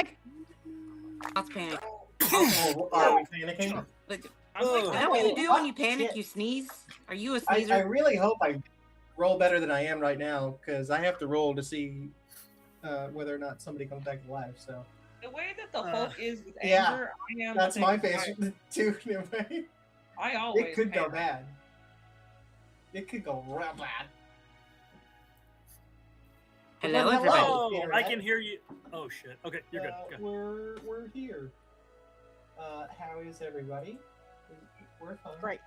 panic! Let's panic. Oh, are we panicking? Like, I'm like, is that what you do when you panic? shit. You sneeze? Are you a I sneezer? really hope I roll better than I am right now, because I have to roll to see whether or not somebody comes back to life. So the way that the Hulk is with yeah, anger, I am. that's the my same face way. too. Anyway. I always. It could go panic. bad. It could go real bad. Hello, But everybody. Oh, I Internet. can hear you. Oh shit. Okay, you're good. Go. We're here. How is everybody? We're fine. Great.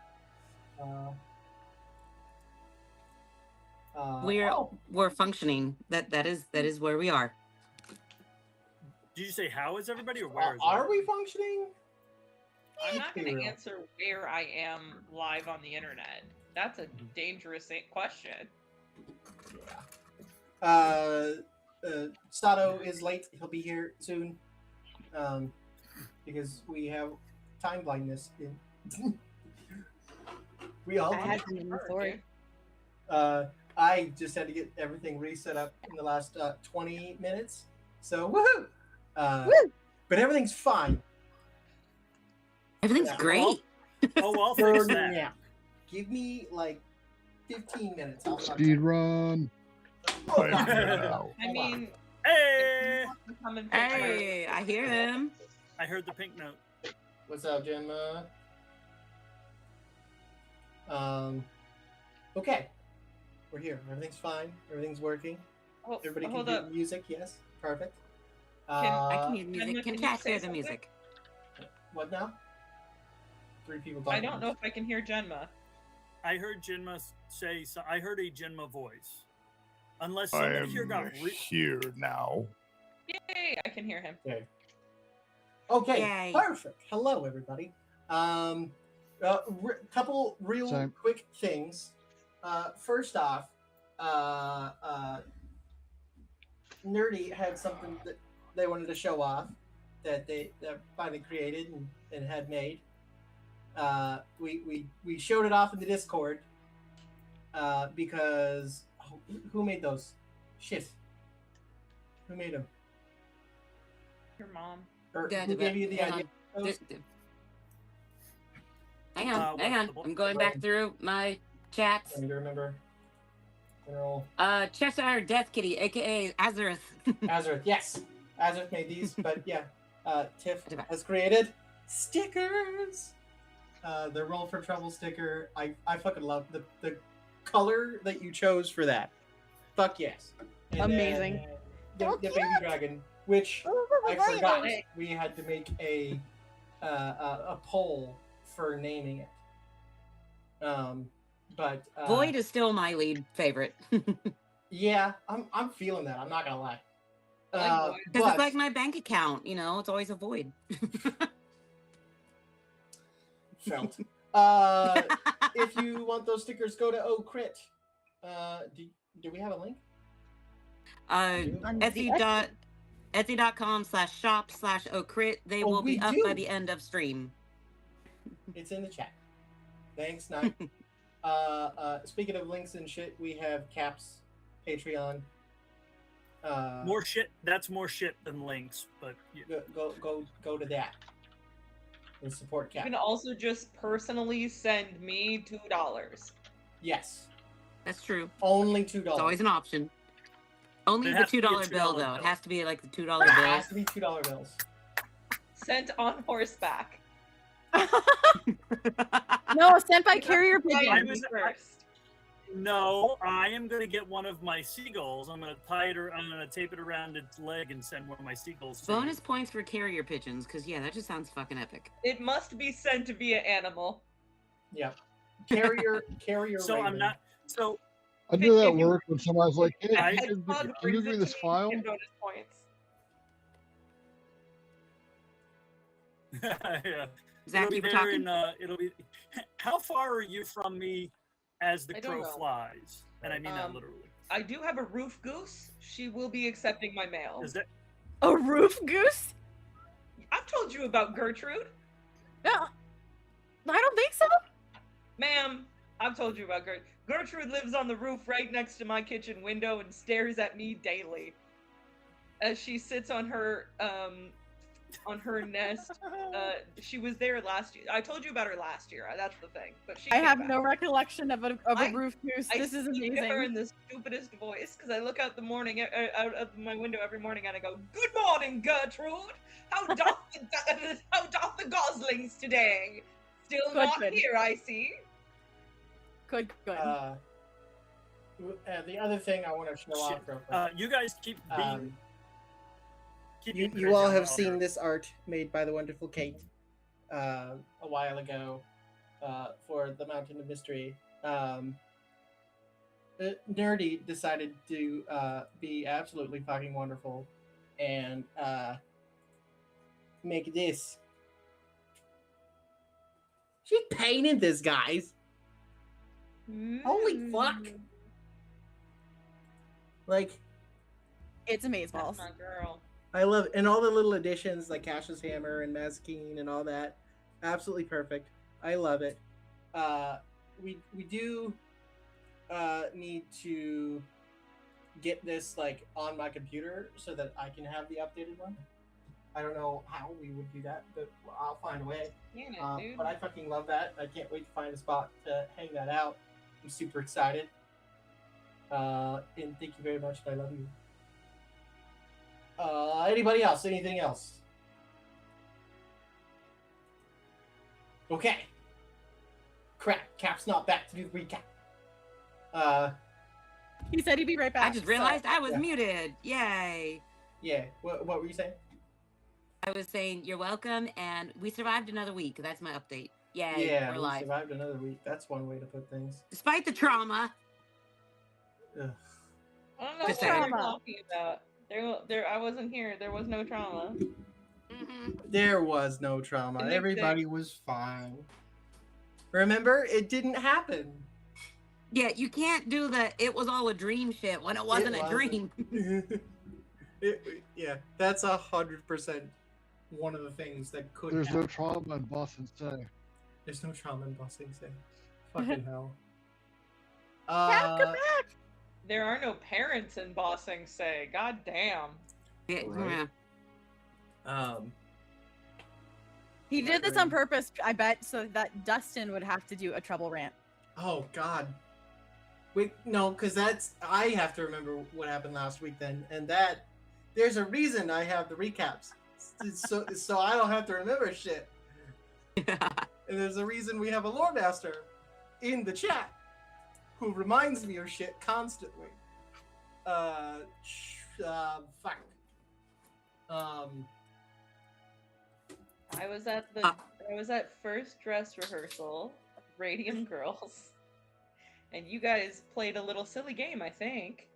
We're functioning. That is where we are. Did you say how is everybody or where is are we functioning? I'm not going Be to real. answer where I am live on the internet. That's a dangerous question. Sado is late. He'll be here soon. Because we have time blindness. We all I do. had some in the story. I just had to get everything reset up in the last 20 minutes. So woohoo! Woo! But everything's fine. Everything's Yeah. great. Oh, I'll For fix that. now. Give me like 15 minutes. I'll start. Speed run. Oh, God. I mean, Hey! come and pick Hey, I hear him. I heard the pink note. What's up, Jinma? Okay. We're here. Everything's fine. Everything's working. Oh, Everybody can hold hear up. the music. Yes. Perfect. I can hear Can music. Can you Cat say hear the something? music? What now? 3 people I talking. don't know if I can hear Jinma. I heard Jinma say. So, I heard a Jinma voice. Unless I somebody am here got. here now. Yay! I can hear him. Okay. Yay. Perfect. Hello, everybody. Couple real Same. quick things. First off, Nerdy had something that they wanted to show off that they finally created and had made. We showed it off in the Discord because who made those? Shit. Who made them? Your mom. Or Yeah, who gave you the hang idea? on. of those? Hang on, hang on. I'm going back through my chats. I need to remember. General Cheshire Death Kitty, aka Azareth. Azareth. Yes, Azareth made these, but yeah, Tiff has created stickers. The Roll for Trouble sticker. I fucking love the color that you chose for that. Fuck yes. And Amazing. then So the baby cute. dragon, which I forgot. We had to make a poll for naming it. But Void is still my lead favorite. Because yeah, I'm feeling that. I'm not gonna lie. I like Void. But it's like my bank account, you know, it's always a void. felt. If you want those stickers, go to OCrit. Do we have a link? Etsy.com/shop/ocrit. They will we be up do. by the end of stream. It's in the chat. Thanks, Night. Speaking of links and shit, we have Caps, Patreon. More shit. That's more shit than links, but yeah. Go to that and support You Cap. can also just personally send me $2. Yes, That's true. only $2. It's always an option. Only It the has to be a $2 bill, $2 though. It bill. has to be like the $2 It bill. has to be $2 bills. Sent on horseback. No, sent by carrier Right, pigeon. was- first. No, I am gonna get one of my seagulls. I'm gonna I'm gonna tape it around its leg and send one of my seagulls. to Bonus you. points for carrier pigeons, because, yeah, that just sounds fucking epic. It must be sent via animal. Yeah, carrier. So I'm raven. not. So I do that If you- work when somebody's like, "Hey, I- can Hedgehog you brings give me it this to file?" and bonus points. yeah. Zach, It'll be you were there talking? it'll be. How far are you from me as the I don't crow know. flies? And I mean that literally. I do have a roof goose. She will be accepting my mail. Is that A roof goose? I've told you about Gertrude. No, I don't think so. Ma'am, I've told you about Gertrude. Gertrude lives on the roof right next to my kitchen window and stares at me daily. as she sits on her nest. She was there last year. I told you about her last year. That's the thing. But she I came have back. no recollection of a roof goose. I This is speak to her in amazing. the stupidest voice because I look out out of my window every morning and I go, "Good morning, Gertrude. How doth the goslings today? Still Good, not good. here, I see." Good. The other thing I want to show off real quick. You guys keep being. You all have seen this art made by the wonderful Kate a while ago for the Mountain of Mystery. Nerdy decided to be absolutely fucking wonderful and make this. She painted this, guys. Holy fuck. Like, It's That's amazeballs. my girl. I love it. And all the little additions like Cash's Hammer and Mazekeen and all that. Absolutely perfect. I love it. We do need to get this like on my computer so that I can have the updated one. I don't know how we would do that, but I'll find a way. Yeah, dude. But I fucking love that. I can't wait to find a spot to hang that out. I'm super excited. And thank you very much. I love you. Anybody else? Anything else? Okay. Crap. Cap's not back to do the recap. He said he'd be right back. I just realized I was yeah. muted. Yay. Yeah. What were you saying? I was saying you're welcome, and we survived another week. That's my update. Yay, Yeah, we're we alive. survived another week. That's one way to put things. Despite the trauma. Ugh. I don't know Just what you're saying. talking about. There, I wasn't here. There was no trauma. There was no trauma. And Everybody was fine. Remember, it didn't happen. Yeah, you can't do the it was all a dream shit when it wasn't a dream. Yeah, that's 100% one of the things that could There's happen. no trauma in Boston Say. There's no trauma in Bossing Say. Fucking hell. Cap, come back. There are no parents in Bossing Say. God damn. Yeah, Right. yeah. He did this on purpose, I bet, so that Dustin would have to do a trouble rant. Oh God. Wait, no, because I have to remember what happened last week then, and that there's a reason I have the recaps, so I don't have to remember shit. And there's a reason we have a lore master in the chat who reminds me of shit constantly. Fuck. I was at first dress rehearsal, Radium Girls, and you guys played a little silly game, I think.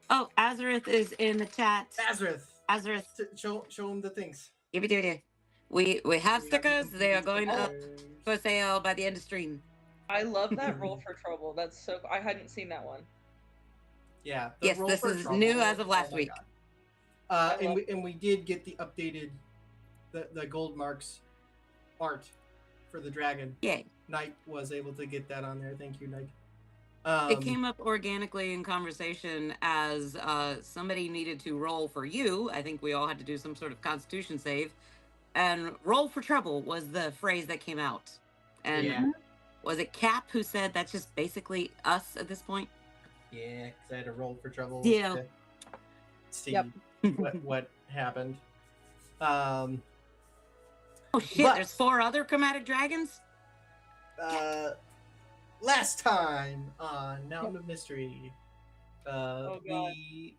Oh, Azareth is in the chat. Azareth. Azareth, Show him the things. give it to you. We have stickers. They are going up Stickers. for sale by the end of stream. I love that Roll for Trouble. That's so. I hadn't seen that one. Yeah. Yes, Roll this for is Trouble. new as of last my week. God. And we did get the updated, the gold marks art for the dragon. Yay. Knight was able to get that on there. Thank you, Knight. It came up organically in conversation as somebody needed to roll for you. I think we all had to do some sort of constitution save. And roll for trouble was the phrase that came out. And Yeah. was it Cap who said that's just basically us at this point? Yeah, because I had to roll for trouble. Yeah. To see Yep. what happened. Oh shit, But- there's 4 other chromatic dragons? Last time on Mountain of Mystery, Oh, God. we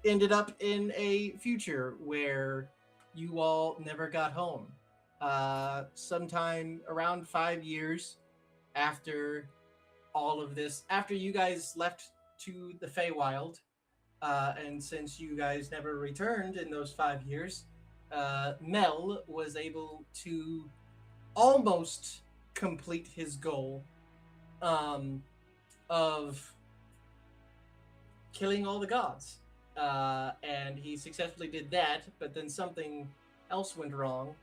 ended up in a future where you all never got home. Sometime around 5 years after all of this, after you guys left to the Feywild, and since you guys never returned in those 5 years, Mel was able to almost complete his goal of killing all the gods. And he successfully did that, but then something else went wrong.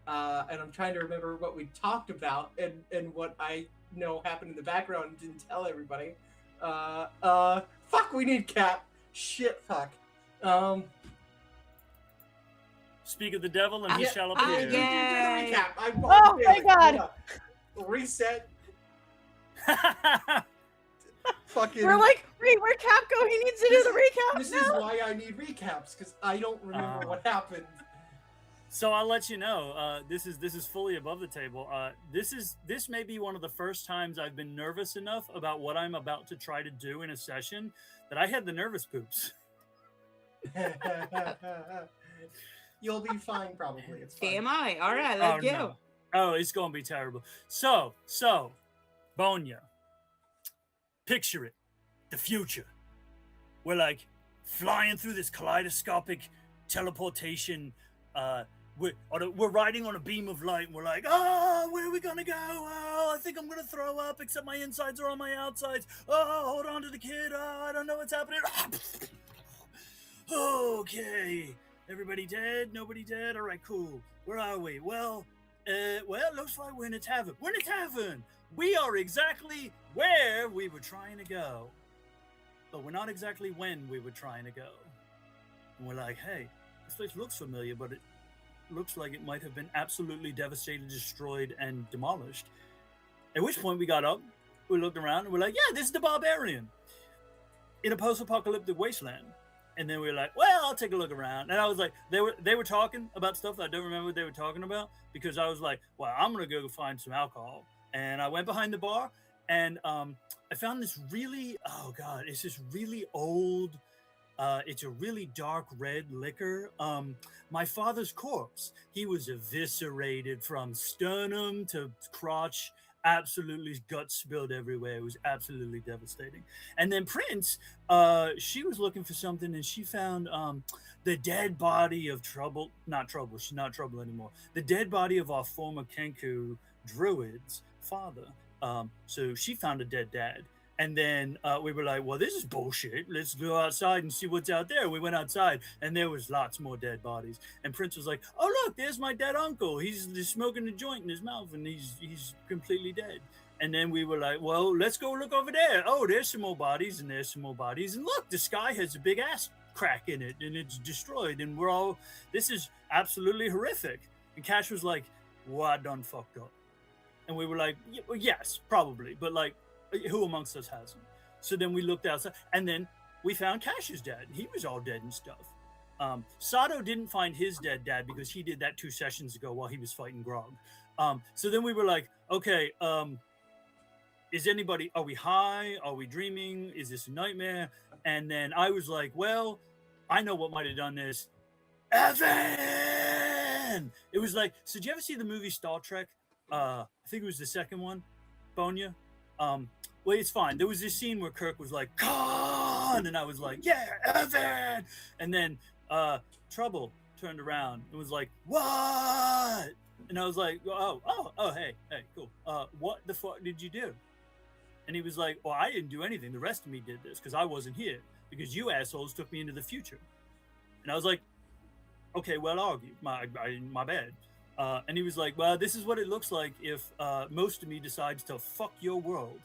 And I'm trying to remember what we talked about and what I know happened in the background and didn't tell everybody. Fuck, we need Cap. Shit, fuck. Speak of the devil, and he Yeah, shall do appear. the recap. Oh, thank God. Reset. Fucking. We're like, wait, where'd Cap go? He needs to do the recap. This now. is why I need recaps, because I don't remember what happened. So I'll let you know. This is fully above the table. This may be one of the first times I've been nervous enough about what I'm about to try to do in a session that I had the nervous poops. You'll be fine, probably. It's fine. TMI. All right, let's go. No. Oh, it's gonna be terrible. So, Bonya, picture it, the future. We're like flying through this kaleidoscopic teleportation. We're riding on a beam of light, and we're like, oh, where are we gonna go? Oh, I think I'm gonna throw up, except my insides are on my outsides. Oh, hold on to the kid. Oh, I don't know what's happening. Okay, everybody dead? Nobody dead? All right, cool. Where are we? Well, looks like we're in a tavern. We're in a tavern. We are exactly where we were trying to go, but we're not exactly when we were trying to go. And we're like, hey, this place looks familiar, but it looks like it might have been absolutely devastated, destroyed, and demolished. At which point we got up, we looked around, and we're like, yeah, this is the Barbarian in a post-apocalyptic wasteland. And then we were like, well, I'll take a look around. And I was like, they were talking about stuff that I don't remember what they were talking about, because I was like, well, I'm going to go find some alcohol. And I went behind the bar, and I found this really, oh God, it's this really old, it's a really dark red liquor. My father's corpse. He was eviscerated from sternum to crotch. Absolutely guts spilled everywhere. It was absolutely devastating. And then Prince, she was looking for something, and she found the dead body of not Trouble. She's not Trouble anymore. The dead body of our former Kenku druid's father. So she found a dead dad. And then we were like, well, this is bullshit. Let's go outside and see what's out there. We went outside, and there was lots more dead bodies. And Prince was like, oh, look, there's my dead uncle. He's just smoking a joint in his mouth, and he's completely dead. And then we were like, well, let's go look over there. Oh, there's some more bodies, and there's some more bodies. And look, the sky has a big ass crack in it, and it's destroyed. And we're all, this is absolutely horrific. And Cash was like, well, I done fucked up. And we were like, yes, probably. But like, who amongst us hasn't? So then we looked outside, and then we found Cash's dad. He was all dead and stuff. Sado didn't find his dead dad because he did that 2 sessions ago while he was fighting Grog. So then we were like, okay, are we high? Are we dreaming? Is this a nightmare? And then I was like, well, I know what might have done this. Evan! It was like, so did you ever see the movie Star Trek? I think it was the second one, Bonya. Well, it's fine. There was this scene where Kirk was like, Khan! And I was like, yeah, Evan! And then Trouble turned around and was like, what? And I was like, oh, hey, cool. What the fuck did you do? And he was like, well, I didn't do anything. The rest of me did this because I wasn't here, because you assholes took me into the future. And I was like, okay, well argued. My bad. And he was like, well, this is what it looks like if most of me decides to fuck your world.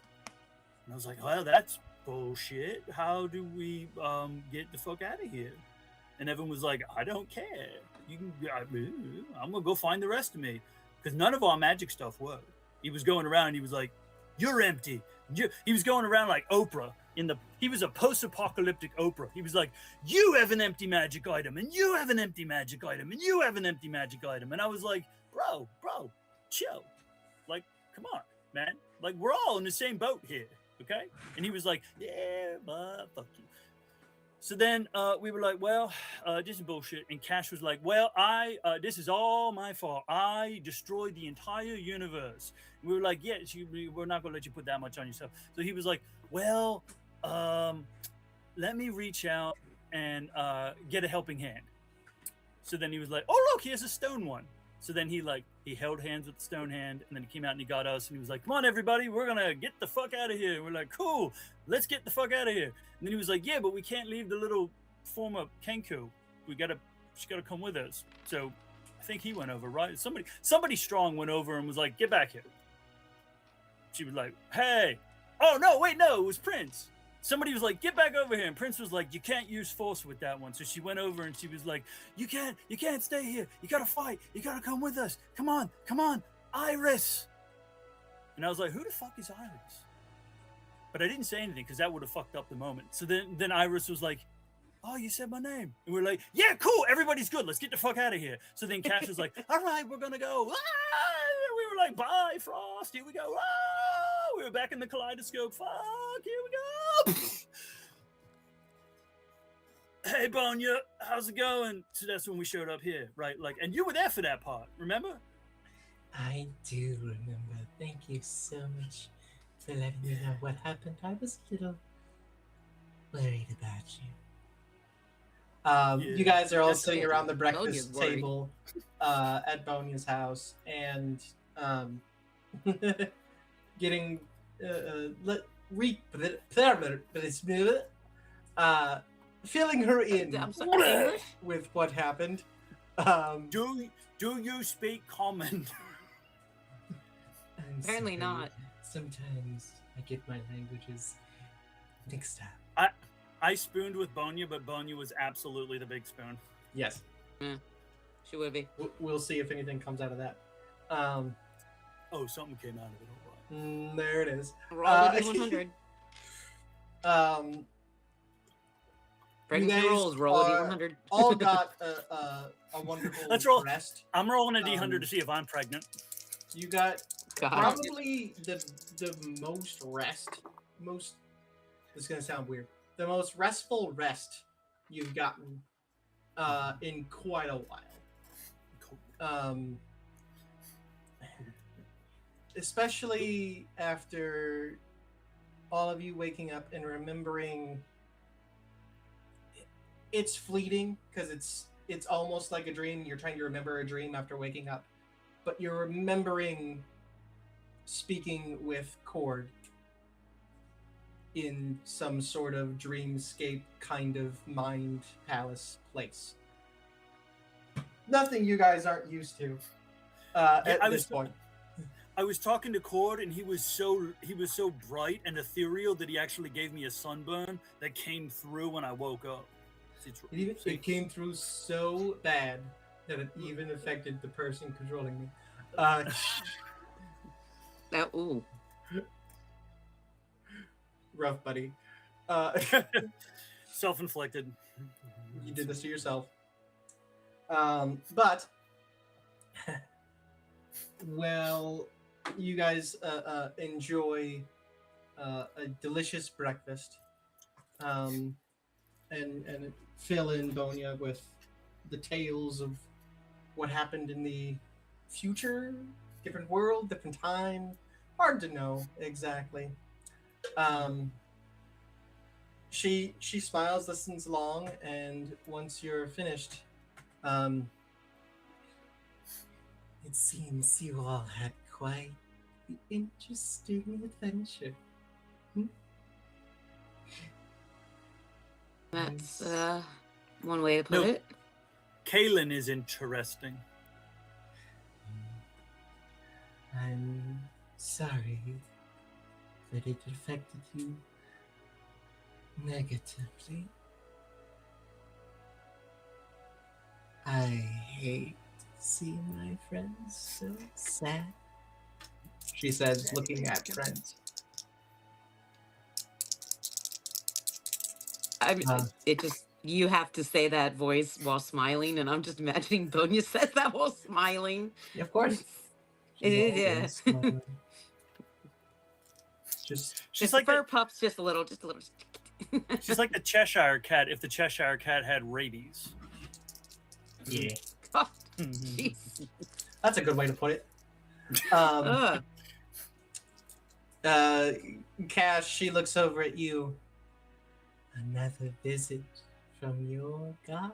And I was like, well, that's bullshit. How do we get the fuck out of here? And Evan was like, I don't care. You can. I'm going to go find the rest of me. Because none of our magic stuff worked. He was going around and he was like, you're empty. He was going around like Oprah. He was a post-apocalyptic Oprah. He was like, you have an empty magic item, and you have an empty magic item, and you have an empty magic item. And I was like, bro, chill. Like, come on, man. Like, we're all in the same boat here, okay? And he was like, yeah, but fuck you. So then we were like, well, this is bullshit. And Cash was like, well, this is all my fault. I destroyed the entire universe. And we were like, yeah, we're not going to let you put that much on yourself. So he was like, well, let me reach out and get a helping hand. So then he was like, oh, look, here's a stone one. So then he held hands with the stone hand, and then he came out and he got us, and he was like, come on, everybody, we're going to get the fuck out of here. And we're like, cool, let's get the fuck out of here. And then he was like, yeah, but we can't leave the little former Kenku. She's got to come with us. So I think he went over, right? Somebody strong went over and was like, get back here. She was like, hey. Oh, no, wait, no, it was Prince. somebody was like, "Get back over here," and Prince was like, "You can't use force with that one." So she went over and she was like, you can't stay here. You gotta fight. You gotta come with us. Come on, Iris." And I was like, "Who the fuck is Iris?" But I didn't say anything because that would have fucked up the moment. So then Iris was like, "Oh, you said my name." And we're like, "Yeah, cool. Everybody's good. Let's get the fuck out of here." So then Cash was like, "All right, we're going to go." Ah! We were like, "Bye, Frost. Here we go." Ah! We were back in the kaleidoscope. Fuck, here we go. Hey, Bonya, how's it going? So that's when we showed up here, right? Like, and you were there for that part, remember? I do remember. Thank you so much for letting me know what happened. I was a little worried about you. You guys are all That's sitting around the breakfast Bonya's worried. table at Bonya's house and getting filling her in I'm sorry, English? with what happened. Do you speak common? I'm Apparently sorry. not. Sometimes I get my languages mixed up. I spooned with Bonya, but Bonya was absolutely the big spoon. Yes, She would be. we'll see if anything comes out of that. Oh, something came out of it. All right. There it is. Roll a D100. Pregnancy guys rolls. Roll a are- D100. All got a wonderful Let's roll. rest. I'm rolling a D100 to see if I'm pregnant. You got God. probably the most rest. This is gonna sound weird. The most restful rest you've gotten in quite a while. Especially after all of you waking up and remembering it's fleeting because it's almost like a dream. You're trying to remember a dream after waking up, but you're remembering speaking with Cord in some sort of dreamscape kind of mind palace place. Nothing you guys aren't used to at this point. I was talking to Cord, and he was so bright and ethereal that he actually gave me a sunburn that came through when I woke up. It came through so bad that it even affected the person controlling me. Ooh. Rough, buddy. Self-inflicted. You did this to yourself. But well, you guys enjoy a delicious breakfast, and fill in Bonya with the tales of what happened in the future, different world, different time. Hard to know exactly. She smiles, listens long, and once you're finished, It seems you all had quite the interesting adventure. That's one way to put No. it. Kaylin is interesting. I'm sorry that it affected you negatively. I hate to see my friends so sad. she says, looking at friends. I mean, it just you have to say that voice while smiling, and I'm just imagining Bonya says that while smiling. Of course. It is, She's yeah. always smiling. Just She's The like fur pups just a little. she's like the Cheshire Cat if the Cheshire Cat had rabies. yeah. Oh, jeez. That's a good way to put it. Ugh. Cash, she looks over at you. Another visit from your god.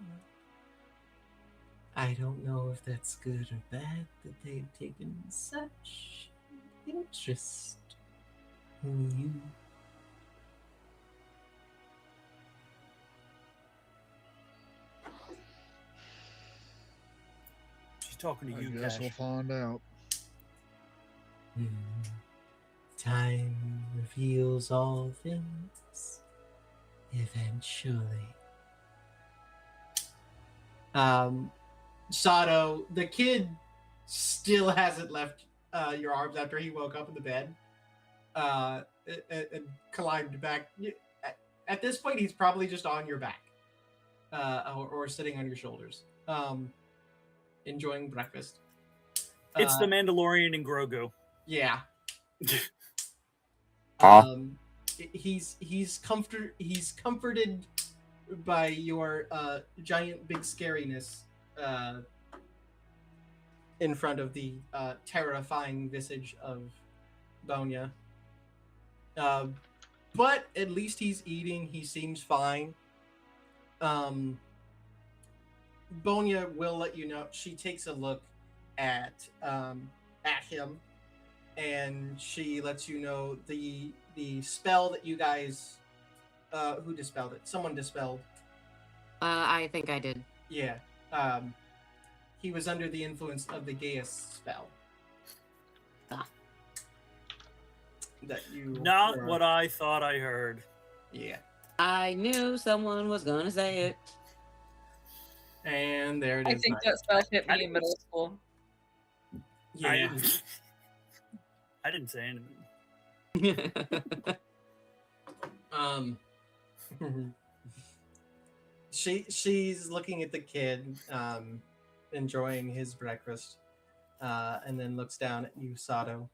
I don't know if that's good or bad that they've taken such interest in you. She's talking to I you, guess Cash. we'll find out. Time reveals all things. Eventually. Sado, the kid still hasn't left your arms after he woke up in the bed and climbed back. At this point, he's probably just on your back or sitting on your shoulders, enjoying breakfast. It's the Mandalorian and Grogu. Yeah. He's comforted by your giant big scariness in front of the terrifying visage of Bonya. But at least he's eating. He seems fine. Bonya will let you know. She takes a look at him, and she lets you know the spell that you guys. Who dispelled it? Someone dispelled. I think I did. Yeah. He was under the influence of the Gaius spell. That you. Not what I thought I heard. Yeah. I knew someone was gonna say it. And there it is. I think that spell hit me in middle school. Yeah. I didn't say anything. She's looking at the kid, enjoying his breakfast, and then looks down at you, Sado.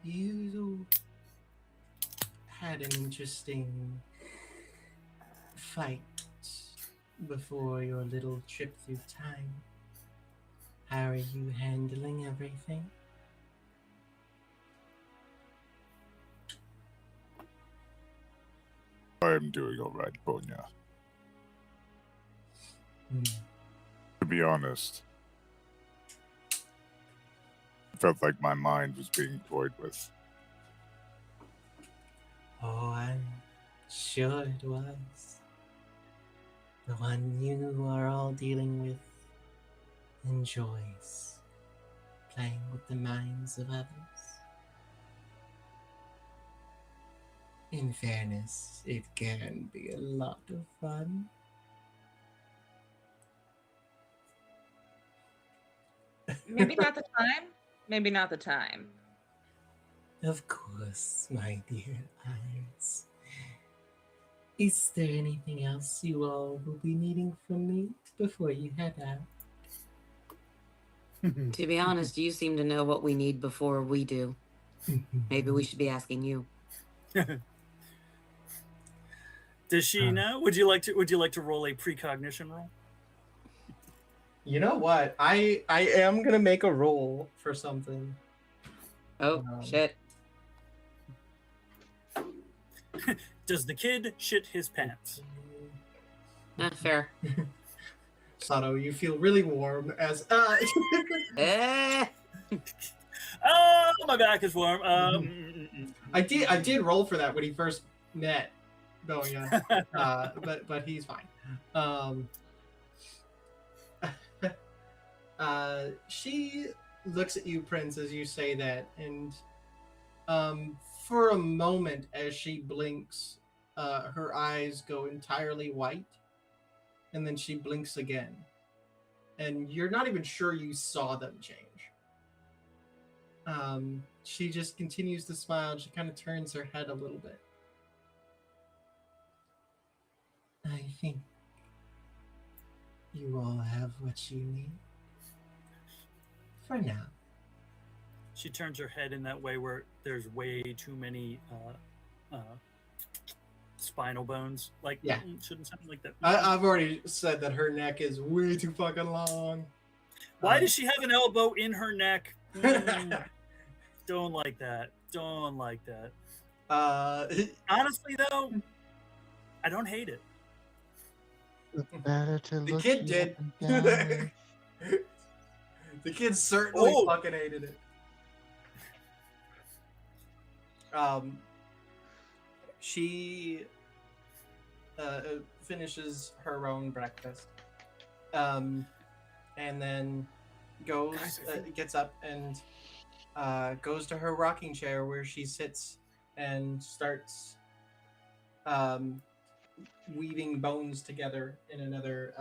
You had an interesting fight before your little trip through time. How are you handling everything? I'm doing all right, Bonya. Hmm. To be honest, I felt like my mind was being toyed with. Oh, I'm sure it was. The one you are all dealing with enjoys playing with the minds of others. In fairness, it can be a lot of fun. Maybe not the time. Maybe not the time. Of course, my dear eyes. Is there anything else you all will be needing from me before you head out? To be honest, you seem to know what we need before we do. Maybe we should be asking you. Does she know? Would you like to roll a precognition roll? You know what? I am gonna make a roll for something. Oh, shit. Does the kid shit his pants? Fair. Sado, you feel really warm as Eh. Oh, my back is warm. I did roll for that when he first met Bonya, but he's fine. She looks at you, Prince, as you say that, and for a moment, as she blinks, her eyes go entirely white, and then she blinks again, and you're not even sure you saw them change. She just continues to smile, and she kind of turns her head a little bit. I think you all have what you need. For now. She turns her head in that way where there's way too many spinal bones. Like, Yeah. Shouldn't sound like that. I've already said that her neck is way too fucking long. Why does she have an elbow in her neck? Don't like that. Don't like that. Honestly, though, I don't hate it. Better to The look kid you did. up and down. The kid certainly Oh. fucking hated it. She finishes her own breakfast, and then goes, gets up and goes to her rocking chair where she sits and starts weaving bones together in another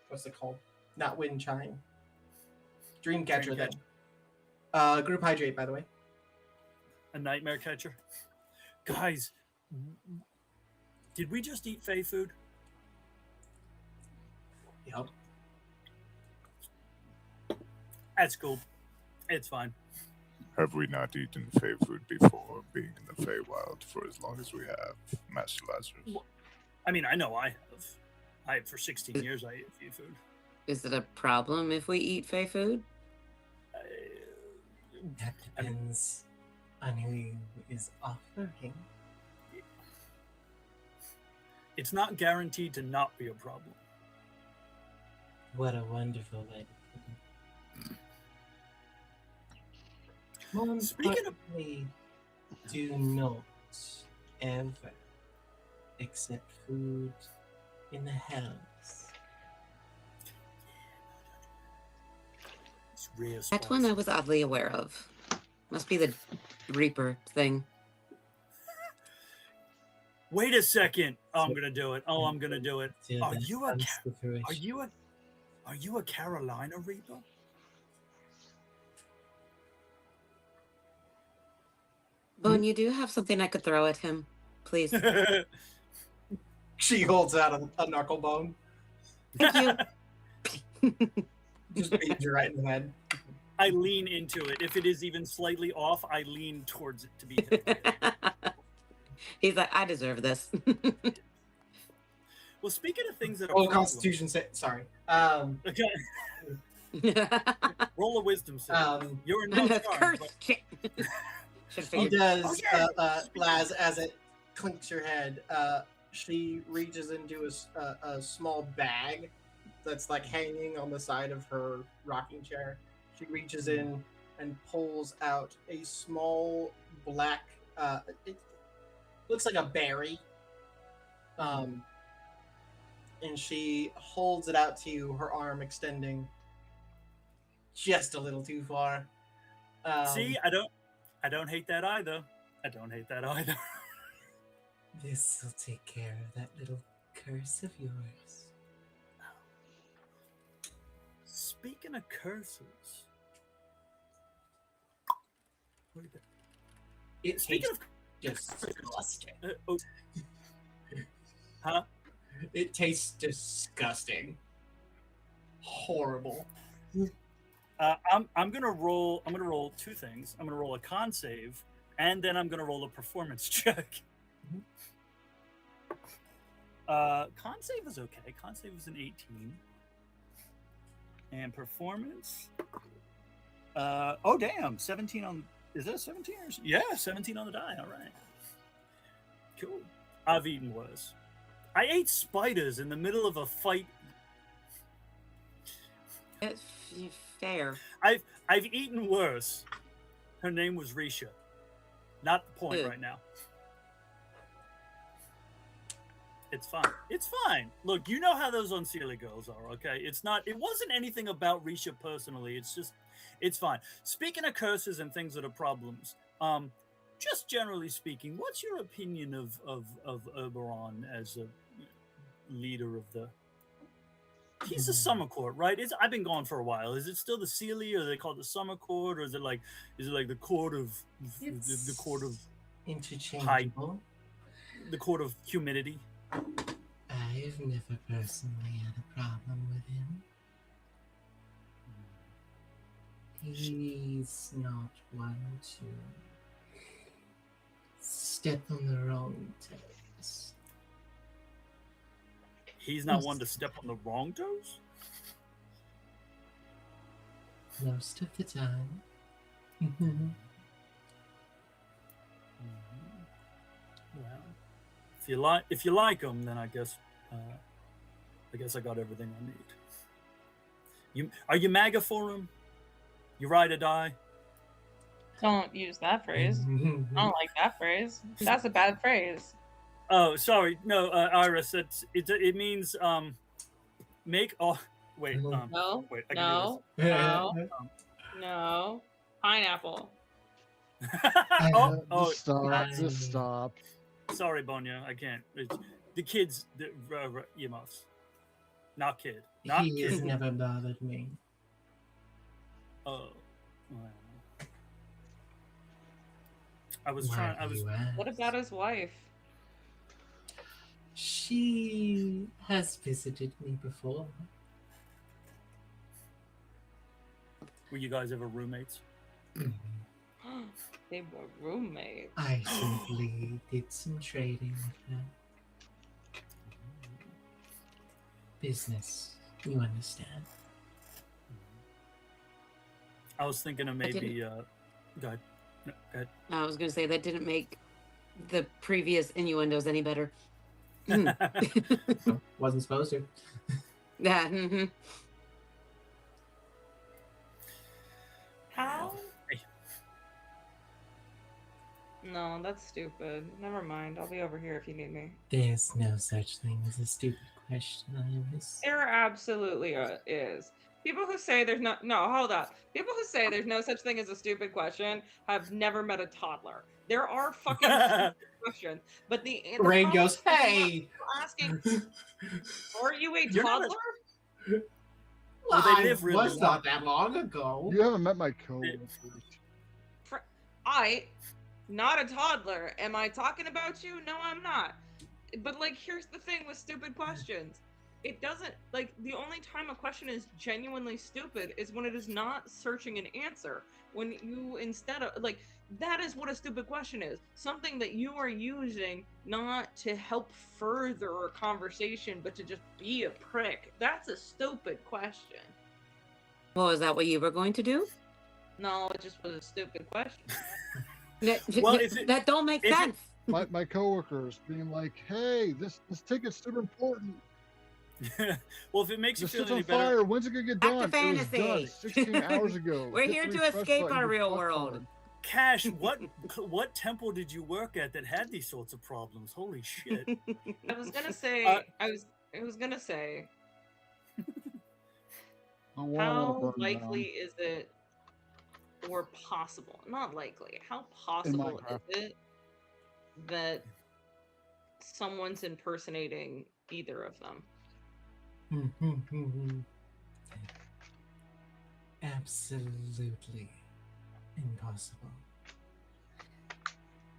what's it called? Not wind chime. Dreamcatcher then. Group hydrate, by the way. A nightmare catcher. Guys, did we just eat Fey food? Yep. That's cool. It's fine. Have we not eaten Fey food before, being in the Feywild for as long as we have, Master Lazarus? I mean, I know I have. For 16 years, I ate Fey food. Is it a problem if we eat Fey food? That depends on who is offering. It's not guaranteed to not be a problem. What a wonderful way to put it. More Speaking of- importantly, do not ever accept food in the house. It's real That one I was oddly aware of. Must be the Reaper thing. Wait a second. Oh, I'm gonna do it. Oh, I'm gonna do it. Till Are that you a comes Ca- to fruition. Are you a Carolina Reaper? Bone, you do have something I could throw at him, please. She holds out a knuckle bone. Thank you. Just beats you right in the head. I lean into it. If it is even slightly off, I lean towards it to be hit. He's like, I deserve this. Well, speaking of things that are Oh, problems- Constitution sorry. Okay. Roll a wisdom save. You're No, not curse. Shit. Should've He figured. does, Laz, as it clinks your head. She reaches into a small bag that's like hanging on the side of her rocking chair. She reaches in and pulls out a small black. It looks like a berry. And she holds it out to you, her arm extending just a little too far. See, I don't hate that either. I don't hate that either. This will take care of that little curse of yours. Speaking of curses, look at that. It Speaking tastes of disgusting. oh. Huh? It tastes disgusting. Horrible. I'm gonna roll two things. I'm gonna roll a con save, and then I'm gonna roll a performance check. Con save is okay. Con save is an 18, and performance. Oh damn, 17 on. Is that 17 or? Yeah, 17 on the die. All right. Cool. I've eaten worse. I ate spiders in the middle of a fight. It's fair. I've eaten worse. Her name was Risha. Not the point Ew. right now. It's fine. It's fine. Look, you know how those Unseelie girls are, okay? It wasn't anything about Risha personally. It's fine. Speaking of curses and things that are problems, just generally speaking, what's your opinion of Oberon as a leader of the... He's the Summer Court, right? I've been gone for a while. Is it still the Sealy, or they call it the Summer Court, or is it like the court of the court of Interchangeable. the court of humidity? I've never personally had a problem with him. He's not one to step on the wrong toes. He's not one to step on the wrong toes? Most of the time. Well, if you like him, then I guess I got everything I need. Are you MAGA for him? You ride or die? Don't use that phrase. I don't like that phrase. That's a bad phrase. Oh, sorry. No, Iris. It means make. Oh, wait. No. Wait. I can do No. No. No. Pineapple. Just stop. Just stop. Sorry, Bonya, I can't. It's, the kids, you must. Not kid. Not He has kid. never bothered me. Oh. Well. I was Why trying. I do was. you ask? What about his wife? She has visited me before. Were you guys ever roommates? They were roommates. I simply did some trading with her. Business, you understand. I was thinking of maybe. Go ahead. No, go ahead. I was going to say that didn't make the previous innuendos any better. Wasn't supposed to. Yeah. Mm-hmm. How? Hey. No, that's stupid. Never mind. I'll be over here if you need me. There's no such thing as a stupid question, Iris. There absolutely is. People who say there's no, hold up. People who say there's no such thing as a stupid question have never met a toddler. There are fucking stupid questions, but the Rain problem goes, is not hey! asking, are you a You're not a- toddler? Well, they I live really was long. not that long ago. You haven't met my coworkers. Not a toddler. Am I talking about you? No, I'm not. But like, here's the thing with stupid questions. It doesn't, like, the only time a question is genuinely stupid is when it is not searching an answer. When you, instead of, like, that is what a stupid question is. Something that you are using not to help further a conversation, but to just be a prick. That's a stupid question. Well, is that what you were going to do? No, it just was a stupid question. Well, if it- that don't make if it- sense. My coworkers being like, "Hey, this ticket's super important. Well, if it makes you This feel shit's any on better, fire. When's it gonna get Back done? to It was fantasy. done 16 hours ago. We're Hit here the to refresh escape button, our you real fuck world. hard. Cash, what temple did you work at that had these sorts of problems? Holy shit! I was gonna say, I was gonna say, I wanna how burn likely down. is it, or possible, not likely, how In possible Minecraft. is it that someone's impersonating either of them? Absolutely impossible.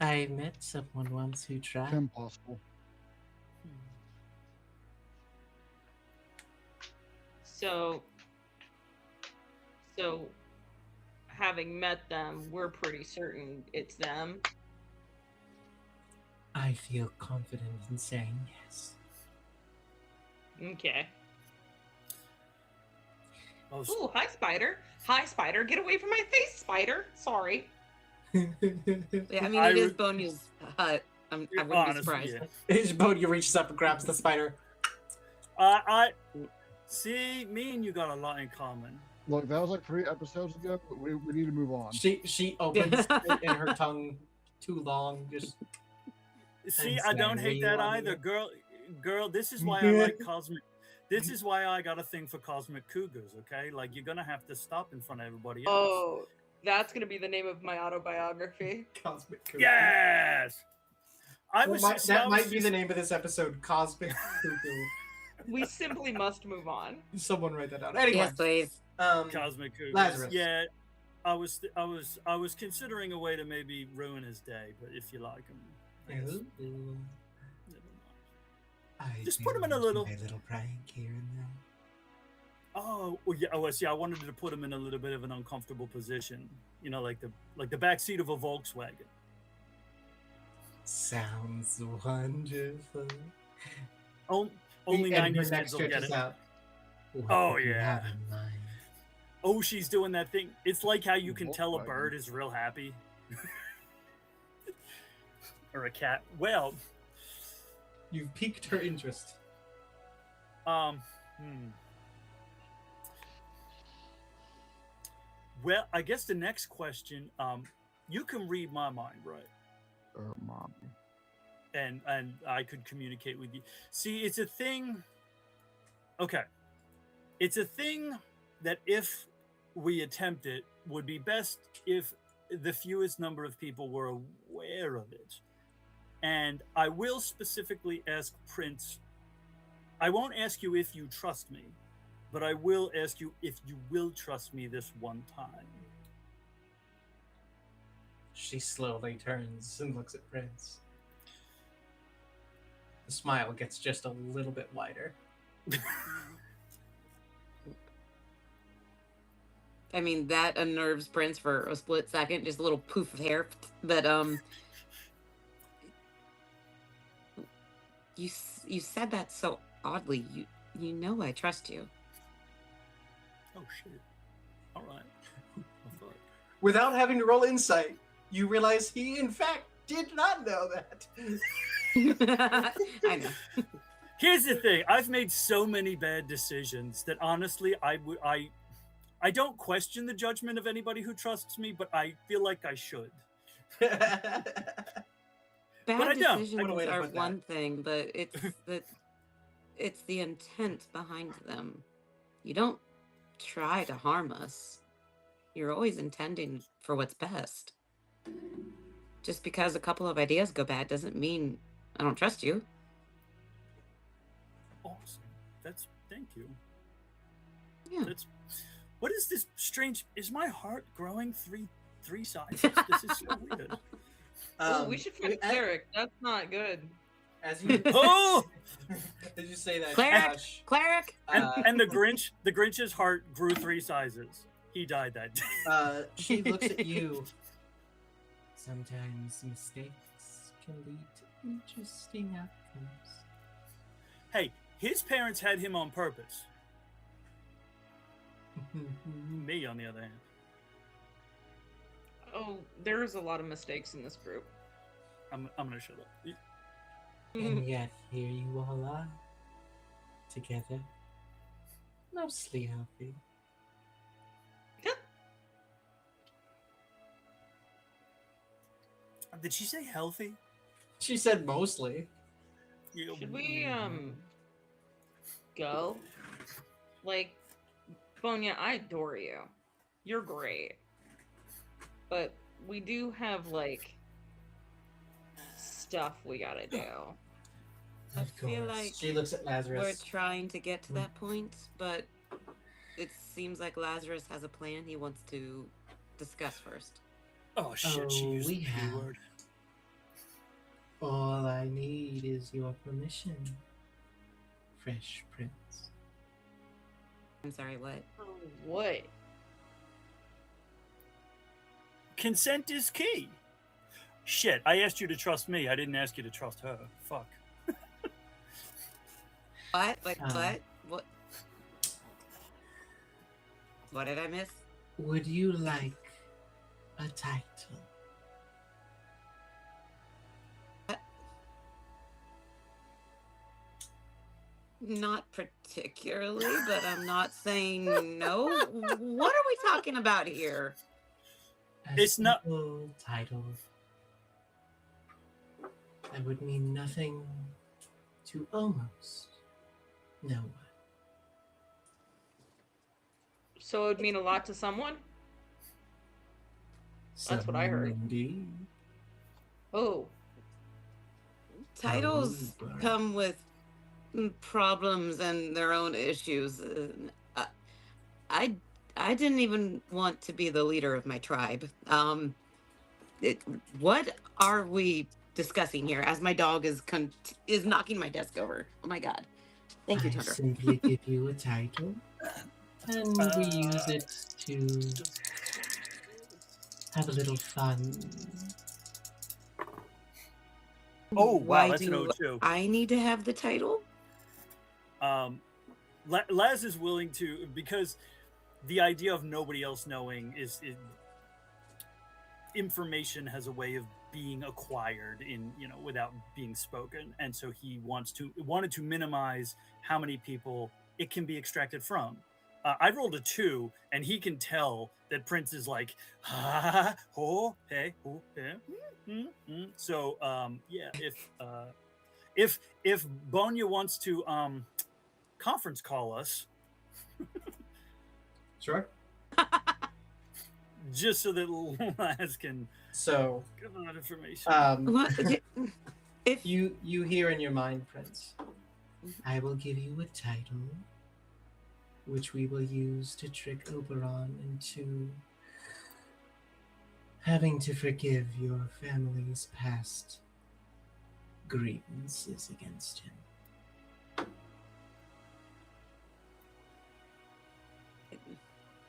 I met someone once who tried. Impossible. So having met them, we're pretty certain it's them. I feel confident in saying yes. Okay. I was- Ooh, hi, Spider. Hi, Spider. Get away from my face, Spider. Sorry. Yeah, I mean, it is Bonya's hut. I wouldn't be honestly, surprised. yeah. Bodhi reaches up and grabs the spider. I see. Me and you got a lot in common. Look, that was like 3 episodes ago. But we need to move on. She opens it in her tongue too long. Just See, And I don't hate that Sanrio on either, here. girl. This is why I like cosmic. This is why I got a thing for cosmic cougars. Okay, like you're gonna have to stop in front of everybody else. Oh, that's gonna be the name of my autobiography. Cosmic Cuckoo. Yes. I was. That see, I was might be the just- name of this episode. Cosmic Cuckoo. We simply must move on. Someone write that down. Anyway, Yes, please. Cosmic cougars. Lazarus. Yeah, I was considering a way to maybe ruin his day, but if you like him, I guess, Ooh. never mind. I Just do put him in a enjoy little- a little prank here and there. Oh, well, yeah. Oh, see, I wanted to put him in a little bit of an uncomfortable position. You know, like the back seat of a Volkswagen. Sounds wonderful. Only And her 90s neck kids will get stretches it. out. What Oh, did you yeah. have in mind? Oh, she's doing that thing. It's like how you can tell a Volkswagen. bird is real happy. Or a cat. Well, You've piqued her interest. hmm. Well, I guess the next question, you can read my mind, right? Mom. And I could communicate with you. See, it's a thing. Okay, it's a thing that if we attempt it, would be best if the fewest number of people were aware of it. And I will specifically ask Prince, I won't ask you if you trust me, but I will ask you if you will trust me this one time. She slowly turns and looks at Prince. The smile gets just a little bit wider. I mean, that unnerves Prince for a split second, just a little poof of hair. But you said that so oddly. You know I trust you. Oh shit! All right. Without having to roll insight, you realize he, in fact, did not know that. I know. Here's the thing: I've made so many bad decisions that honestly, I don't question the judgment of anybody who trusts me, but I feel like I should. Bad I don't. decisions are one thing, but it's the intent behind them. You don't try to harm us. You're always intending for what's best. Just because a couple of ideas go bad doesn't mean I don't trust you. Awesome. Thank you. Yeah. What is this strange? Is my heart growing three sizes? This is so weird. We should find cleric. That's not good. As you Oh! Did you say that? Cleric. And the Grinch's heart grew 3 sizes. He died that day. She looks at you. Sometimes mistakes can lead to interesting outcomes. Hey, his parents had him on purpose. Me, on the other hand. Oh, there's a lot of mistakes in this group. I'm gonna shut up. And yet here you all are, together, mostly healthy. Did she say healthy? She said mostly. Should we go? Like, Bonya, I adore you. You're great. But we do have like stuff we gotta do. I feel like she looks at Lazarus. we're trying to get to that point, but it seems like Lazarus has a plan he wants to discuss first. Oh shit, she used the P word. All I need is your permission, Fresh Prince. I'm sorry, what? Oh, what? Consent is key. Shit, I asked you to trust me. I didn't ask you to trust her. Fuck. What? Wait, what? What did I miss? Would you like a title? Not particularly, but I'm not saying no. What are we talking about here? It's not title. That would mean nothing to almost no one. So it would mean a lot to someone? That's what I heard. Indeed. Oh. Titles come with problems and their own issues. I didn't even want to be the leader of my tribe. What are we discussing here? As my dog is knocking my desk over. Oh my god! Thank you, Tucker. I simply give you a title, and we use it to have a little fun. Oh wow, Why that's an do O2. I need to have the title? Laz is willing to, because the idea of nobody else knowing is information has a way of being acquired without being spoken, and so he wanted to minimize how many people it can be extracted from. I rolled a 2, and he can tell that Prince is like, ha, ho, hey, ho, hey. So yeah, if Bonya wants to conference call us, Sure. just so that Laz can So, give that information. What? If you hear in your mind, Prince. I will give you a title, which we will use to trick Oberon into having to forgive your family's past grievances against him.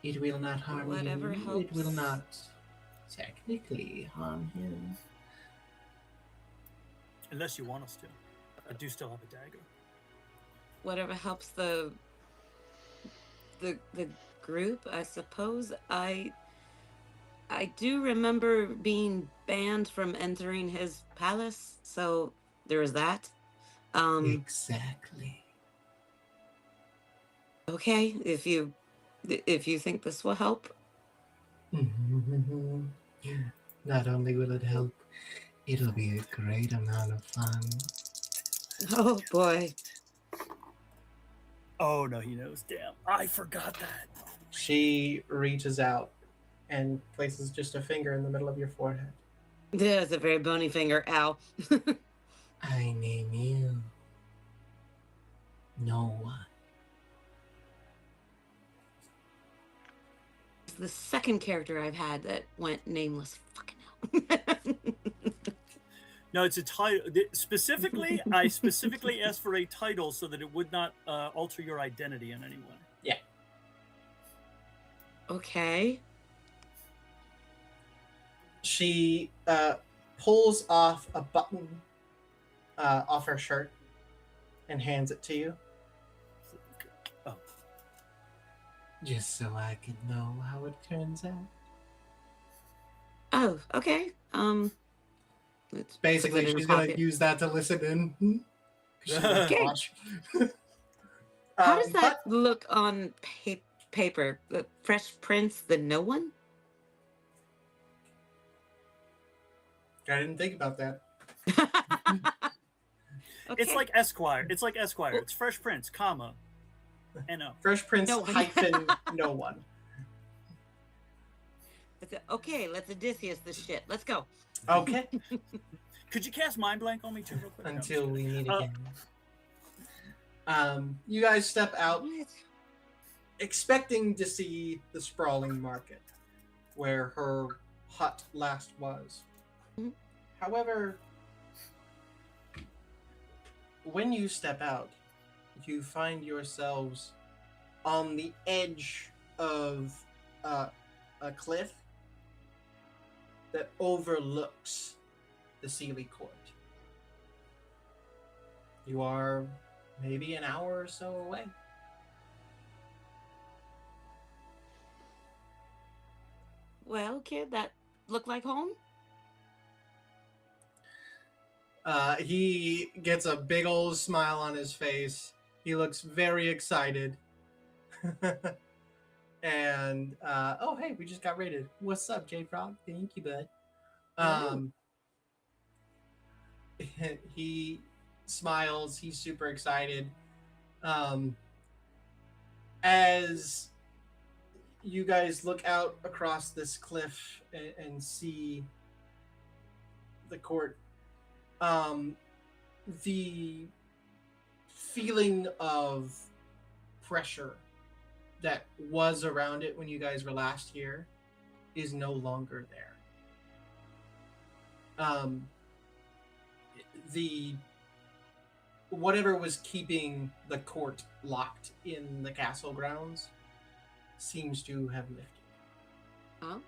It will not harm Whatever you. helps. It will not technically harm him. Unless you want us to. I do still have a dagger. whatever helps the group, I suppose. I do remember being banned from entering his palace, so there is that. Exactly. Okay, if you think this will help. Not only will it help, it'll be a great amount of fun. Oh boy. Oh no, he knows. Damn, I forgot that. She reaches out and places just a finger in the middle of your forehead. There's a very bony finger. Ow. I name you No One. It's the second character I've had that went nameless. Fucking hell. No, it's a title. Specifically, I specifically asked for a title so that it would not alter your identity in any way. Yeah. Okay. She pulls off a button off her shirt and hands it to you. Oh, Just so I can know how it turns out. Oh, okay. Let's Basically, put it in she's a going pocket. to use that to listen in. She doesn't Okay. watch. How does that But look on paper? The Fresh Prince, the No One? I didn't think about that. Okay. it's like Esquire. It's like Esquire. It's Fresh Prince, comma, N-O. Fresh Prince No one. hyphen no one. Okay, let's Odysseus this shit. Let's go. Okay. Could you cast Mind Blank on me too, real quick? No, I'm just Until we kidding. meet again. You guys step out What? expecting to see the sprawling market where her hut last was. Mhm. However, when you step out, you find yourselves on the edge of a cliff that overlooks the Sealy Court. You are maybe an hour or so away. Well, kid, that look like home? He gets a big old smile on his face. He looks very excited. And oh hey, we just got raided. What's up, J Frog? Thank you, bud. He smiles. He's super excited. As you guys look out across this cliff and see the court, the feeling of pressure that was around it when you guys were last here is no longer there. The whatever was keeping the court locked in the castle grounds seems to have lifted. Oh.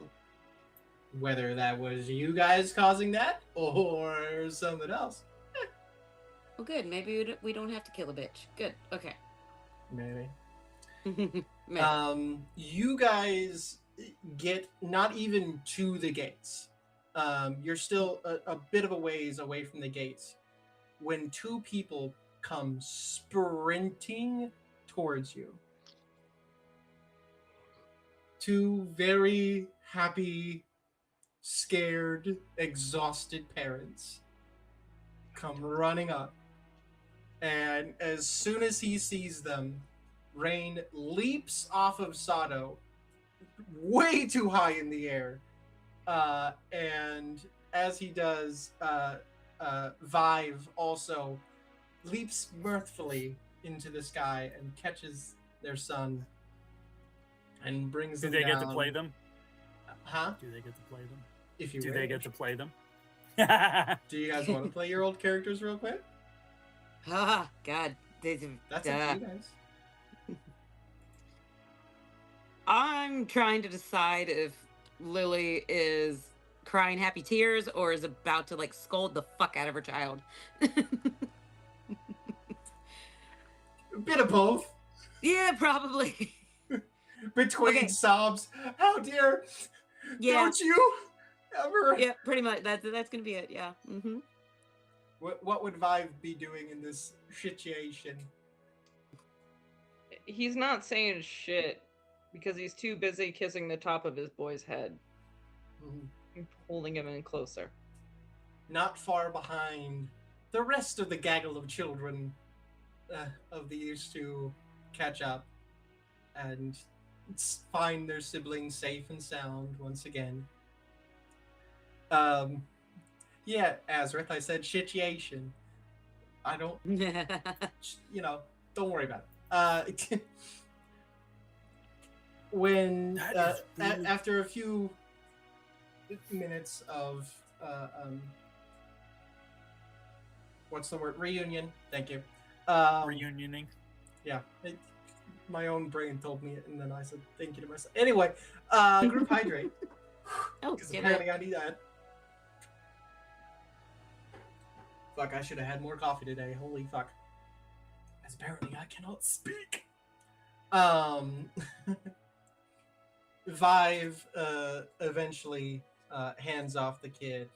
Whether that was you guys causing that or someone else, Well, good. Maybe we don't have to kill a bitch. Good. Okay. maybe. Maybe. You guys get not even to the gates. You're still a bit of a ways away from the gates when two people come sprinting towards you. Two very happy, scared, exhausted parents come running up. And as soon as he sees them, Rain leaps off of Sado, way too high in the air. And as he does, Vive also leaps mirthfully into the sky and catches their son and brings Do them they down. get to play them? Huh? Do they get to play them? If you Do wish. they get to play them? Do you guys want to play your old characters real quick? Ah, God. That's up to you guys. I'm trying to decide if Lily is crying happy tears or is about to like scold the fuck out of her child. A bit of both. Yeah, probably. Between Okay. sobs. How dare Yeah. don't you ever? Yeah, pretty much. That's gonna be it. Yeah. Mm-hmm. What would Vive be doing in this situation? He's not saying shit because he's too busy kissing the top of his boy's head and holding him in closer. Not far behind, the rest of the gaggle of children of these two catch up and find their siblings safe and sound once again. Yeah, Azrith, I said situation. I don't, don't worry about it. When That is really- after a few minutes of what's the word? Reunion. Thank you. Reunioning. Yeah, my own brain told me it, and then I said thank you to myself. Anyway, group hydrate. Oh, Because get apparently I need that. Fuck, I should have had more coffee today. Holy fuck. As apparently I cannot speak. Vive eventually hands off the kid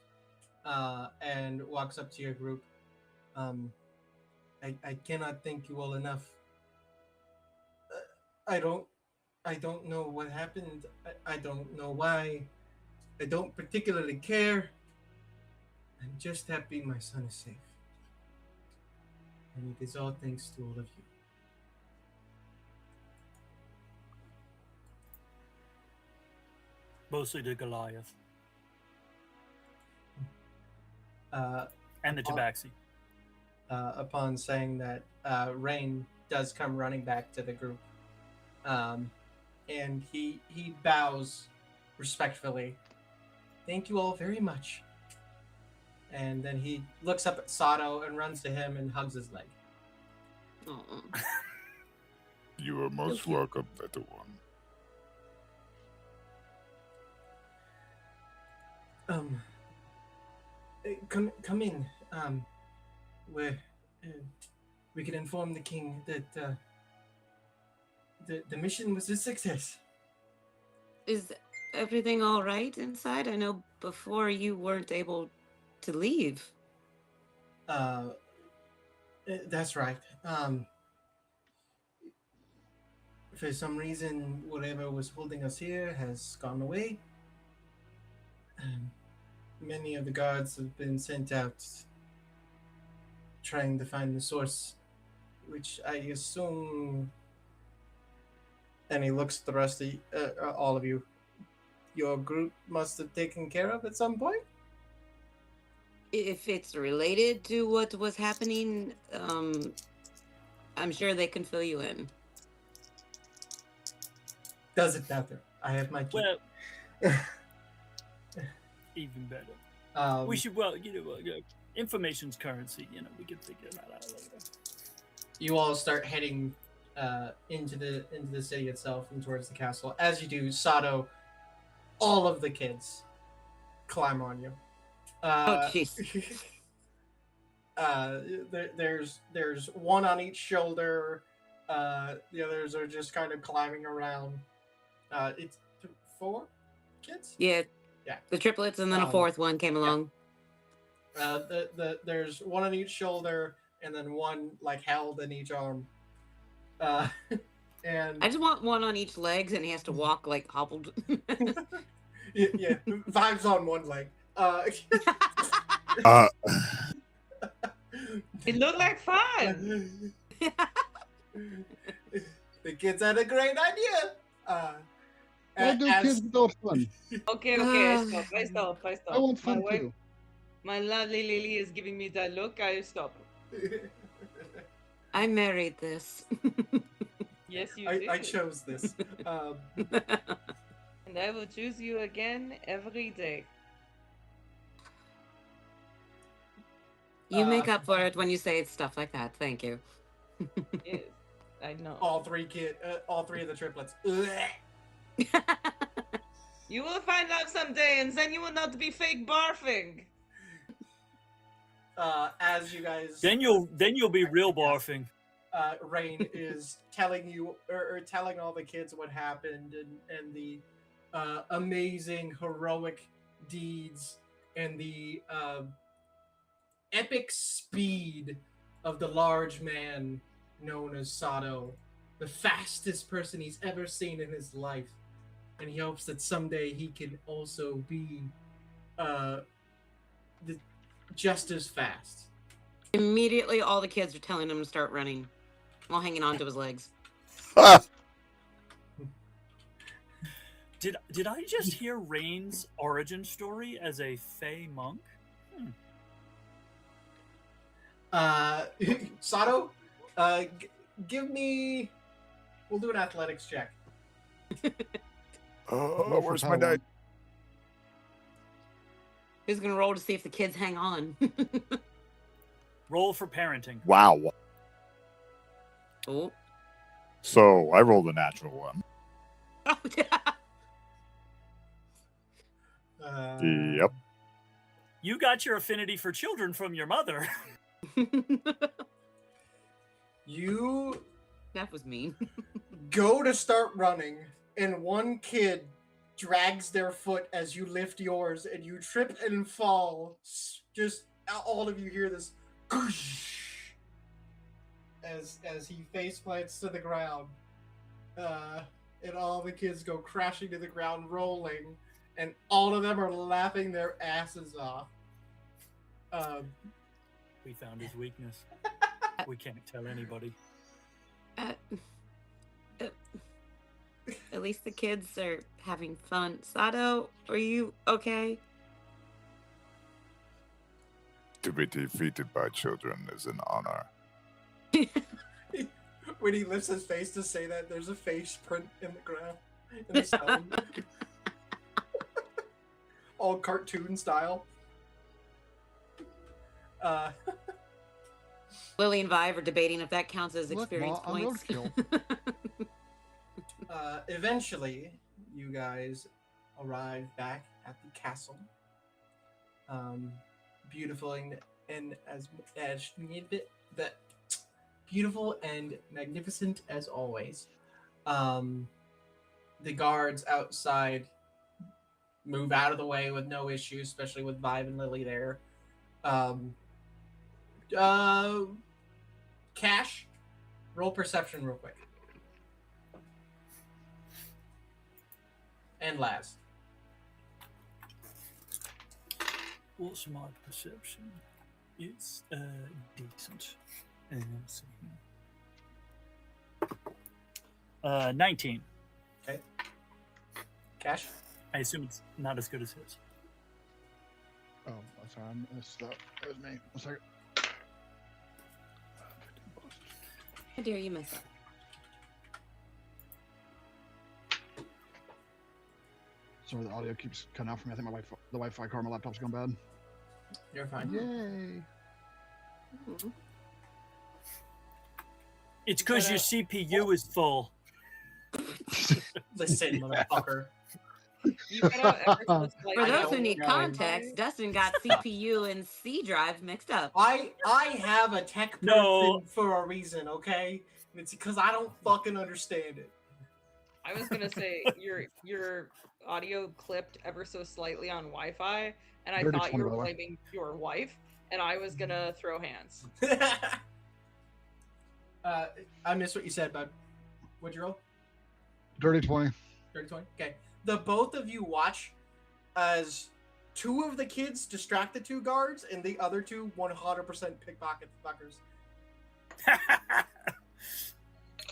and walks up to your group. I cannot thank you all enough. I don't know what happened. I don't know why. I don't particularly care. I'm just happy my son is safe. And it is all thanks to all of you. Mostly to Goliath. And the upon- Tabaxi. Upon saying that, Rain does come running back to the group. And he bows respectfully. Thank you all very much. And then he looks up at Sado and runs to him and hugs his leg. You are most welcome, little one. Come in. Where we can inform the king that the mission was a success. Is everything all right inside? I know before you weren't able to leave. That's right. For some reason, whatever was holding us here has gone away. Many of the guards have been sent out trying to find the source, which I assume. And he looks at the rest of all of you. Your group must have taken care of at some point. If it's related to what was happening, I'm sure they can fill you in. Doesn't matter. I have my key. Well, even better. We should, information's currency. We can figure that out later. You all start heading into the city itself and towards the castle. As you do, Sado, all of the kids climb on you. Oh, jeez. There's one on each shoulder. The others are just kind of climbing around. It's 4 kids. Yeah. Yeah. The triplets and then a fourth one came along. There's one on each shoulder and then one like held in each arm. And I just want one on each legs, and he has to walk like hobbled. yeah, Vibe's on one leg. It looked like fun. The kids had a great idea. Why do as- kids get no fun? Okay, I stop. I want My fun wife, too. my lovely Lily is giving me that look. I stop. I married this. Yes, you did. I chose this. And I will choose you again every day. You make up for it when you say stuff like that. Thank you. Yes, I know. all three of the triplets. You will find out someday, and then you will not be fake barfing. As you guys, Then you'll be real barfing. Rain is telling you or telling all the kids what happened and the amazing heroic deeds and the epic speed of the large man known as Sado, the fastest person he's ever seen in his life, and he hopes that someday he can also be just as fast. Immediately, all the kids are telling him to start running while hanging on to his legs. Did I just hear Rain's origin story as a Fey monk? Sado, give me. We'll do an athletics check. Where's my dice? Who's gonna roll to see if the kids hang on? Roll for parenting. Wow. Oh. So I rolled a natural one. Oh, Yep. You got your affinity for children from your mother. You that was mean. go to start running, and one kid drags their foot as you lift yours, and you trip and fall. Just all of you hear this as he face plants to the ground, and all the kids go crashing to the ground, rolling, and all of them are laughing their asses off. We found his weakness. We can't tell anybody. At least the kids are having fun. Sado, are you okay? To be defeated by children is an honor. When he lifts his face to say that, there's a face print in the ground, in the stone. All cartoon style. Lily and Vive are debating if that counts as Look, experience Ma, I'm points. roadkill. Eventually, you guys arrive back at the castle. Beautiful and as beautiful and magnificent as always. The guards outside move out of the way with no issue, especially with Vive and Lily there. Cash, roll perception real quick. And Laz. What's my perception? It's decent. Let's see. 19. Okay. Cash. I assume it's not as good as his. Oh, sorry, I missed that. That was me. 1 second. How dare you miss it? Sorry, the audio keeps cutting out for me. I think the Wi-Fi card on my laptop's gone bad. You're fine. Yay! Mhm. It's because your CPU is full. Listen, motherfucker. You got out ever so slightly. For those who don't need know. context, Dustin got CPU and C drive mixed up. I have a tech person No. for a reason, okay? And it's because I don't fucking understand it. I was gonna say your audio clipped ever so slightly on Wi-Fi, and I Dirty thought 20, you by were the way. blaming your wife, and I was gonna throw hands. I missed what you said, bud. What'd you roll? Dirty 20. 30-20? Okay. The both of you watch as two of the kids distract the two guards, and the other two 100% pickpocket fuckers.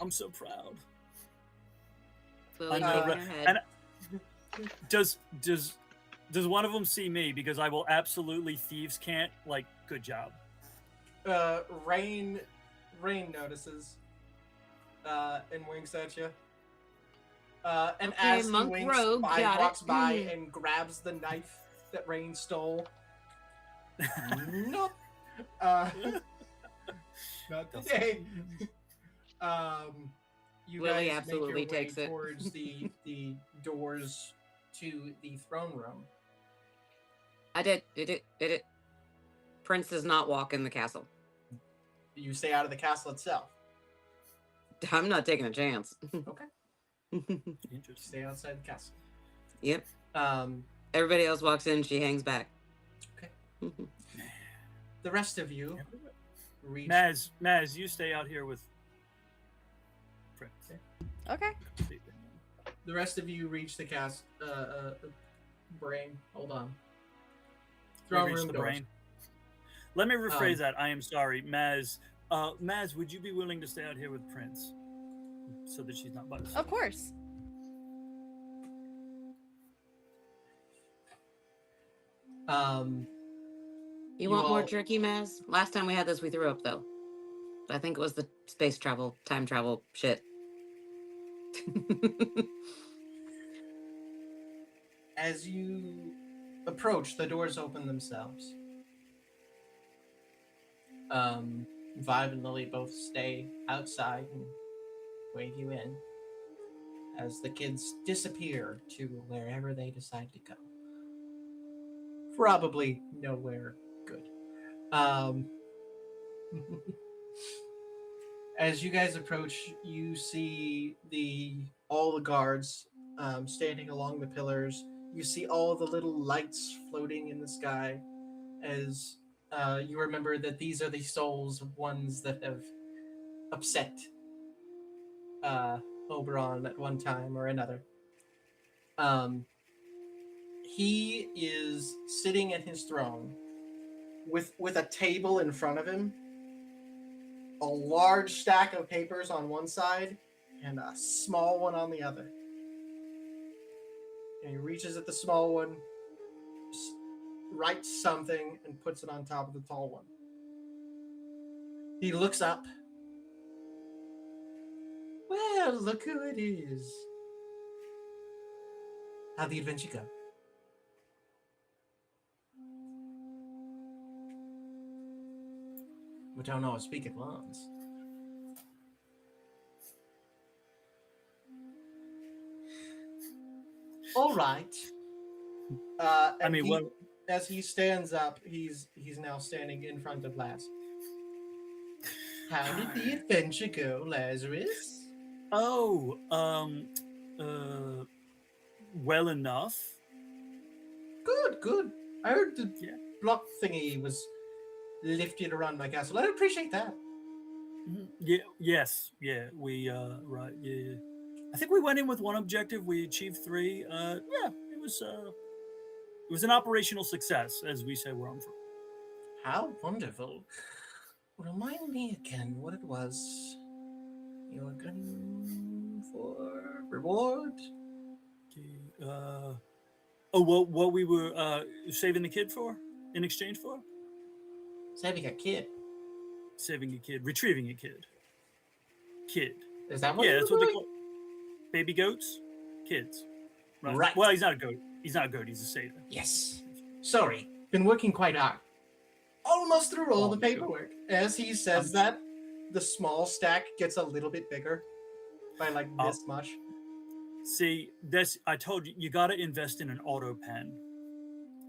I'm so proud. Lily I know, shaking right? her head. And Does one of them see me? Because I will absolutely thieves can't. Like, good job. Rain notices and winks at you. And Okay, as he monk winks, rogue, got it. walks by and grabs the knife that Rain stole. Nope. Not today. You Lily guys absolutely make your way takes it. towards the doors to the throne room. I did it. Prince does not walk in the castle. You stay out of the castle itself. I'm not taking a chance. Okay. Interesting. Stay outside the castle. Yep. Um, Everybody else walks in, she hangs back. Okay. The rest of you reach. Maz, you stay out here with Prince. Okay. The rest of you reach the castle. Brain. Hold on. Throne Reach room the doors. brain. Let me rephrase that. I am sorry, Maz. Maz, would you be willing to stay out here with Prince, so that she's not by herself? Of course. You want more jerky, Maz? Last time we had this, we threw up, though. I think it was the space travel, time travel shit. As you approach, the doors open themselves. Vibe and Lily both stay outside and wave you in as the kids disappear to wherever they decide to go. Probably nowhere good. As you guys approach, you see all the guards standing along the pillars. You see all the little lights floating in the sky as you remember that these are the souls of ones that have upset Oberon at one time or another. He is sitting at his throne with a table in front of him, a large stack of papers on one side, and a small one on the other. And he reaches at the small one, writes something, and puts it on top of the tall one. He looks up. Well, look who it is. How'd the adventure go? We don't always speak at once. All right. As he stands up, he's now standing in front of Lazarus. How did the adventure go, Lazarus? Oh, well enough. Good. I heard the block thingy was lifted around my castle. I appreciate that. Yeah. Yes. Yeah. We. Right. Yeah. I think we went in with one objective. We achieved 3. Yeah. It was an operational success, as we say where I'm from. How wonderful. Remind me again what it was you were going for reward. What we were saving the kid for in exchange for? Saving a kid. Saving a kid, retrieving a kid. Kid. Is that what? Yeah, that's what they call baby goats. Kids. Right. Well, he's not a goat. He's not a goat. He's a satyr. Yes. Sorry, been working quite hard. Almost through all the paperwork. As he says that, the small stack gets a little bit bigger by like this much. See, I told you, you got to invest in an auto pen.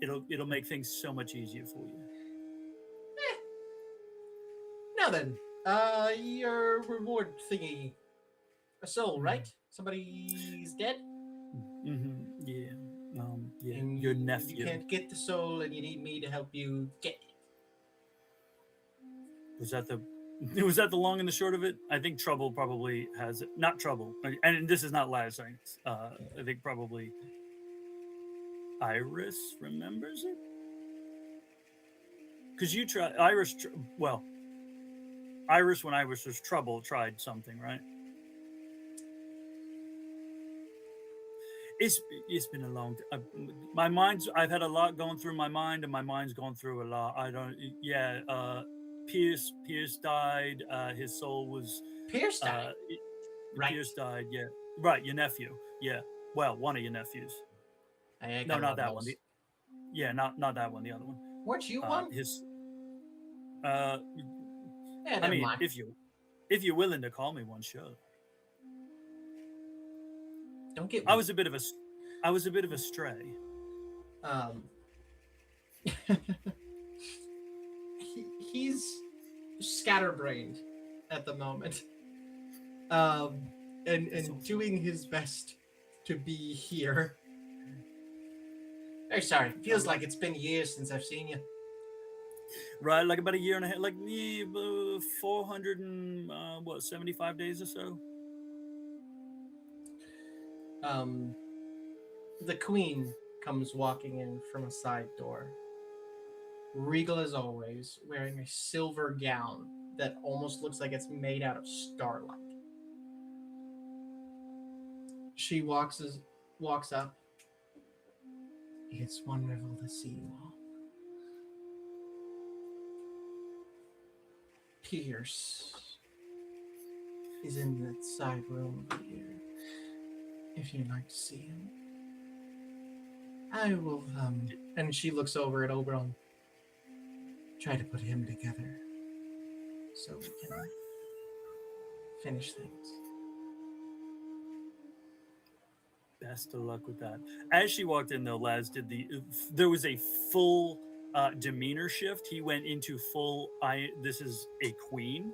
It'll make things so much easier for you. Now then, your reward thingy. A soul, right? Somebody's dead? Mm-hmm. Yeah. Yeah. And Your nephew. You can't get the soul and you need me to help you get it. Was that the long and the short of it? I think Trouble probably has it. Not Trouble. And this is not Laz saying this. I think probably Iris remembers it. Because you tried Iris. Iris, when Iris was Trouble, tried something, right? It's been a long. My mind's. I've had a lot going through my mind, and my mind's gone through a lot. I don't. Yeah. Pierce died. His soul was. Pierce died. Right. Pierce died. Yeah. Right. Your nephew. Yeah. Well, one of your nephews. No, not that one. Yeah, not that one. The other one. Weren't you one? His. Yeah, I mean, mind. if you're willing to call me one, sure. Don't get. I was a bit of a stray. He's scatterbrained at the moment, and doing his best to be here. Very sorry. Feels like it's been years since I've seen you. Right, like about a year and a half, like 475 days or so. The queen comes walking in from a side door, regal as always, wearing a silver gown that almost looks like it's made out of starlight. She walks up. It's wonderful to see you all. Pierce is in the side room over here. If you'd like to see him, I will. And she looks over at Oberon. Try to put him together so we can finish things. Best of luck with that. As she walked in, though, Laz there was a full demeanor shift. He went into full. This is a queen.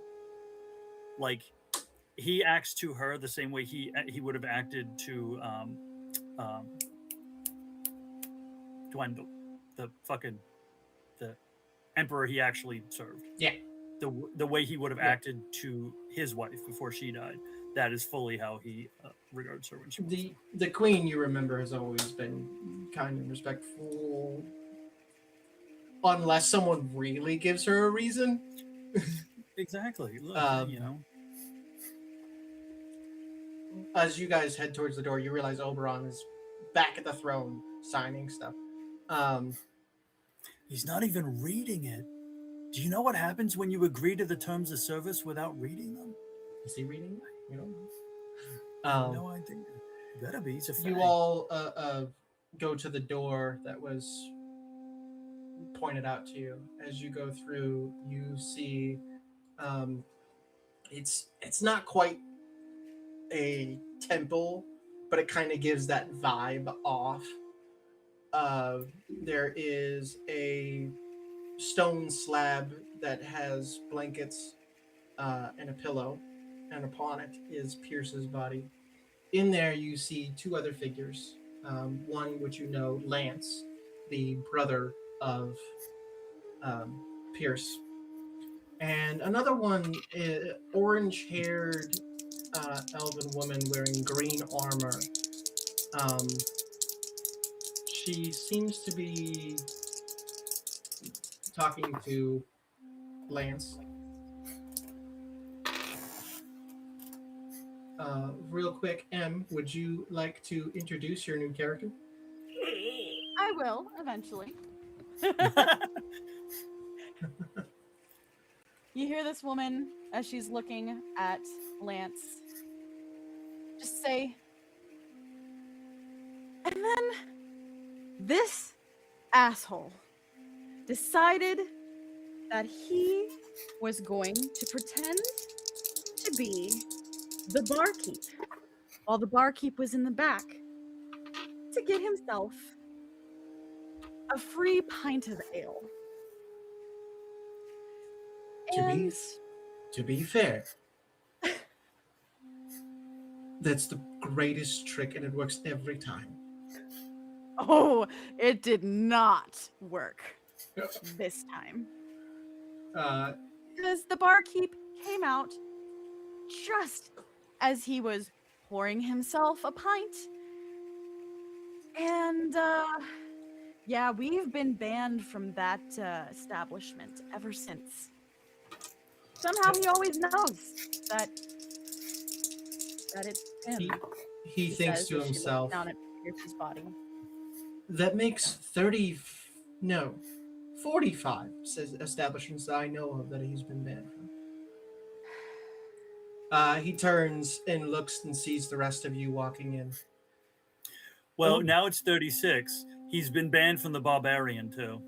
Like, he acts to her the same way he would have acted to Dwendal, the emperor he actually served. Yeah. The way he would have acted to his wife before she died. That is fully how he regards her when she was the queen, you remember, has always been kind and respectful, unless someone really gives her a reason. Exactly. Look, As you guys head towards the door, you realize Oberon is back at the throne signing stuff. He's not even reading it. Do you know what happens when you agree to the terms of service without reading them? Is he reading? You don't know. No idea. Better be. It's a fact. You all go to the door that was pointed out to you. As you go through, you see it's not quite a temple, but it kind of gives that vibe off. There is a stone slab that has blankets and a pillow, and upon it is Pierce's body. In there, you see two other figures. One, which you know, Lance, the brother of Pierce, and another one, orange-haired elven woman wearing green armor. She seems to be talking to Lance. Real quick, Em, would you like to introduce your new character? I will eventually. You hear this woman as she's looking at Lance just say, and then this asshole decided that he was going to pretend to be the barkeep while the barkeep was in the back to get himself a free pint of ale. To be fair, that's the greatest trick, and it works every time. Oh, it did not work this time. Because the barkeep came out just as he was pouring himself a pint. And, yeah, we've been banned from that establishment ever since. Somehow he always knows that it's him. He thinks to himself, Pierce's body. That makes 45 says establishments that I know of that he's been banned from. He turns and looks and sees the rest of you walking in. Well, Oh. now it's 36. He's been banned from the Barbarian, too.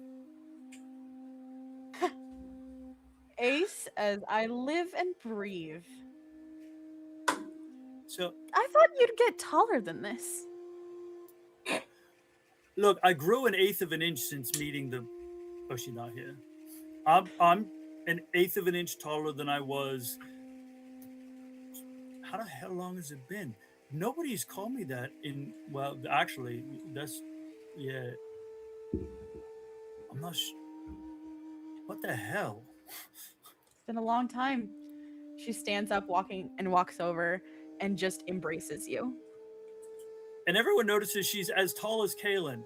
Ace, as I live and breathe. So, I thought you'd get taller than this. look, I grew an eighth of an inch since meeting the... Oh, she's not here. I'm an eighth of an inch taller than I was... How the hell long has it been? Nobody's called me that in... Well, actually, that's... Yeah. I'm not sure. What the hell? It's been a long time. She stands up, walks over, and just embraces you. And everyone notices she's as tall as Kaylin.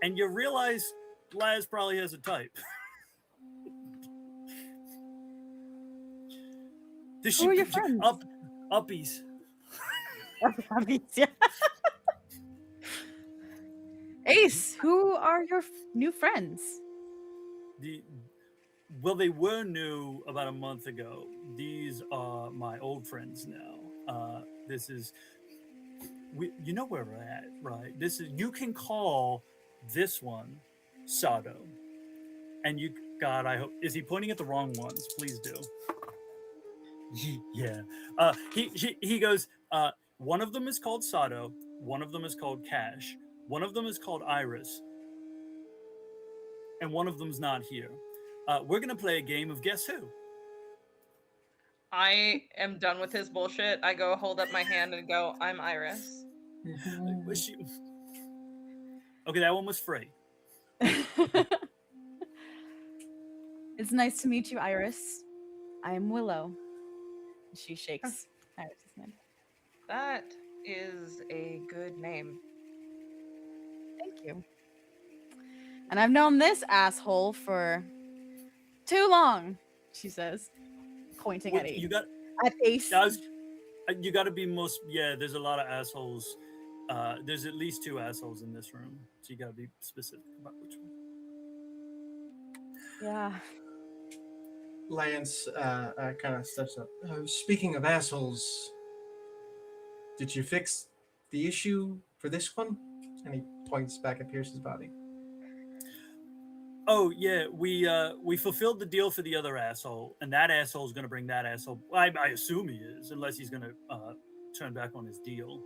And you realize Laz probably has a type. Who are your friends? Uppies. Yeah. Ace, who are your new friends? Well, they were new about a month ago. These are my old friends now. This is, you know where we're at, right? This is, you can call this one Sado. And God, I hope, is he pointing at the wrong ones? Please do. Yeah. He goes, one of them is called Sado. One of them is called Cash. One of them is called Iris. And one of them's not here. We're going to play a game of Guess Who? I am done with his bullshit. I go hold up my hand and go, I'm Iris. Okay, that one was free. It's nice to meet you, Iris. I am Willow. She shakes Iris's hand. That is a good name. Thank you. And I've known this asshole for too long, she says, pointing at Ace. At Ace. You got to be most... Yeah, there's a lot of assholes. There's at least 2 assholes in this room. So you got to be specific about which one. Yeah. Lance kind of steps up. Speaking of assholes, did you fix the issue for this one? And he points back at Pierce's body. Oh yeah, we fulfilled the deal for the other asshole, and that asshole is going to bring that asshole. I assume he is, unless he's going to turn back on his deal.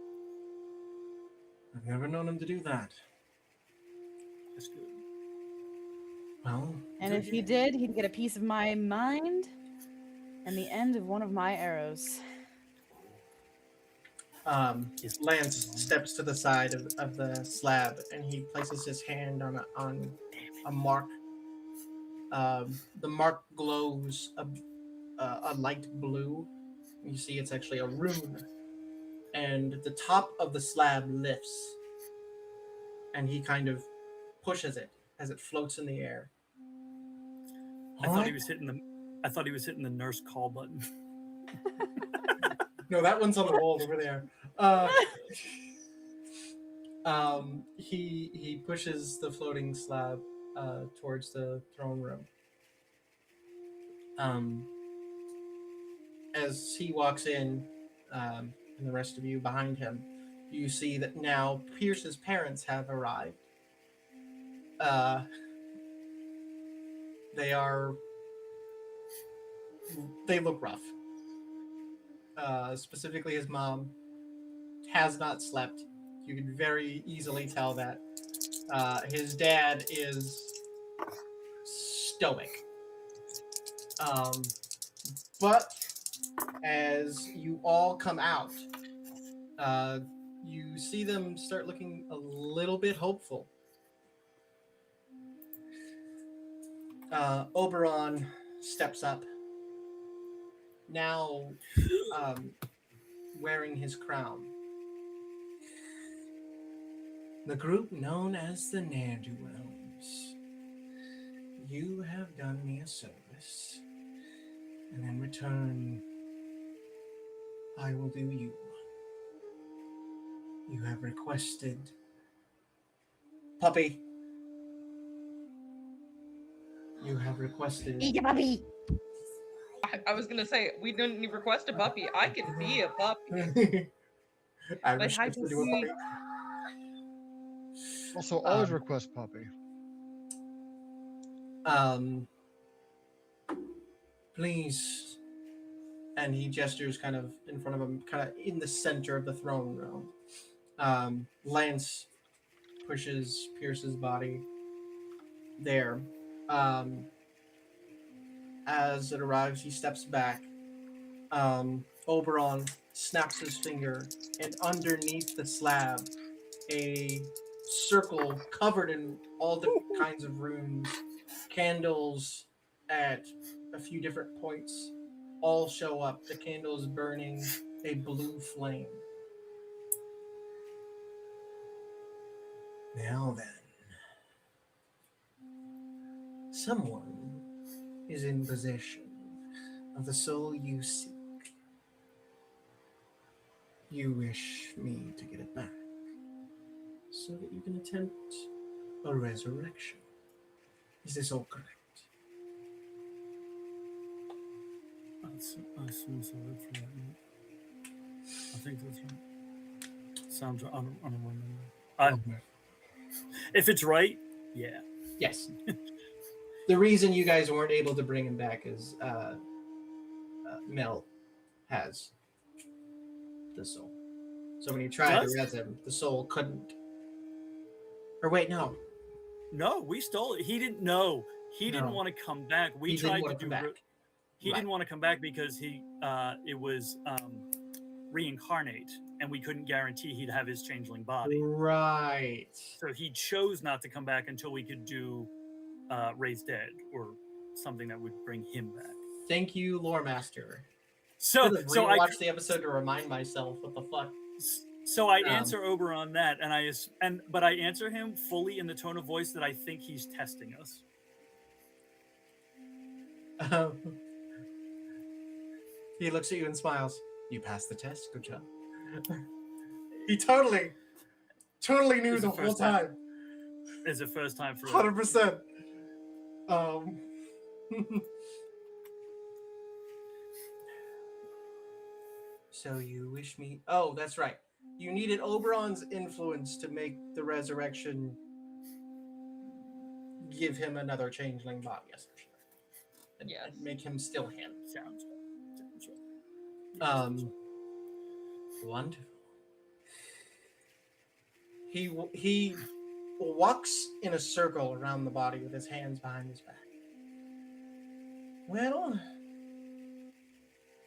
I've never known him to do that. That's good. Well, and if he did, he'd get a piece of my mind and the end of one of my arrows. Lance steps to the side of the slab, and he places his hand on a mark. The mark glows a light blue. You see it's actually a rune. And the top of the slab lifts. And he kind of pushes it as it floats in the air. I thought he was hitting the nurse call button. No, that one's on the wall over there. He pushes the floating slab towards the throne room. As he walks in, and the rest of you behind him, you see that now Pierce's parents have arrived. They look rough. Specifically, his mom has not slept. You can very easily tell that. His dad is stoic. But as you all come out, you see them start looking a little bit hopeful. Oberon steps up, now wearing his crown. The group known as the Ne'er-Do-Wells, you have done me a service, and in return, I will do you. You have requested Puppy. You have requested. Eat a puppy. I was gonna say we didn't request a puppy. I could be a puppy. I But wish how to does do a he- puppy. Also, always Um, request puppy. Please. And he gestures kind of in front of him, kind of in the center of the throne room. Lance pushes Pierce's body there. As it arrives, he steps back. Oberon snaps his finger, and underneath the slab, a circle covered in all different kinds of runes, candles at a few different points, all show up. The candles burning a blue flame. Now then, someone is in possession of the soul you seek. You wish me to get it back so that you can attempt a resurrection. Is this all correct? I assume so. That's right. I think that's right. Sounds right. I don't remember. If it's right, yeah. Yes. The reason you guys weren't able to bring him back is Mel has the soul. So when you tried to res him, the soul couldn't. Or wait, no. No, we stole it. He didn't know. He didn't want to come back. We He tried didn't to want to do. come back. He Right. didn't want to come back because it was reincarnate, and we couldn't guarantee he'd have his changeling body. Right. So he chose not to come back until we could do Raise Dead or something that would bring him back. Thank you, Lore Master. So I watched the episode to remind myself what the fuck. So I answer Oberon that, but I answer him fully in the tone of voice that I think he's testing us. He looks at you and smiles. You passed the test. Good job. He totally knew It's the the whole first time. time. It's the first time for 100%. So you wish me... Oh, that's right. You needed Oberon's influence to make the resurrection give him another changeling body, essentially. And make him still him. Sounds right. Wonderful. He walks in a circle around the body with his hands behind his back. Well,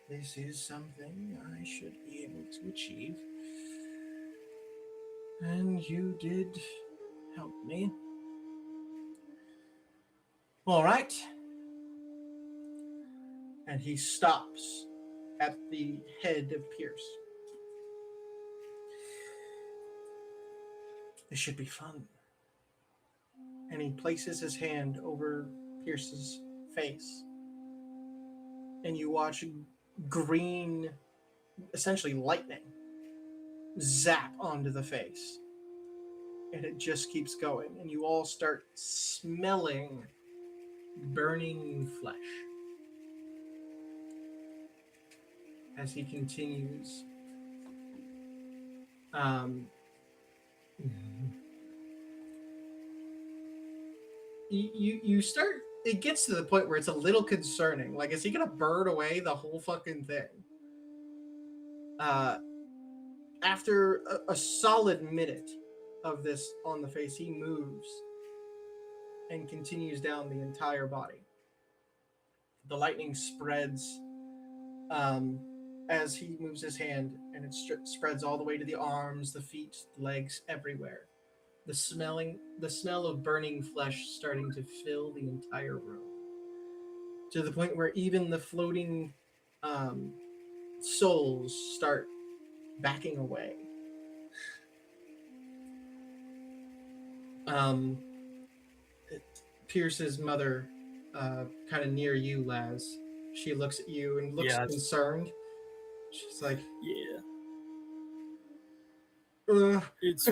this is something I should be able to achieve. And you did help me. All right. And he stops at the head of Pierce. This should be fun. And he places his hand over Pierce's face. And you watch green, essentially lightning, zap onto the face. And it just keeps going. And you all start smelling burning flesh. As he continues. You start, it gets to the point where it's a little concerning. Like, is he gonna burn away the whole fucking thing? After a solid minute of this on the face, he moves and continues down the entire body. The lightning spreads as he moves his hand, and it spreads all the way to the arms, the feet, the legs, everywhere. The smell of burning flesh starting to fill the entire room, to the point where even the floating souls start backing away. Pierce's mother, kind of near you, Laz. She looks at you and looks concerned. She's like, "Yeah, it's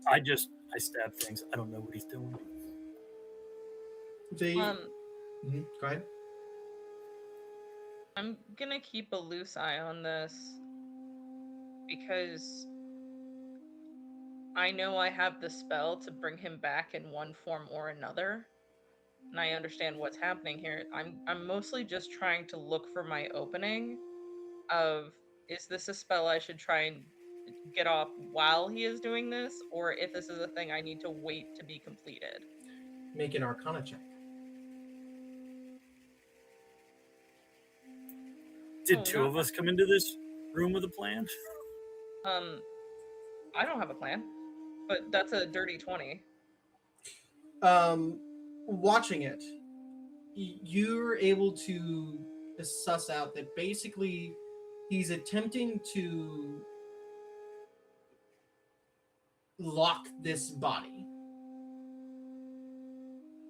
I stab things. I don't know what he's doing. They. Mhm, go ahead. I'm gonna keep a loose eye on this because I know I have the spell to bring him back in one form or another, and I understand what's happening here. I'm mostly just trying to look for my opening of, is this a spell I should try and get off while he is doing this, or if this is a thing I need to wait to be completed. Make an Arcana check. Did two of us come into this room with a plan? I don't have a plan, but that's a dirty 20. Watching it, you're able to suss out that basically he's attempting to lock this body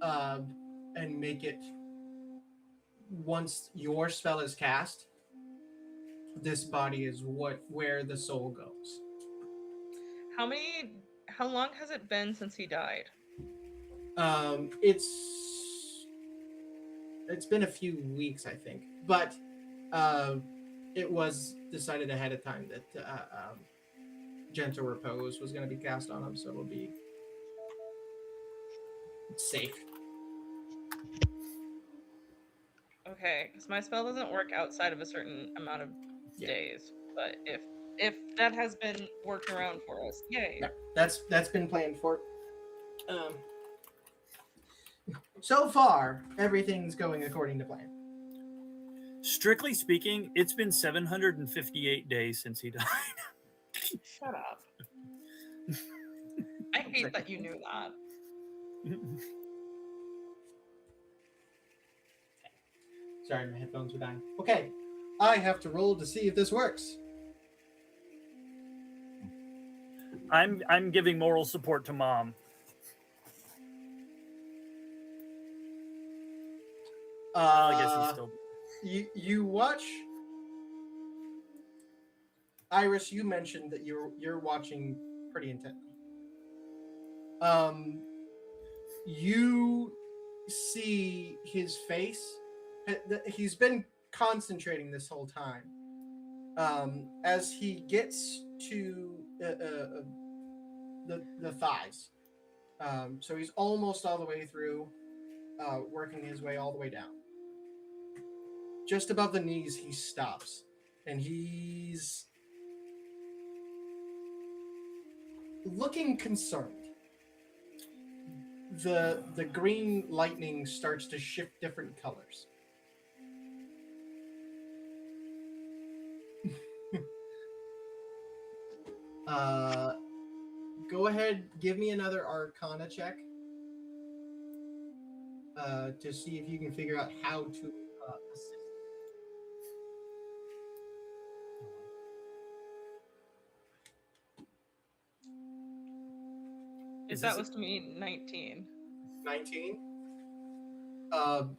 and make it, once your spell is cast, this body is where the soul goes. How long has it been since he died? It's been a few weeks, I think, but it was decided ahead of time that Gentle Repose was going to be cast on him, so it'll be safe. Okay, because my spell doesn't work outside of a certain amount of days, but if that has been worked around for us, yay. Yeah, that's been planned for. So far, everything's going according to plan. Strictly speaking, it's been 758 days since he died. Shut up. I hate that you knew that. Sorry, my headphones were dying. Okay, I have to roll to see if this works. I'm giving moral support to Mom. I guess he's still. You watch. Iris, you mentioned that you're watching pretty intently. You see his face. He's been concentrating this whole time. As he gets to the thighs, so he's almost all the way through, working his way all the way down. Just above the knees, he stops, and he's looking concerned. The green lightning starts to shift different colors. Go ahead, give me another Arcana check to see if you can figure out how to assist. If that was to me, 19. 19.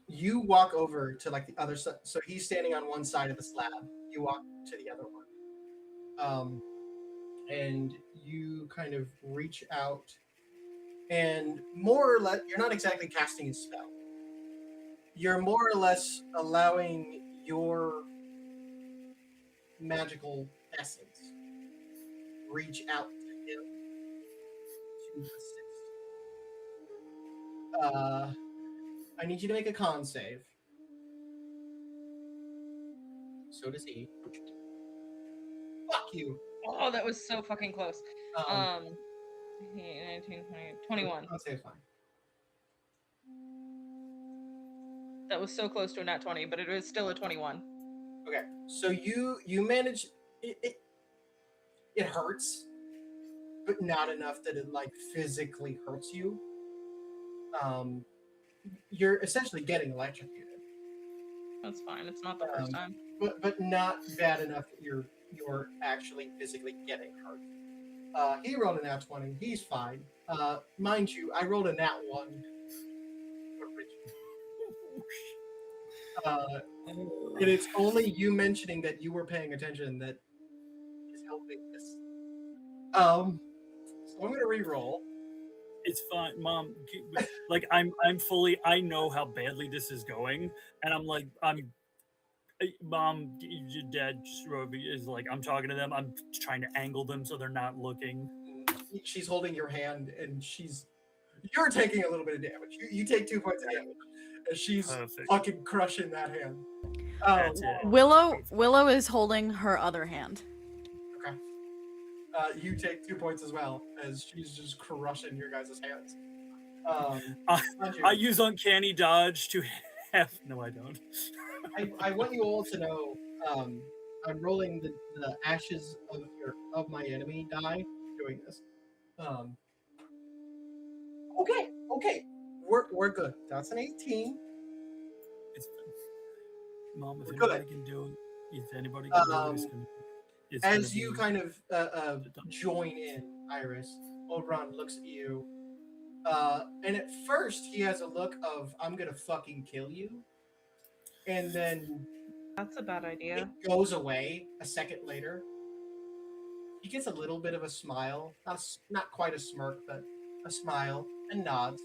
You walk over to like the other side. So he's standing on one side of the slab. You walk to the other one. And you kind of reach out, and more or less, you're not exactly casting a spell. You're more or less allowing your magical essence reach out to him to assist. I need you to make a con save. So does he. Fuck you. Oh, that was so fucking close. 19, 20, 21. I'll say it's fine. That was so close to a nat 20, but it was still a 21. Okay, so you manage it hurts, but not enough that it like physically hurts you. You're essentially getting electrocuted. That's fine. It's not the first time. But not bad enough that you're actually physically getting hurt. He rolled a nat 20. He's fine. Mind you, I rolled a nat 1. And it's only you mentioning that you were paying attention that is helping this. So I'm gonna re-roll. It's fine, Mom. Like I'm fully. I know how badly this is going, and Mom, Dad is like, I'm talking to them. I'm trying to angle them so they're not looking. She's holding your hand, and you're taking a little bit of damage. You take 2 points of damage, and she's Perfect. fucking crushing that hand. That's it. Willow is holding her other hand. Okay. You take 2 points as well, as she's just crushing your guys' hands. I use uncanny dodge to have. No, I don't. I want you all to know, I'm rolling the ashes of my enemy die doing this. Okay, we're good. That's an 18. It's Mom, if We're anybody good. can do it, if anybody can do it, it's gonna As you be- kind of join in, Iris, Oberon looks at you, and at first he has a look of "I'm gonna fucking kill you," and then That's a bad idea. it goes away a second later. He gets a little bit of a smile, not quite a smirk, but a smile, and nods.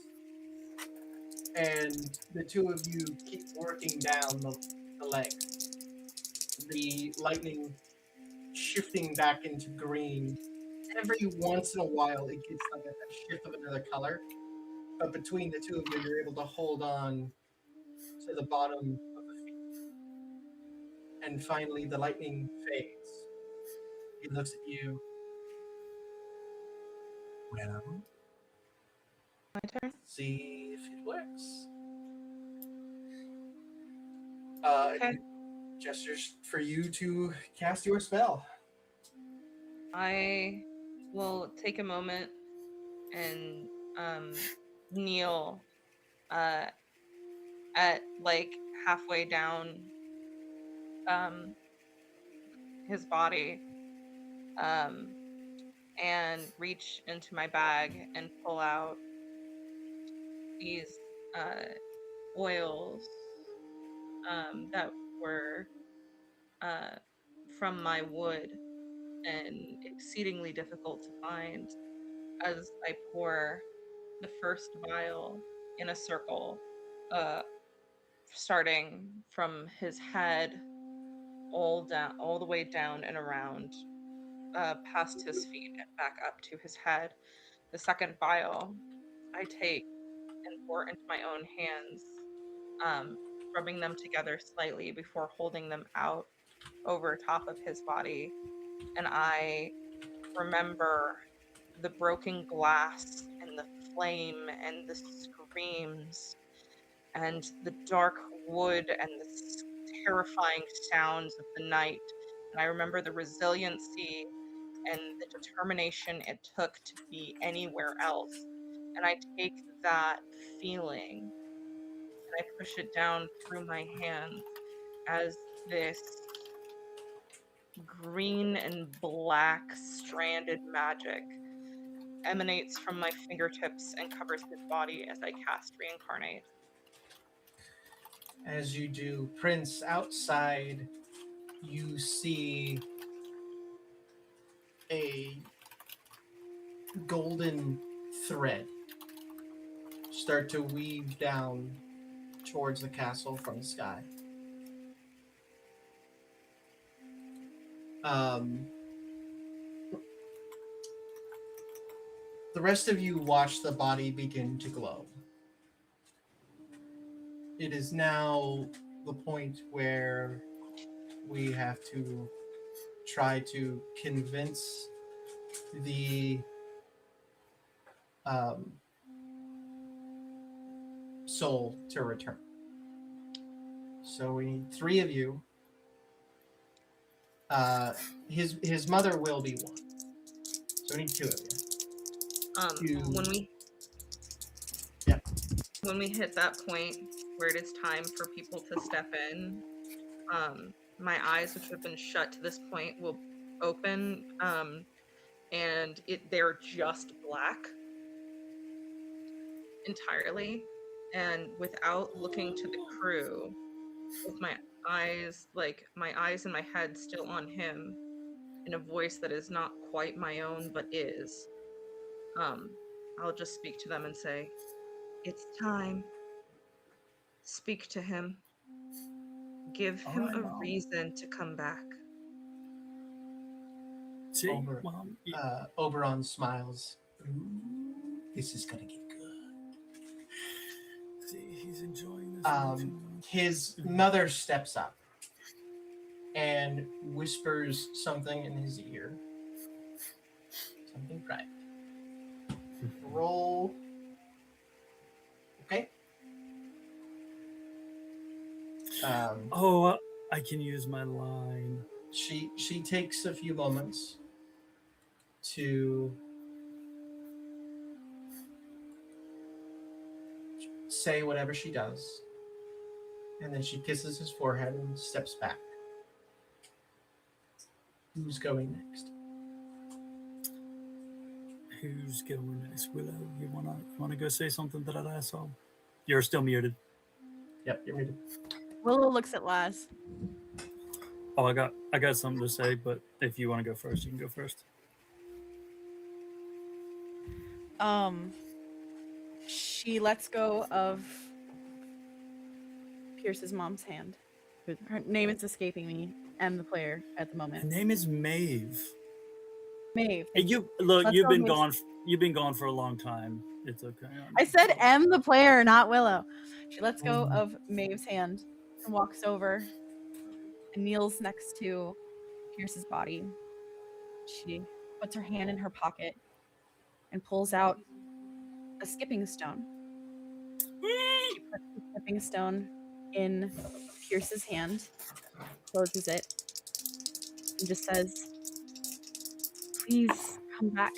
And the two of you keep working down the leg. The lightning shifting back into green. Every once in a while, it gets like a shift of another color. But between the two of you, you're able to hold on to the bottom of the feet. And finally, the lightning fades. He looks at you. Well, My turn. see if it works. Okay. Gestures for you to cast your spell. I will take a moment and kneel at like halfway down his body and reach into my bag and pull out these oils that were from my wood and exceedingly difficult to find, as I pour the first vial in a circle, starting from his head all the way down and around, past his feet and back up to his head. The second vial I take and pour into my own hands, rubbing them together slightly before holding them out over top of his body. And I remember the broken glass and the flame and the screams and the dark wood and the terrifying sounds of the night. And I remember the resiliency and the determination it took to be anywhere else. And I take that feeling and I push it down through my hands as this green and black stranded magic emanates from my fingertips and covers his body as I cast Reincarnate. As you do, Prince, outside, you see a golden thread start to weave down towards the castle from the sky. The rest of you watch the body begin to glow. It is now the point where we have to try to convince the soul to return. So we need 3 of you. His mother will be one. So we need 2 of you. When we hit that point where it is time for people to step in, my eyes, which have been shut to this point, will open, and they're just black entirely. And without looking to the crew, with my eyes and my head still on him, in a voice that is not quite my own but is, I'll just speak to them and say, "It's time. Speak to him. Give All him right, a Mom. reason to come back." See, Ober- Mom. Oberon smiles. Ooh, this is gonna get good. See, he's enjoying this way too much. His mother steps up and whispers something in his ear. Something private. Roll. Okay. Oh, I can use my line. She takes a few moments to say whatever she does, and then she kisses his forehead and steps back. Who's going next? Who's going next? Willow, you wanna go say something to that asshole? You're still muted. Yep, you're muted. Willow looks at Laz. Oh, I got something to say, but if you want to go first, you can go first. She lets go of Pierce's mom's hand. Her name is escaping me. And the player at the Her moment. name is Maeve. Maeve. Hey, you look. Let's You've go been Maeve. gone. You've been gone for a long time. It's okay. I said M the player, not Willow. She lets go Mm. of Maeve's hand and walks over and kneels next to Pierce's body. She puts her hand in her pocket and pulls out a skipping stone. She puts the skipping stone in Pierce's hand, closes it, and just says, "Please come back.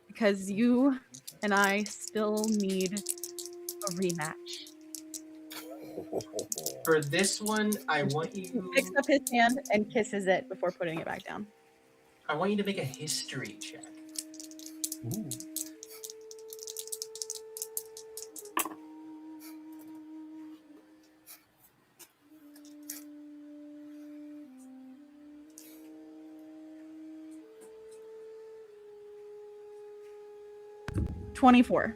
Because you and I still need a rematch." For this one, I want you. He picks up his hand and kisses it before putting it back down. I want you to make a history check. Ooh. $24.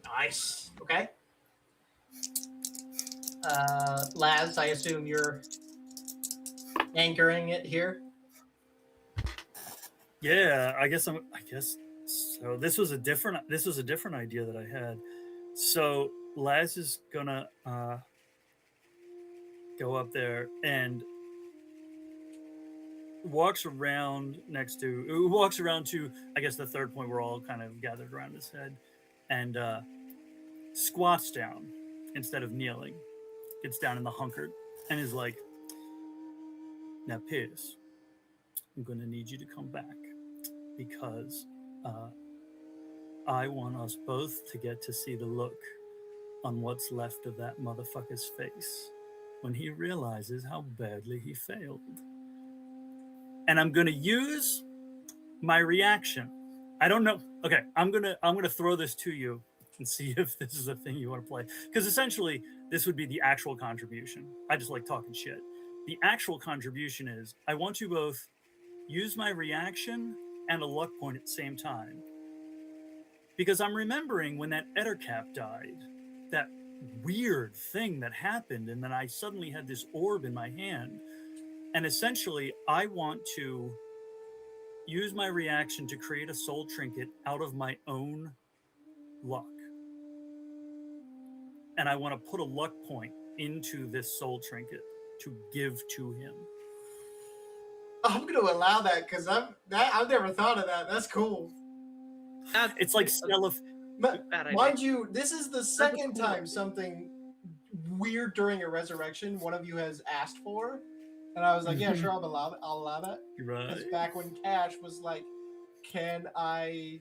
Nice. Okay. Laz, I assume you're anchoring it here. Yeah, I guess so. This was a different idea that I had. So Laz is gonna go up there and walks around to I guess the third point we're all kind of gathered around his head, and squats down instead of kneeling. Gets down in the hunkered and is like, "Now, Pierce, I'm gonna need you to come back because I want us both to get to see the look on what's left of that motherfucker's face when he realizes how badly he failed. And I'm gonna use my reaction. I don't know. Okay, I'm gonna throw this to you and see if this is a thing you want to play. Because essentially, this would be the actual contribution. I just like talking shit. The actual contribution is I want to both use my reaction and a luck point at the same time. Because I'm remembering when that Ettercap died, that weird thing that happened, and then I suddenly had this orb in my hand. And essentially, I want to use my reaction to create a soul trinket out of my own luck. And I want to put a luck point into this soul trinket to give to him. I'm going to allow that because I've never thought of that. That's cool. It's like Stella. But Bad idea. mind you, this is the second cool time idea. something weird during a resurrection one of you has asked for, and I was like, "Yeah, sure, I'll allow that." Right. Because back when Cash was like, "Can I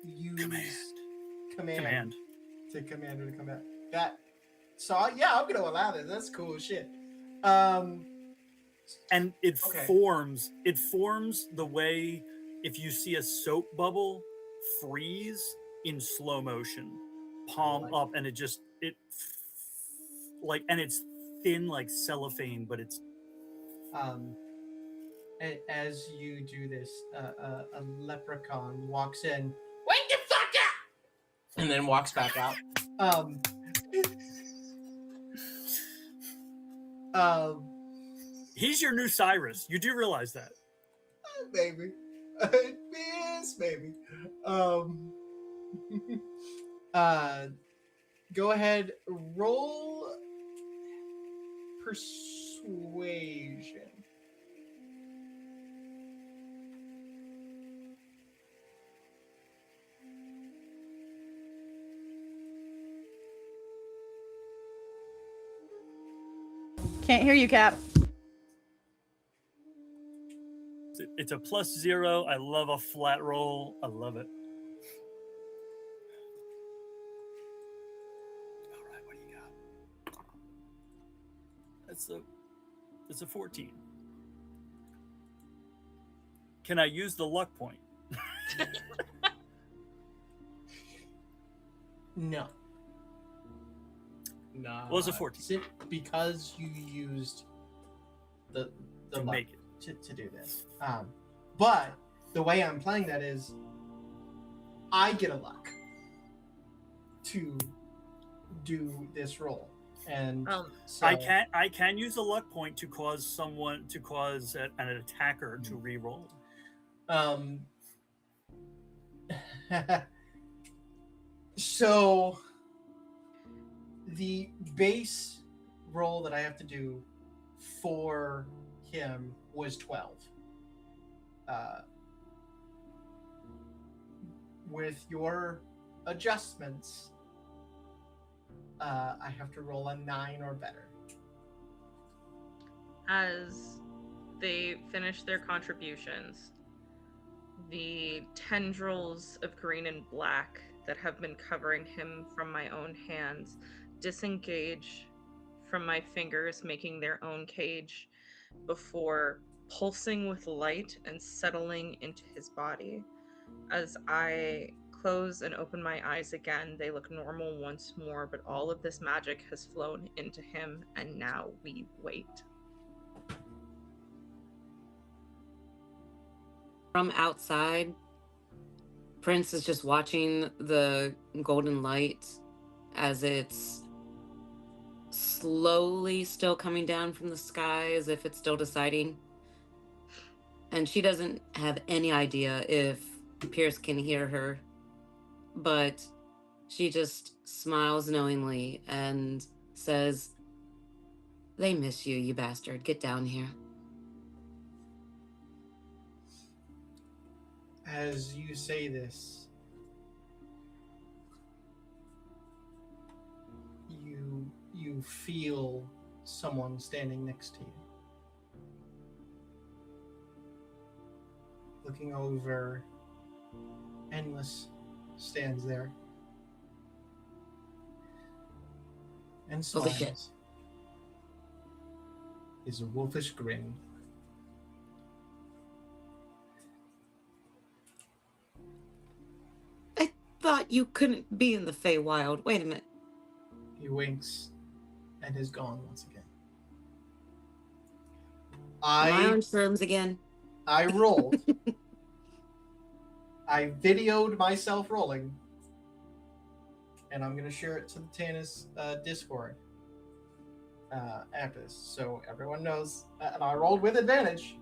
use command to command her to come back?" That. So yeah, I'm gonna allow this. That's cool as shit. And it Okay. forms the way if you see a soap bubble freeze in slow motion, palm up, and it's thin like cellophane, but it's as you do this, a leprechaun walks in. Wake the fuck up! And then walks back out. He's your new Cyrus. You do realize that? Maybe. Yes, maybe. Go ahead, roll persuasion. Can't hear you, Cap. It's a +0. I love a flat roll. I love it. All right, what do you got? That's a 14. Can I use the luck point? No. No. What was a 14? Because you used the To luck make it. to do this. But the way I'm playing that is I get a luck to do this roll. And so, I can use a luck point to cause an attacker to re-roll. So the base roll that I have to do for him was 12. With your adjustments, I have to roll a 9 or better. As they finish their contributions, the tendrils of green and black that have been covering him from my own hands disengage from my fingers, making their own cage before pulsing with light and settling into his body. As I close and open my eyes again, they look normal once more, but all of this magic has flown into him, and now we wait. From outside, Prince is just watching the golden light as it's slowly still coming down from the sky, as if it's still deciding. And she doesn't have any idea if Pierce can hear her, but she just smiles knowingly and says, "They miss you, you bastard. Get down here." As you say this, you feel someone standing next to you. Looking over, Endless stands there and Holy shit. smiles. Is a wolfish grin. I thought you couldn't be in the Feywild. Wait a minute. He winks and is gone once again. Am I on shrooms again? I rolled. I videoed myself rolling, and I'm gonna share it to the Tannis Discord after this, so everyone knows. And I rolled with advantage.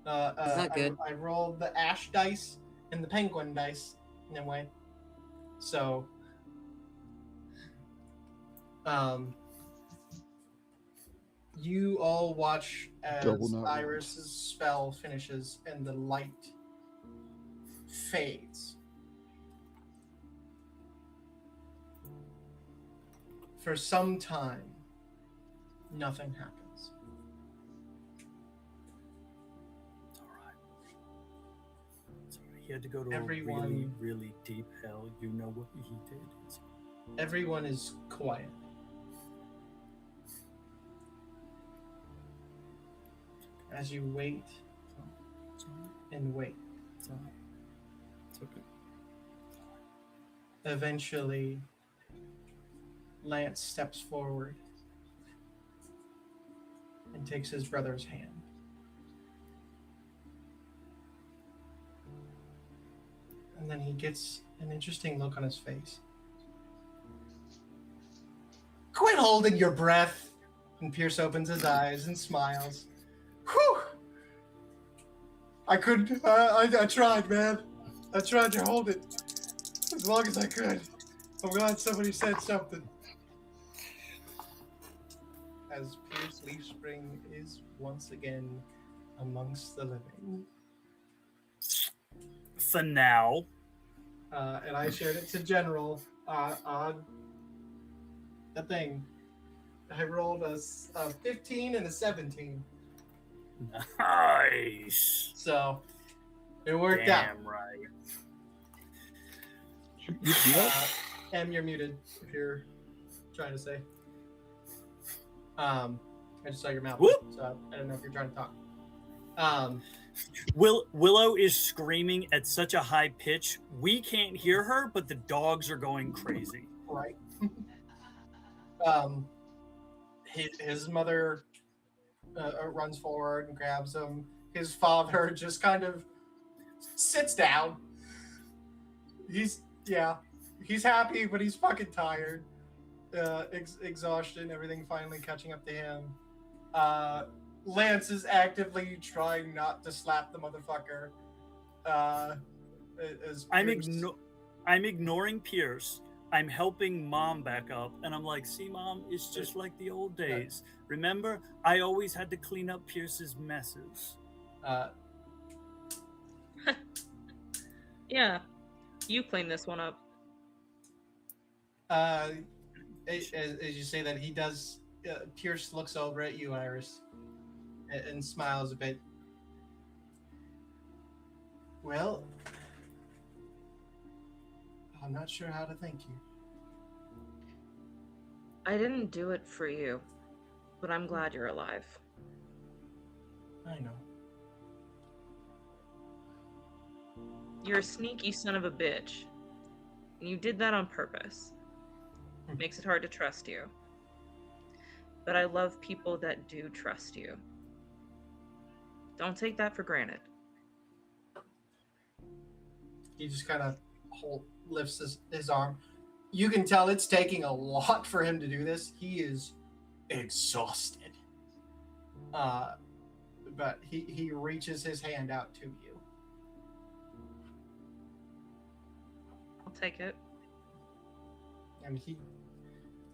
That's not good. I rolled the ash dice and the penguin dice anyway. So, you all watch as Iris's spell finishes and the light fades. For some time, nothing happens. It's all right. He had to go to Everyone- a really, really deep hell. You know what he did. Everyone is quiet. As you wait and wait. It's all right. It's okay. Eventually, Lance steps forward and takes his brother's hand. And then he gets an interesting look on his face. Quit holding your breath! And Pierce opens his eyes and smiles. Whew! I couldn't. I tried, man. I tried to hold it as long as I could. I'm glad somebody said something. As Pierce Leafspring is once again amongst the living. For now. And I shared it to General on the thing. I rolled a 15 and a 17. Nice. So it worked out. Damn right. Em, you're muted if you're trying to say. I just saw your mouth, Whoop. so I don't know if you're trying to talk. Willow is screaming at such a high pitch. We can't hear her, but the dogs are going crazy. Right. His mother runs forward and grabs him. His father just kind of sits down. He's happy, but he's fucking tired. Exhaustion, everything finally catching up to him. Lance is actively trying not to slap the motherfucker. I'm ignoring Pierce. I'm helping Mom back up, and I'm like, see, Mom, it's just like the old days. Remember, I always had to clean up Pierce's messes. Yeah, you clean this one up. As you say that, he does. Pierce looks over at you, Iris, and smiles a bit. Well, I'm not sure how to thank you. I didn't do it for you, but I'm glad you're alive. I know. You're a sneaky son of a bitch. And you did that on purpose. Makes it hard to trust you. But I love people that do trust you. Don't take that for granted. He just kind of lifts his arm. You can tell it's taking a lot for him to do this. He is exhausted. But he reaches his hand out to you. I'll take it. And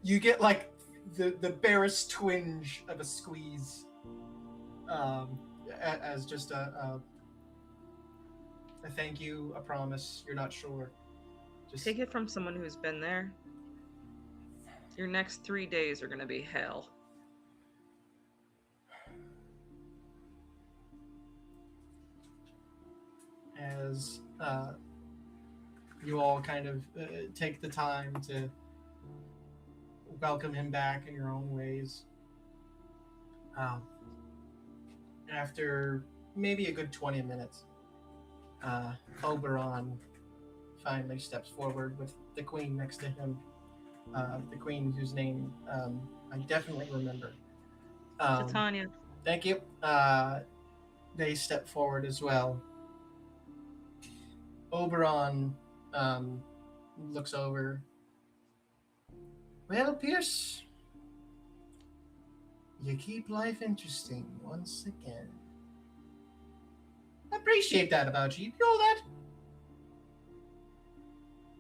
you get like the barest twinge of a squeeze, as just a thank you, a promise. You're not sure. Just Take it from someone who's been there. Your next 3 days are going to be hell. As you all kind of take the time to welcome him back in your own ways. After maybe a good 20 minutes, Oberon finally steps forward with the queen next to him. The queen whose name I definitely remember. Titania. Thank you. They step forward as well. Oberon looks over. Well, Pierce, you keep life interesting once again. I appreciate that about you. You know that?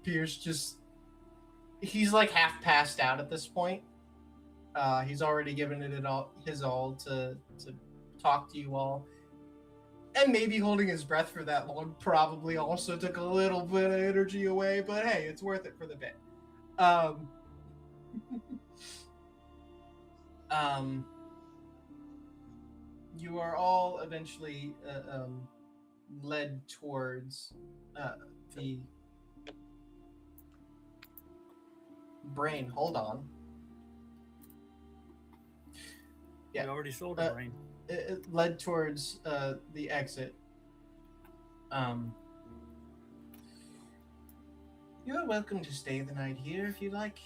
Pierce he's like half passed out at this point. He's already given it his all to talk to you all. And maybe holding his breath for that long probably also took a little bit of energy away, but hey, it's worth it for the bit. You are all eventually led towards the brain. Hold on. Yeah. We already sold the brain. It led towards the exit. You're welcome to stay the night here if you like.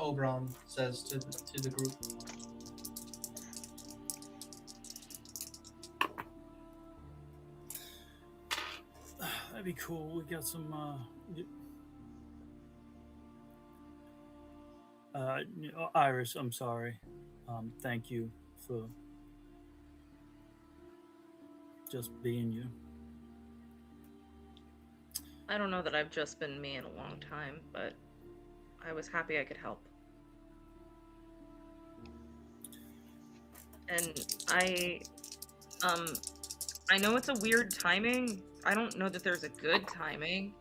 Oberon says to the group. That'd be cool. We got some. Iris, I'm sorry. Thank you for just being you. I don't know that I've just been me in a long time, but I was happy I could help. And I know it's a weird timing. I don't know that there's a good timing,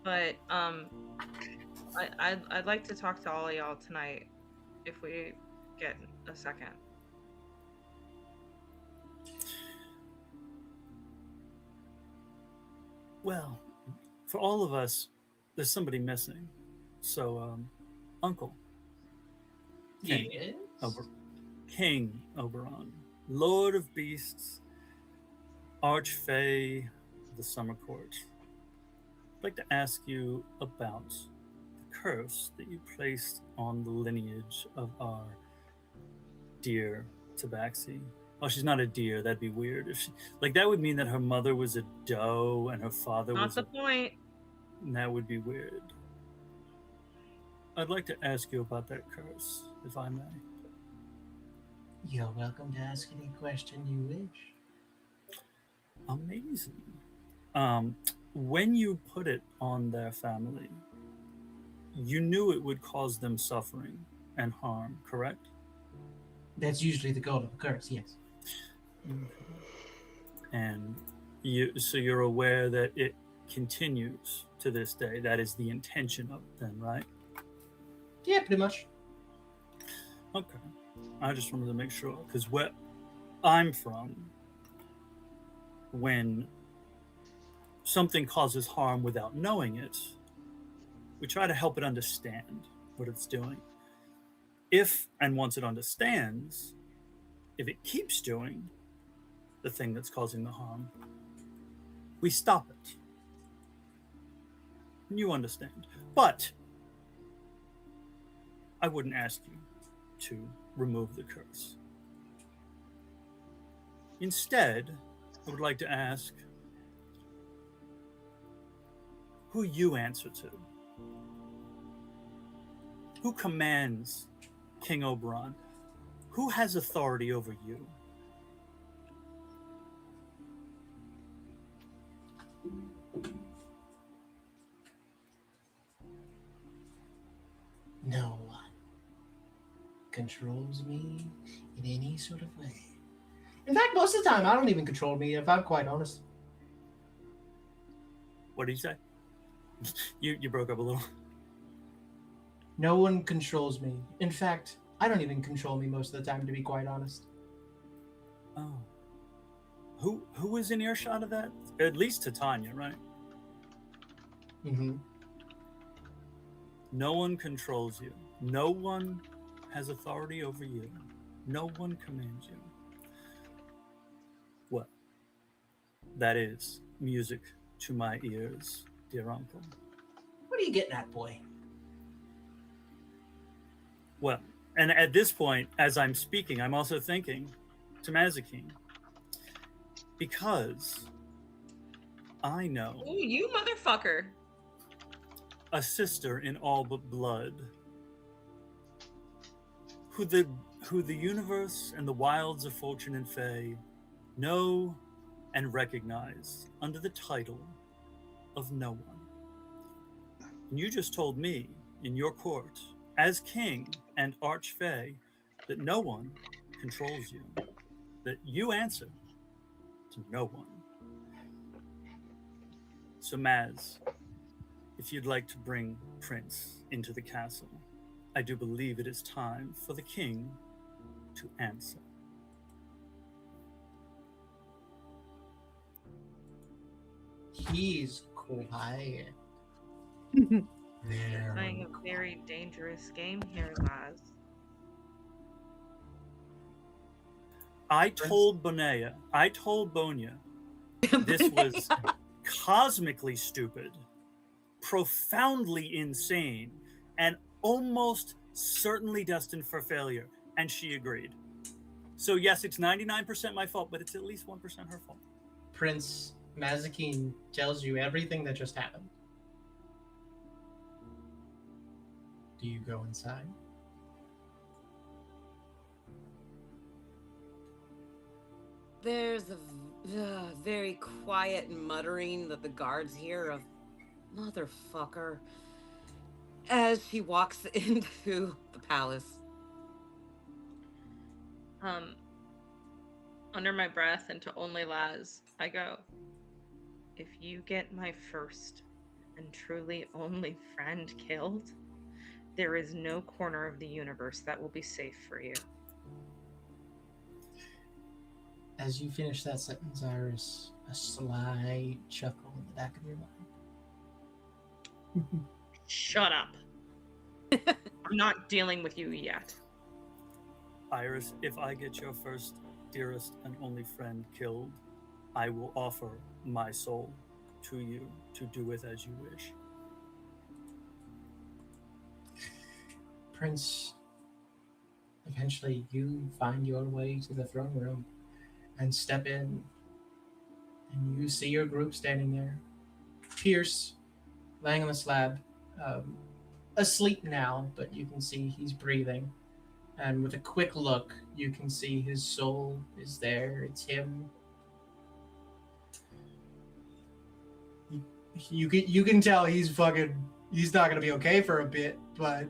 but I'd like to talk to all of y'all tonight if we get a second. Well, for all of us, there's somebody missing. So, Uncle. King, Yes. King Oberon, Lord of Beasts, Archfey of the Summer Court. I'd like to ask you about the curse that you placed on the lineage of our dear Tabaxi. Oh, she's not a deer. That'd be weird. If she, like, that would mean that her mother was a doe and her father Not was the point. and that would be weird. I'd like to ask you about that curse, if I may. You're welcome to ask any question you wish. Amazing. When you put it on their family, you knew it would cause them suffering and harm, correct? That's usually the goal of a curse, yes. And so you're aware that it continues to this day. That is the intention of it then, right? Yeah, pretty much. Okay. I just wanted to make sure, because where I'm from, when something causes harm without knowing it, we try to help it understand what it's doing. If and once it understands, if it keeps doing the thing that's causing the harm, we stop it. You understand. But I wouldn't ask you to remove the curse. Instead, I would like to ask who you answer to. Who commands King Oberon? Who has authority over you? No one controls me in any sort of way. In fact, most of the time, I don't even control me, if I'm quite honest. What did you say? You broke up a little. No one controls me. In fact, I don't even control me most of the time, to be quite honest. Oh. Who is in earshot of that? At least Titania, right? Mm-hmm. No one controls you. No one has authority over you. No one commands you. Well, that is music to my ears, dear uncle. What are you getting at, boy? Well, and at this point, as I'm speaking, I'm also thinking to Mazekeen, because I know Ooh, you motherfucker. a sister in all but blood, who the universe and the wilds of Fortune and Fey know and recognize under the title of No One. And you just told me in your court, as king and archfey, that no one controls you, that you answer to no one. So Maz, if you'd like to bring Prince into the castle, I do believe it is time for the king to answer. He's quiet. Playing a very dangerous game here, Laz. I told Bonia, this was cosmically stupid, profoundly insane, and almost certainly destined for failure. And she agreed. So yes, it's 99% my fault, but it's at least 1% her fault. Prince, Mazekeen tells you everything that just happened. Do you go inside? There's a very quiet muttering that the guards hear of motherfucker as she walks into the palace. Under my breath and to only Laz, I go, if you get my first and truly only friend killed, there is no corner of the universe that will be safe for you. As you finish that sentence, Iris, a slight chuckle in the back of your mind. Shut up. I'm not dealing with you yet. Iris, if I get your first, dearest, and only friend killed, I will offer my soul to you to do with as you wish. Prince, eventually you find your way to the throne room and step in, and you see your group standing there. Pierce, laying on the slab, asleep now, but you can see he's breathing. And with a quick look, you can see his soul is there. It's him. You can tell he's not gonna be okay for a bit, but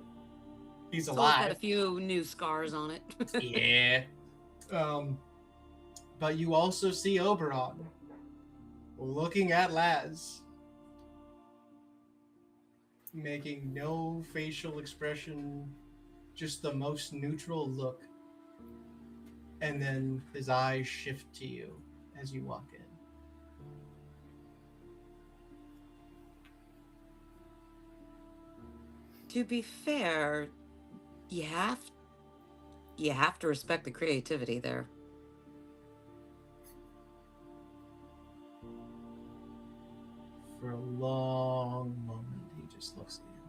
he's Soul's alive. got a few new scars on it. Yeah. But you also see Oberon looking at Laz, making no facial expression, just the most neutral look. And then his eyes shift to you as you walk in. To be fair, you have to respect the creativity there. For a long moment, he just looks at you.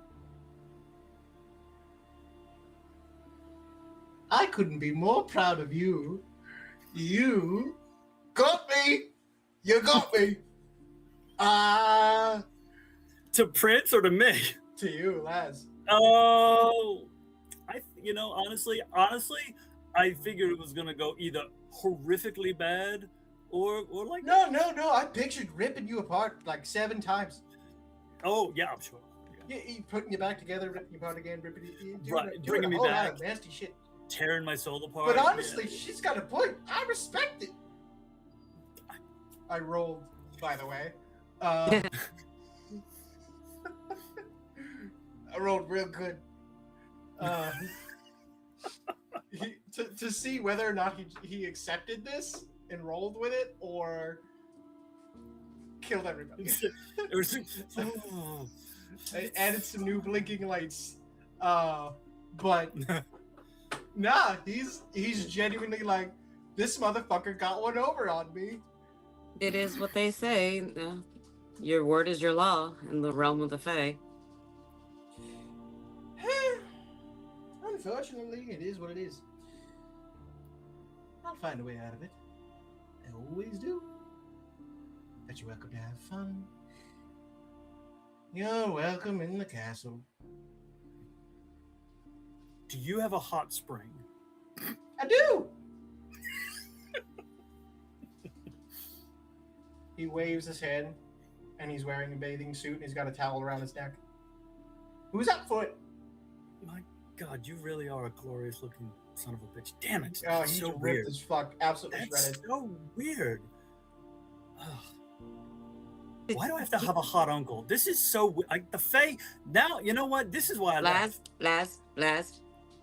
I couldn't be more proud of you. You got me. You got me. To Prince or to me? To you, Laz. Oh, honestly, I figured it was gonna go either horrifically bad or like No. I pictured ripping you apart like 7 times. Oh yeah, I'm sure. Yeah, putting you back together, ripping you apart again, ripping you, Right, doing bringing a me whole lot back. of nasty shit. Tearing my soul apart. But honestly, yeah. she's got a point. I respect it. I rolled, by the way. I rolled real good. To see whether or not he accepted this and rolled with it or killed everybody. I added some new blinking lights. But nah, he's genuinely like, this motherfucker got one over on me. It is what they say. Your word is your law in the realm of the Fae. Unfortunately, it is what it is. I'll find a way out of it. I always do. But you're welcome to have fun. You're welcome in the castle. Do you have a hot spring? I do! He waves his hand, and he's wearing a bathing suit, and he's got a towel around his neck. Who's up for it? My God, you really are a glorious looking son of a bitch. Damn it. Oh, That's he's so ripped weird. as fuck. Absolutely That's shredded. so weird. Ugh. Why do I have to have a hot uncle? This is so the Fae. Now, you know what? This is why I Last.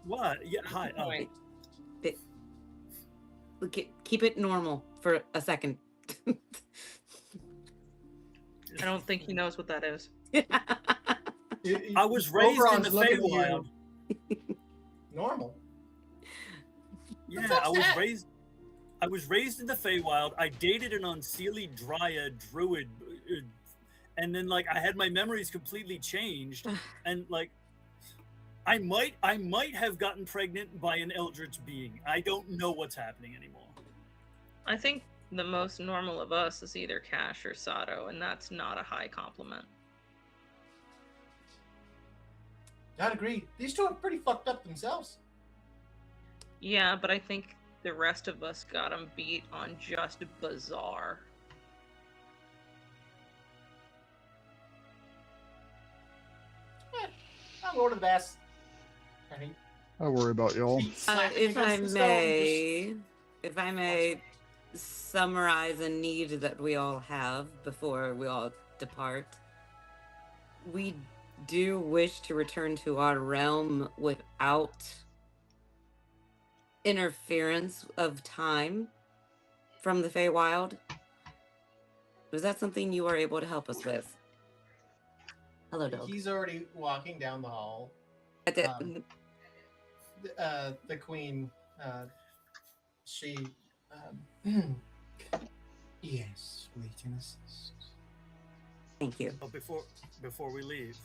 What? Yeah, hi. Keep it normal for a second. I don't think he knows what that is. I was raised in Oberon's the looking at you. Feywild. Normal. Yeah, fuck's that? I was raised in the Feywild. I dated an unseelie dryad druid, and then like I had my memories completely changed, and like I might have gotten pregnant by an eldritch being. I don't know what's happening anymore. I think the most normal of us is either Cash or Sado, and that's not a high compliment. I'd agree. These two are pretty fucked up themselves. Yeah, but I think the rest of us got them beat on just bizarre. I'll go to the bass. I worry about y'all. If I may summarize a need that we all have before we all depart. We do wish to return to our realm without interference of time from the Feywild. Was that something you were able to help us with? Hello, dog. He's already walking down the hall. The queen, she, yes, we can assist. Thank you. But before we leave,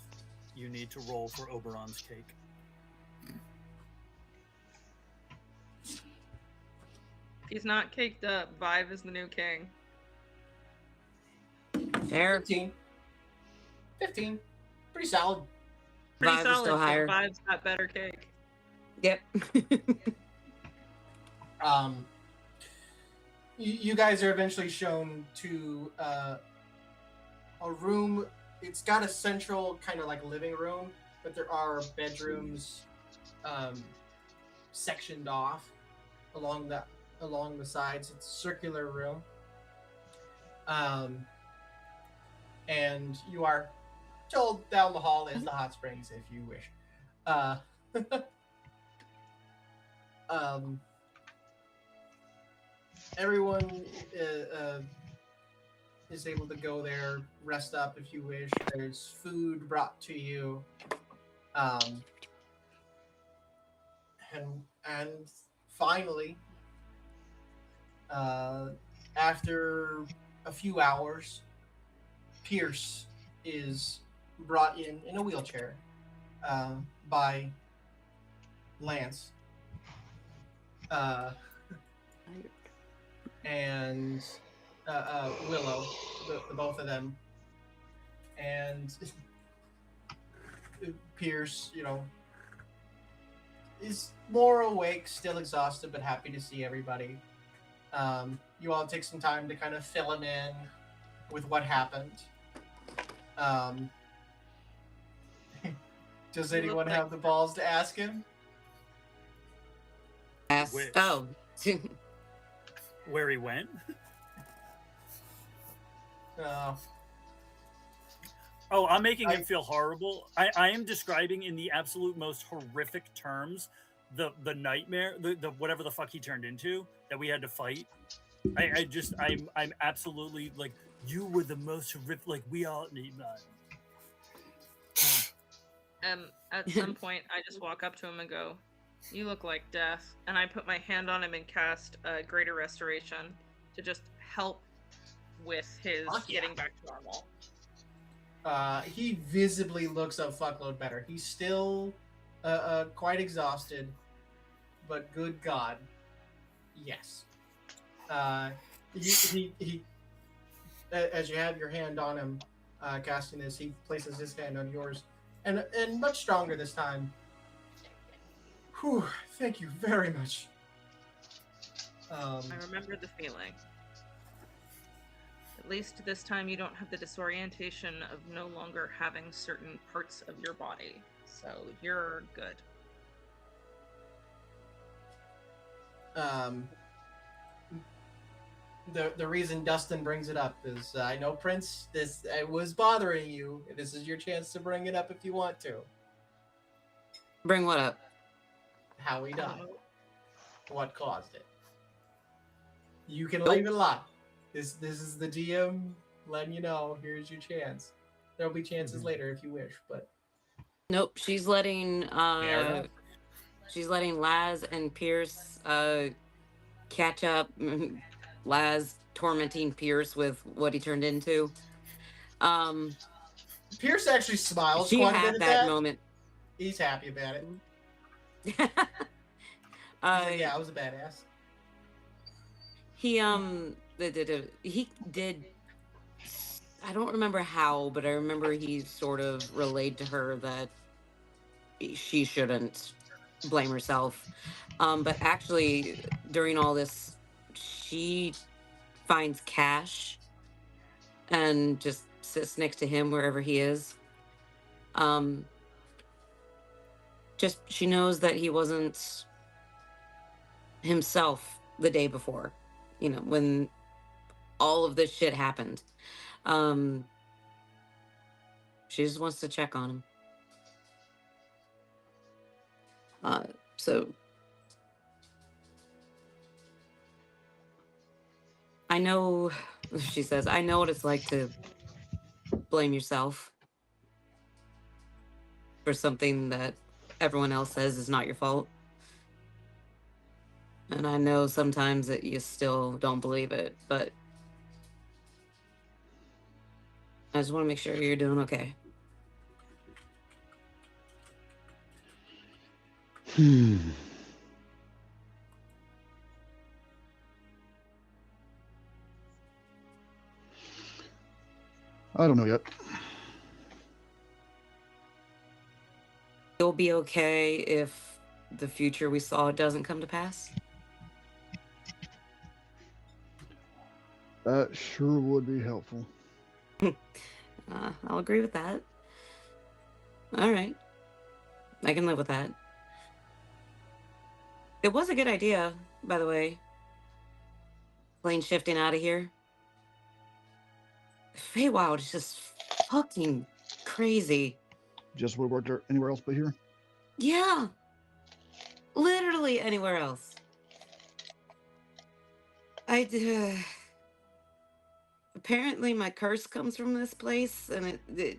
you need to roll for Oberon's cake. He's not caked up. Vive is the new king. Fair. 15. Pretty solid. Pretty Vive is solid. still but higher. Vive's got better cake. Yep. You guys are eventually shown to a room. It's got a central kind of like living room, but there are bedrooms sectioned off along the sides. It's a circular room. And you are told down the hall is the hot springs if you wish. Everyone is able to go there, rest up if you wish. There's food brought to you. And finally, after a few hours, Pierce is brought in a wheelchair by Lance. And Willow, the both of them. And Pierce, is more awake, still exhausted, but happy to see everybody. You all take some time to kind of fill him in with what happened. Does anyone have the balls to ask him? Which? Oh. Where he went? Oh, I'm making him feel horrible. I am describing in the absolute most horrific terms the nightmare, the whatever the fuck he turned into that we had to fight. I'm absolutely like, you were the most horrific. Like, we all need that. At some point, I just walk up to him and go, "You look like death," and I put my hand on him and cast Greater Restoration to just help with his getting back to normal. He visibly looks a fuckload better. He's still quite exhausted, but good God, yes. He as you have your hand on him, casting this, he places his hand on yours, and much stronger this time. Whew, thank you very much. I remember the feeling. At least this time you don't have the disorientation of no longer having certain parts of your body. So you're good. The reason Dustin brings it up is I know, Prince, this was bothering you. This is your chance to bring it up if you want to. Bring what up? How he died. What caused it. You can leave it alone. This is the DM letting you know, here's your chance. There'll be chances later if you wish, but Nope, she's letting Laz and Pierce catch up. Laz tormenting Pierce with what he turned into. Pierce actually smiles She quite a had bit that at that. moment. He's happy about it. He's like, yeah, I was a badass. He he did. I don't remember how, but I remember he sort of relayed to her that she shouldn't blame herself. But actually, during all this, she finds Cash and just sits next to him wherever he is. Just she knows that he wasn't himself the day before, when all of this shit happened. She just wants to check on him. So I know, she says, I know what it's like to blame yourself for something that everyone else says is not your fault. And I know sometimes that you still don't believe it, but I just want to make sure you're doing okay. I don't know yet. You'll be okay if the future we saw doesn't come to pass? That sure would be helpful. I'll agree with that. All right. I can live with that. It was a good idea, by the way. Plane shifting out of here. Feywild is just fucking crazy. Just would work there anywhere else but here? Yeah. Literally anywhere else. Apparently my curse comes from this place, and the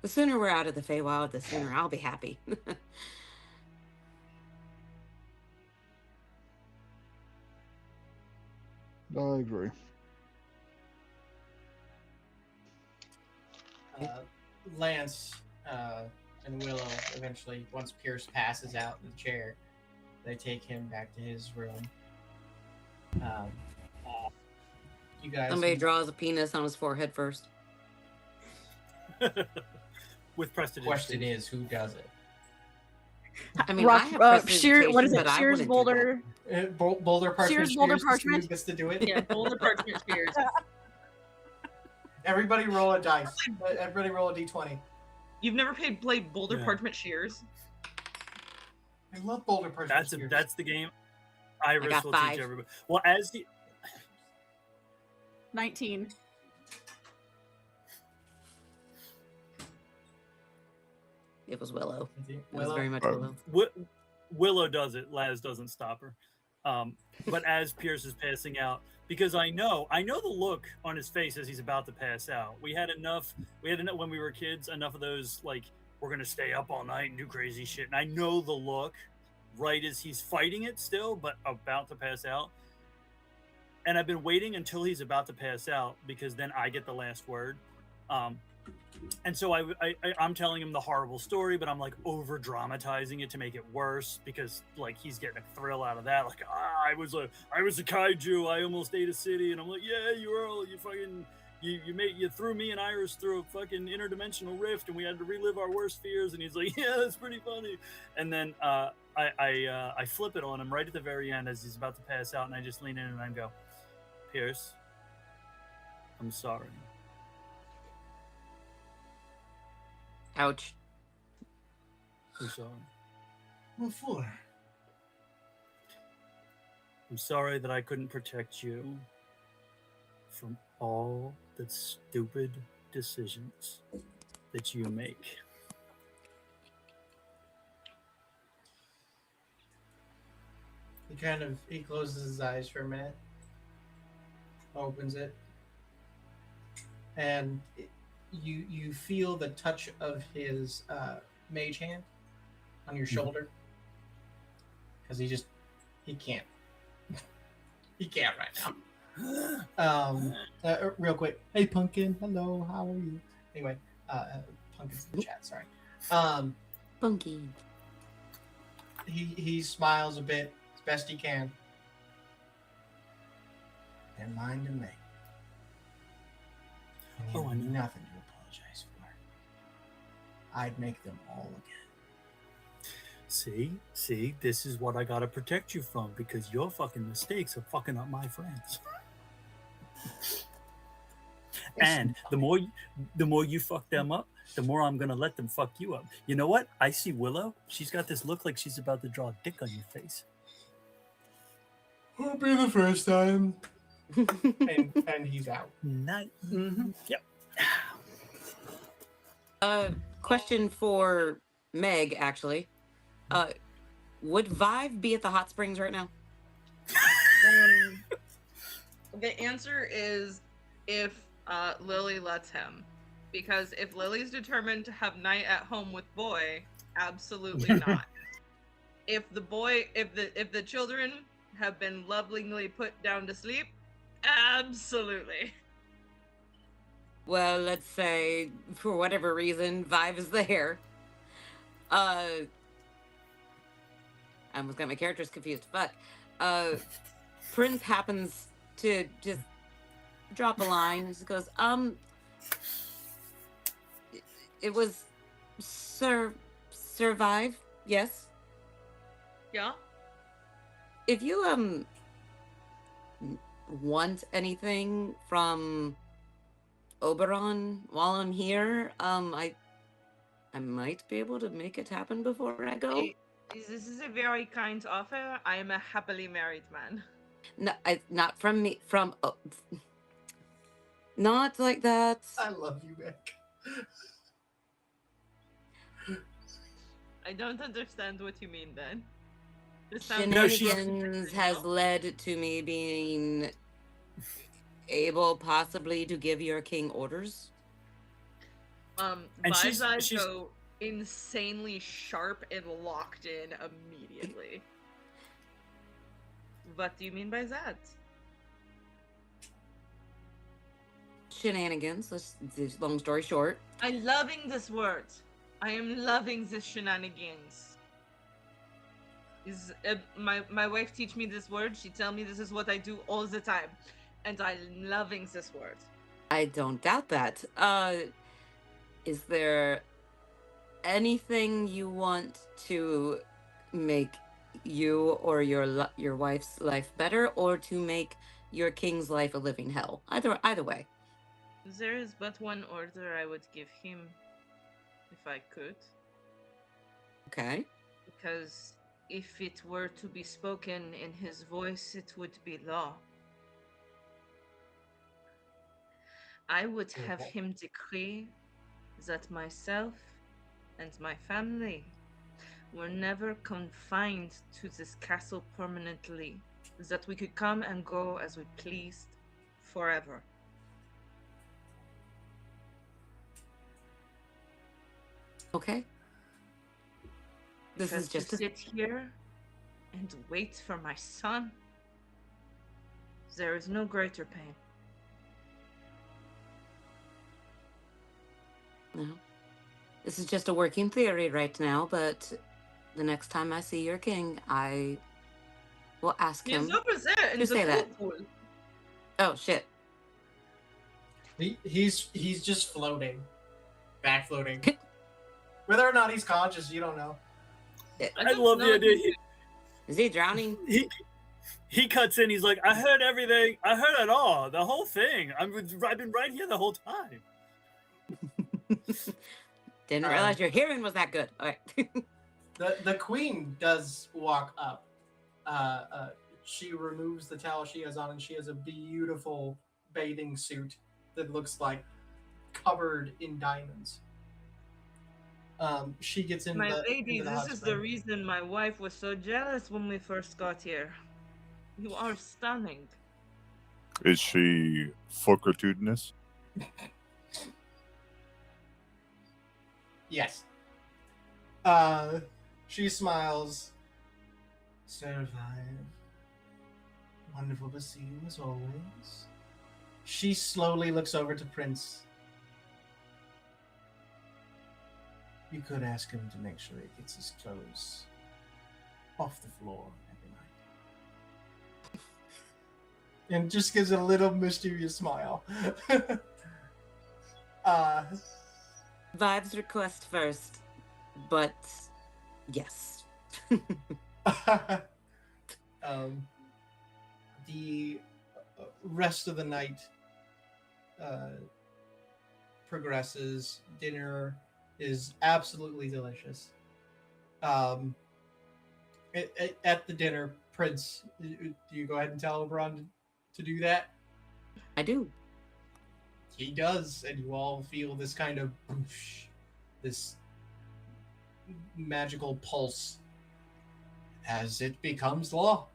sooner we're out of the Feywild, the sooner I'll be happy. I agree. Lance and Willow eventually, once Pierce passes out in the chair, they take him back to his room. You guys. Somebody draws a penis on his forehead first. With prestidigitation. Question is, who does it? I mean, Rock, I have what is prestidigitation, it? but I Shears wouldn't do Boulder. Boulder Parchment. Shears Boulder Spears, Parchment. Who gets to do it? Yeah, Boulder Parchment Spears. Everybody roll a dice. Everybody roll a d20. You've never played Boulder Parchment Shears? I love Boulder Parchment. That's the game. Iris got will 5. teach everybody. Well, as the 19. It was Willow. It was Willow? very much Willow. Willow does it. Laz doesn't stop her. But as Pierce is passing out, because I know the look on his face as he's about to pass out. We had enough when we were kids, enough of those, like, we're going to stay up all night and do crazy shit. And I know the look right as he's fighting it still, but about to pass out. And I've been waiting until he's about to pass out, because then I get the last word. And so I'm telling him the horrible story, but I'm like over dramatizing it to make it worse, because like he's getting a thrill out of that. Like, I was a kaiju. I almost ate a city, and I'm like, yeah, you threw me and Iris through a fucking interdimensional rift, and we had to relive our worst fears. And he's like, yeah, that's pretty funny. And then I flip it on him right at the very end as he's about to pass out, and I just lean in and I go, Pierce, I'm sorry. Ouch. I'm sorry. What for? I'm sorry that I couldn't protect you from all the stupid decisions that you make. He closes his eyes for a minute, opens it, and you feel the touch of his mage hand on your shoulder, because he can't he can't right now. Real quick, hey Pumpkin, hello, how are you? Anyway, Pumpkin's in the chat, sorry. Funky. he smiles a bit as best he can. They're mine to make. And you Oh, I have know. nothing to apologize for. I'd make them all again. See, this is what I gotta protect you from, because your fucking mistakes are fucking up my friends. And the more you fuck them up, the more I'm gonna let them fuck you up. You know what? I see Willow. She's got this look like she's about to draw a dick on your face. Won't be the first time. and he's out. Night. Yep. Question for Meg, actually. Would Vive be at the hot springs right now? The answer is if Lily lets him. Because if Lily's determined to have night at home with boy, absolutely not. If the children have been lovingly put down to sleep, absolutely. Well, let's say for whatever reason, Vive is there. I almost got my characters confused. Fuck. Prince happens to just drop a line and just goes, it was survive, yes. Yeah. If you want anything from Oberon while I'm here, I might be able to make it happen before I go. This is a very kind offer. I am a happily married man. No, not from me. Not like that. I love you, Beck. I don't understand what you mean then. This sounds Shenanigans has led to me being able possibly to give your king orders. And Vi's eyes she's- go insanely sharp and locked in immediately. What do you mean by that? Shenanigans. Long story short. I'm loving this word. I am loving this shenanigans. My wife teach me this word. She tell me this is what I do all the time, and I'm loving this word. I don't doubt that. Is there anything you want to make you or your wife's life better, or to make your king's life a living hell? Either way. There is but one order I would give him, if I could. Okay. Because if it were to be spoken in his voice, it would be law. I would have him decree that myself and my family were never confined to this castle permanently, that we could come and go as we pleased forever. Okay. This Because is just to sit here and wait for my son, there is no greater pain. No. This is just a working theory right now, but the next time I see your king, I will ask him. He's over there in to the say that. pool. Oh shit. He's just floating, back floating. Whether or not he's conscious, you don't know. I love the idea. Is he drowning? He cuts in. He's like, I heard everything. I heard it all. The whole thing. I've been right here the whole time. Didn't realize your hearing was that good. All right. The queen does walk up. She removes the towel she has on, and she has a beautiful bathing suit that looks like covered in diamonds. She gets in. My lady, this is the reason my wife was so jealous when we first got here. You are stunning. Is she fortitudinous? Yes. She smiles. Survive. Wonderful to see you as always. She slowly looks over to Prince. You could ask him to make sure he gets his clothes off the floor every night. And just gives a little mysterious smile. Vibes request first, but yes. The rest of the night progresses. Dinner is absolutely delicious. At the dinner, Prince, do you go ahead and tell Oberon to do that? I do. He does, and you all feel this kind of whoosh, this magical pulse as it becomes law.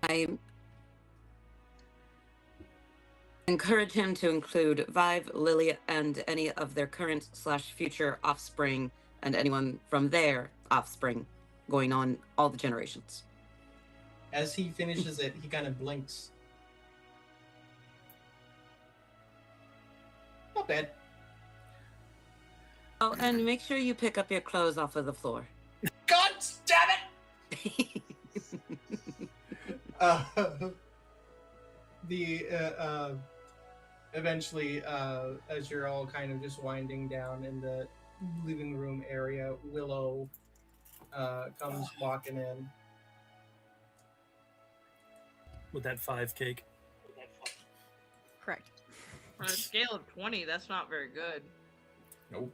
I encourage him to include Vive, Lilia, and any of their current/future offspring, and anyone from their offspring, going on all the generations. As he finishes it, he kind of blinks. Not bad. Oh, and make sure you pick up your clothes off of the floor. God damn it! Eventually, as you're all kind of just winding down in the living room area, Willow comes walking in. With that 5 cake. Correct. On a scale of 20, that's not very good. Nope.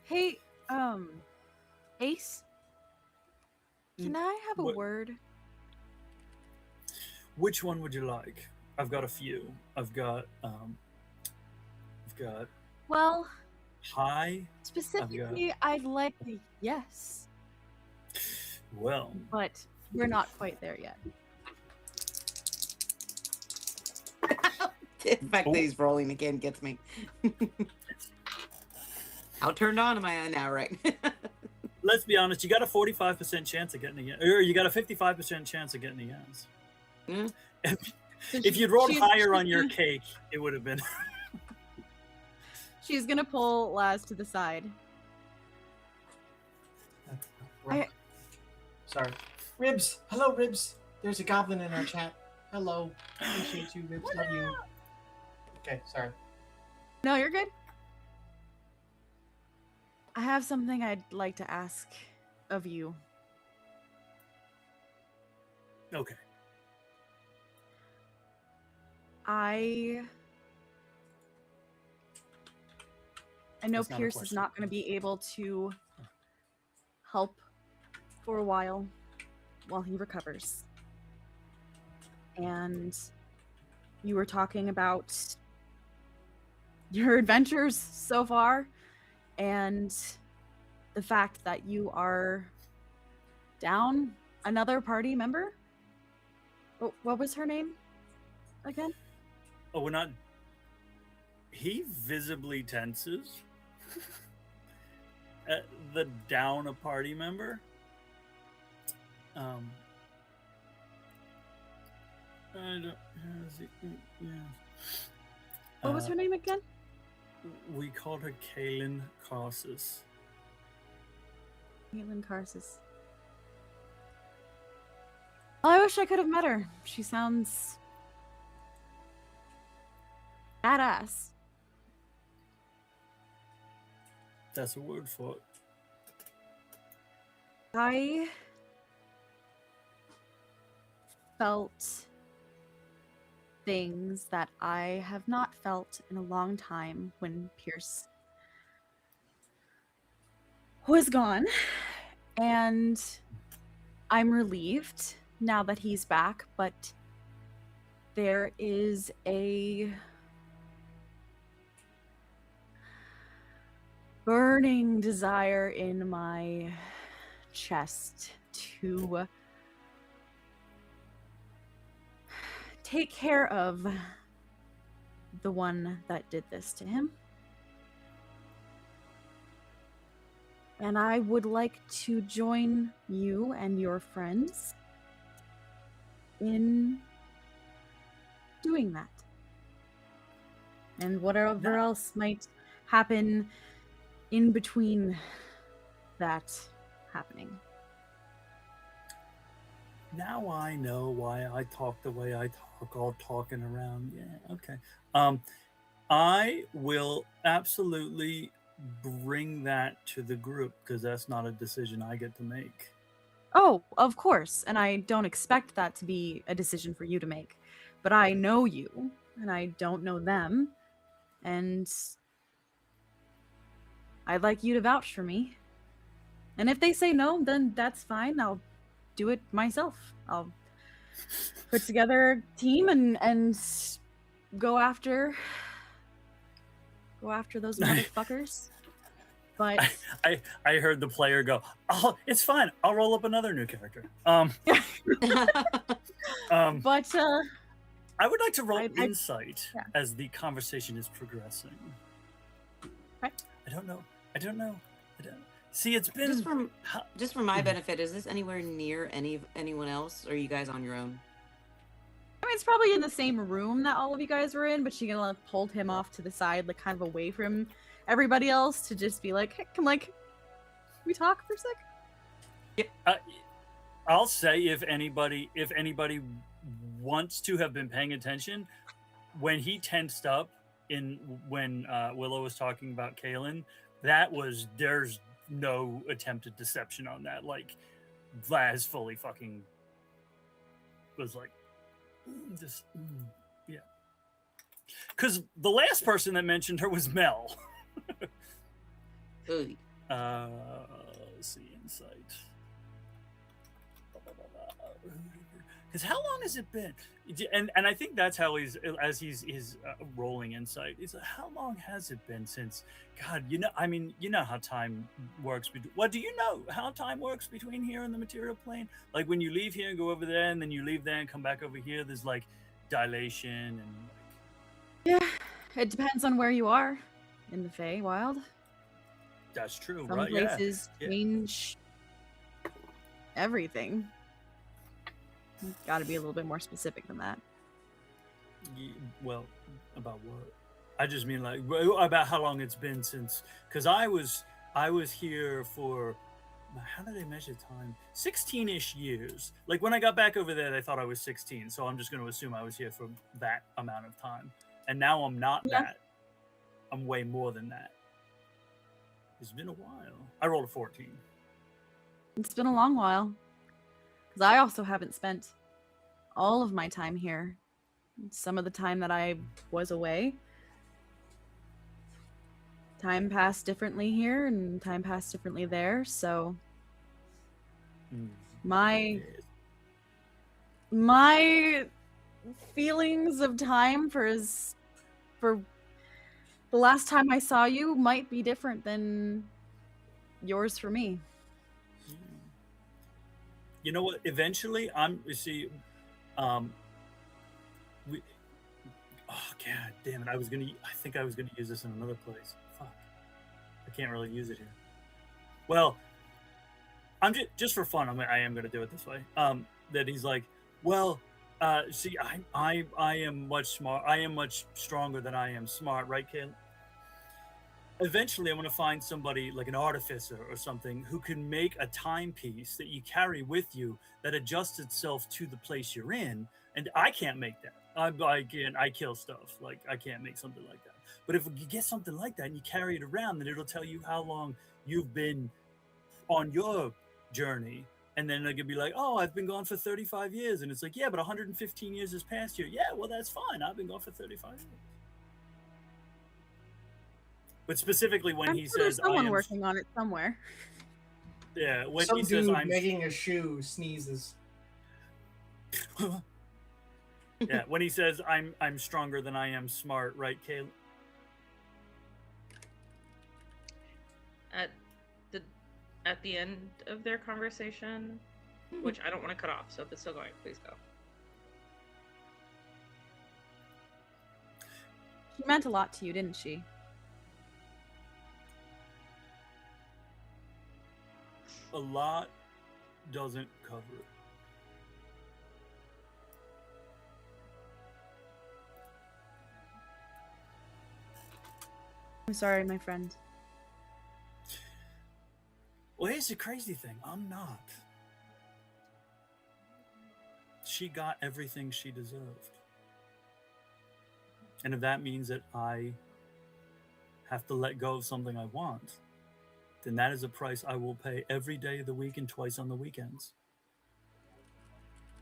Hey, Ace, can I have a What? word? Which one would you like? I've got a few. I've got Well, hi. specifically, I'd like a yes, Well, but we're not quite there yet. The fact that he's rolling again gets me. How turned on am I now, right? let's be honest. You got a 45% chance of getting a yes, or you got a 55% chance of getting a yes. Mm. If you'd rolled higher on your cake, it would have been. She's gonna pull Laz to the side. Sorry. Ribs! Hello, Ribs! There's a goblin in our chat. Hello. Appreciate you, Ribs. Love you. Okay, sorry. No, you're good. I have something I'd like to ask of you. Okay. I know That's not a Pierce is question. not going to be able to help for a while he recovers. And you were talking about your adventures so far and the fact that you are down another party member. What was her name again? Oh, we're not. He visibly tenses at the down a party member. I don't. Yeah. What was her name again? We called her Kaylin Carsus. Caitlin Carsus. I wish I could have met her. She sounds badass. That's a word for it. I felt things that I have not felt in a long time when Pierce was gone. And I'm relieved now that he's back, but there is a burning desire in my chest to take care of the one that did this to him. And I would like to join you and your friends in doing that. And whatever else might happen in between that, happening. Now I know why I talk the way I talk, all talking around. Yeah, okay. I will absolutely bring that to the group because that's not a decision I get to make. Oh, of course, and I don't expect that to be a decision for you to make. But I know you, and I don't know them, and I'd like you to vouch for me. And if they say no, then that's fine. I'll do it myself. I'll put together a team and go after those motherfuckers. But I heard the player go, "Oh, it's fine. I'll roll up another new character." but I would like to roll I- insight yeah. as the conversation is progressing. Okay. I don't know. See, it's been just for my benefit. Is this anywhere near anyone else, or are you guys on your own? I mean, it's probably in the same room that all of you guys were in, but she gonna pulled him off to the side, like kind of away from everybody else, to just be like, "Hey, can we talk for a sec?" I'll say if anybody wants to have been paying attention, when he tensed up when Willow was talking about Kaylin, there's no attempted deception on that. Like Vlad fully fucking was like just yeah. Because the last person that mentioned her was Mel. Ooh. Let's see, insight. Because how long has it been? And I think that's how he's rolling insight. He's like, how long has it been since? God, you know how time works. What do you know how time works between here and the material plane? Like when you leave here and go over there, and then you leave there and come back over here. There's like dilation and Yeah, it depends on where you are in the Feywild. That's true, Some right? places Yeah. change everything. Got to be a little bit more specific than that. Well, about what? I just mean like about how long it's been since. Because I was here for, how do they measure time? 16-ish years. Like when I got back over there, they thought I was 16. So I'm just going to assume I was here for that amount of time. And now I'm not that. I'm way more than that. It's been a while. I rolled a 14. It's been a long while. Because I also haven't spent all of my time here. Some of the time that I was away, time passed differently here and time passed differently there. So my feelings of time for the last time I saw you might be different than yours for me. You know what? Eventually, oh god damn it! I think I was gonna use this in another place. Fuck, I can't really use it here. Well, I'm just for fun. I am gonna do it this way. That he's like, well, see, I am much smart. I am much stronger than I am smart, right, Caleb? Eventually, I'm going to find somebody like an artificer or something who can make a timepiece that you carry with you that adjusts itself to the place you're in. And I can't make that. I kill stuff. Like, I can't make something like that. But if you get something like that and you carry it around, then it'll tell you how long you've been on your journey. And then it could be like, oh, I've been gone for 35 years. And it's like, yeah, but 115 years has passed here. Yeah, well, that's fine. I've been gone for 35 years. But specifically when he says, there's someone working on it somewhere. Yeah, when Some he says, dude I'm making a shoe sneezes. yeah, when he says, I'm stronger than I am smart, right, Caleb? At the end of their conversation, which I don't want to cut off, so if it's still going, please go. She meant a lot to you, didn't she? A lot doesn't cover it. I'm sorry, my friend. Well, here's the crazy thing. I'm not. She got everything she deserved. And if that means that I have to let go of something I want, then that is a price I will pay every day of the week and twice on the weekends.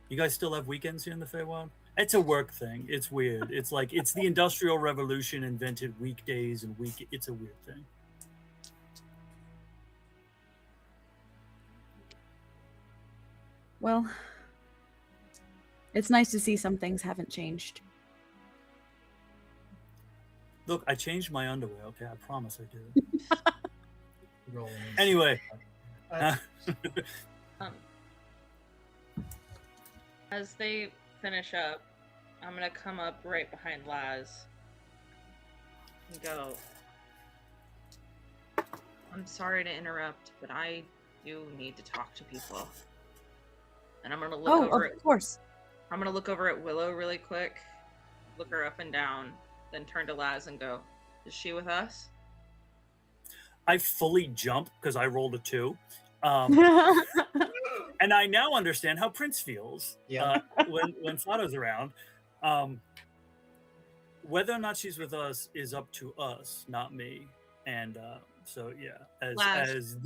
You guys still have weekends here in the Feywild? It's a work thing. It's weird. It's like it's the Industrial Revolution invented weekdays and week. It's a weird thing. Well, it's nice to see some things haven't changed. Look, I changed my underwear. Okay, I promise I did. Rolling. Anyway, As they finish up, I'm gonna come up right behind Laz and go, I'm sorry to interrupt, but I do need to talk to people. And I'm gonna look over of course. I'm gonna look over at Willow really quick, look her up and down, then turn to Laz and go, is she with us? I fully jump because I rolled a 2. And I now understand how Prince feels when Sado's around. Whether or not she's with us is up to us, not me. And so, yeah. Laz.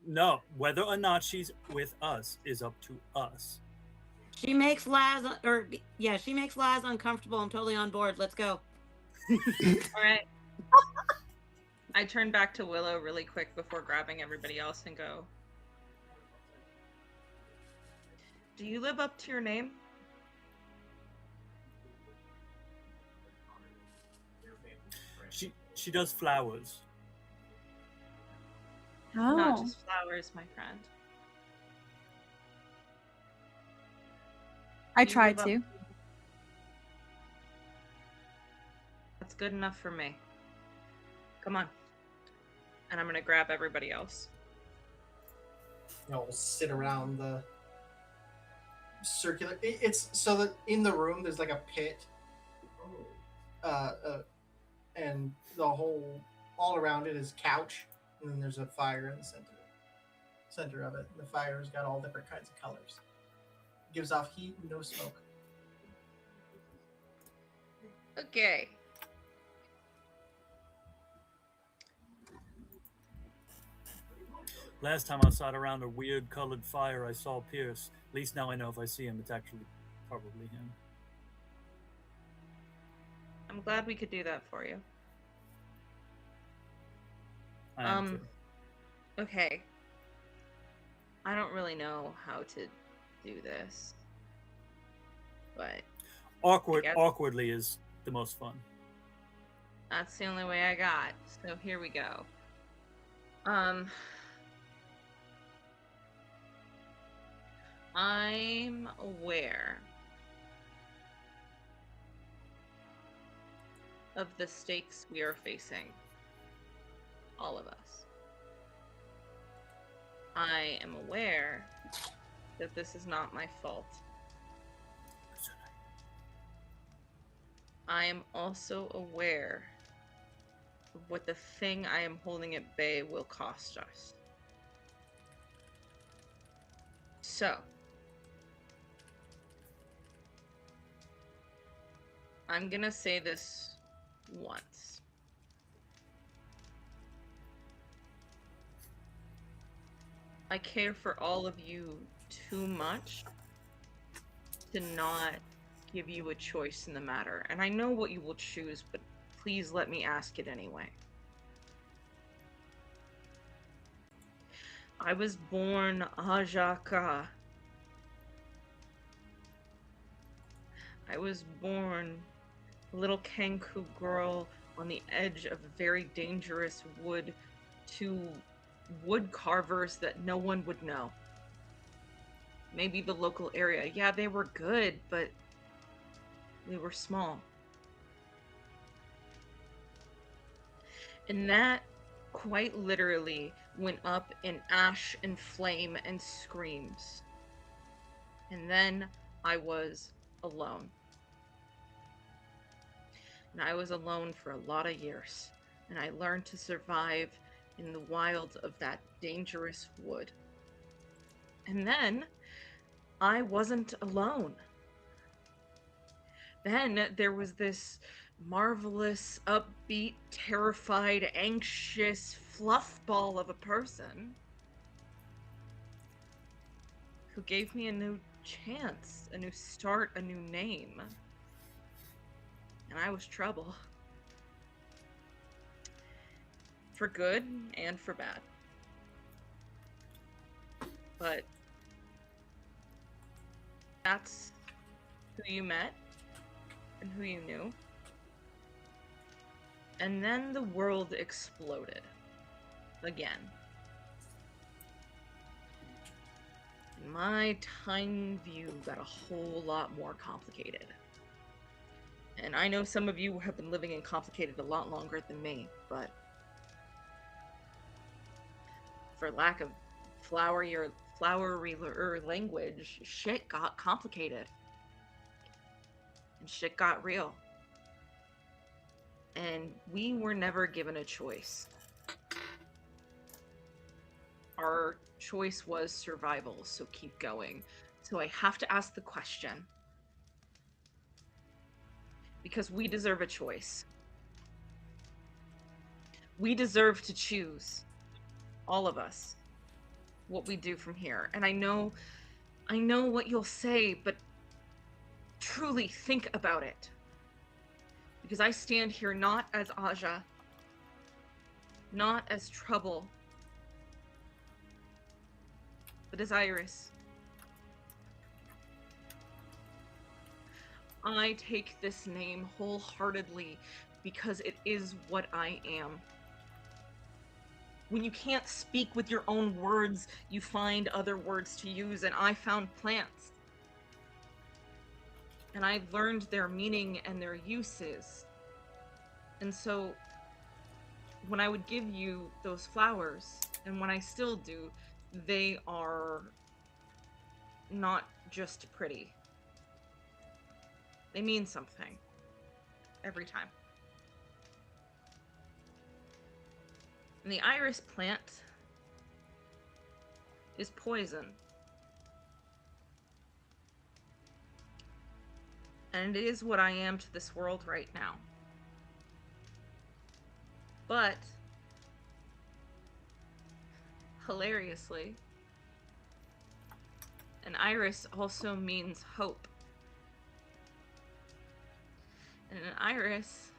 No, whether or not she's with us is up to us. She makes Laz, she makes Laz uncomfortable. I'm totally on board. Let's go. All right. I turn back to Willow really quick before grabbing everybody else and go, do you live up to your name? She does flowers. Oh. Not just flowers, my friend. I Do you tried live to. up- That's good enough for me. Come on. And I'm gonna grab everybody else. We'll sit around the circular. It's so that in the room there's like a pit, and the whole all around it is couch, and then there's a fire in the center of it. And the fire's got all different kinds of colors. Gives off heat, no smoke. Okay. Last time I sat around a weird colored fire, I saw Pierce. At least now I know if I see him, it's actually probably him. I'm glad we could do that for you. I am too. Okay. I don't really know how to do this. But Awkwardly is the most fun. that's the only way I got. So here we go. I'm aware of the stakes we are facing. All of us. I am aware that this is not my fault. I am also aware of what the thing I am holding at bay will cost us. So, I'm gonna say this once. I care for all of you too much to not give you a choice in the matter. And I know what you will choose, but please let me ask it anyway. I was born Ajaka. I was born a little Kenku girl on the edge of a very dangerous wood to wood carvers that no one would know. Maybe the local area. Yeah, they were good, but we were small. And that quite literally went up in ash and flame and screams. And then I was alone. And I was alone for a lot of years. And I learned to survive in the wilds of that dangerous wood. And then I wasn't alone. Then there was this marvelous, upbeat, terrified, anxious fluffball of a person who gave me a new chance, a new start, a new name. And I was trouble. For good and for bad. But that's who you met and who you knew. And then the world exploded again. And my time view got a whole lot more complicated. And I know some of you have been living in complicated a lot longer than me, but for lack of flowerier language, shit got complicated. And shit got real. And we were never given a choice. Our choice was survival, so keep going. So I have to ask the question. Because we deserve a choice. We deserve to choose, all of us, what we do from here. And I know what you'll say, but truly think about it. Because I stand here not as Aja, not as Trouble, but as Iris. I take this name wholeheartedly because it is what I am. When you can't speak with your own words, you find other words to use, and I found plants. And I learned their meaning and their uses. And so, when I would give you those flowers, and when I still do, they are not just pretty. They mean something. Every time. And the iris plant is poison. And it is what I am to this world right now. But, hilariously, an iris also means hope. And an iris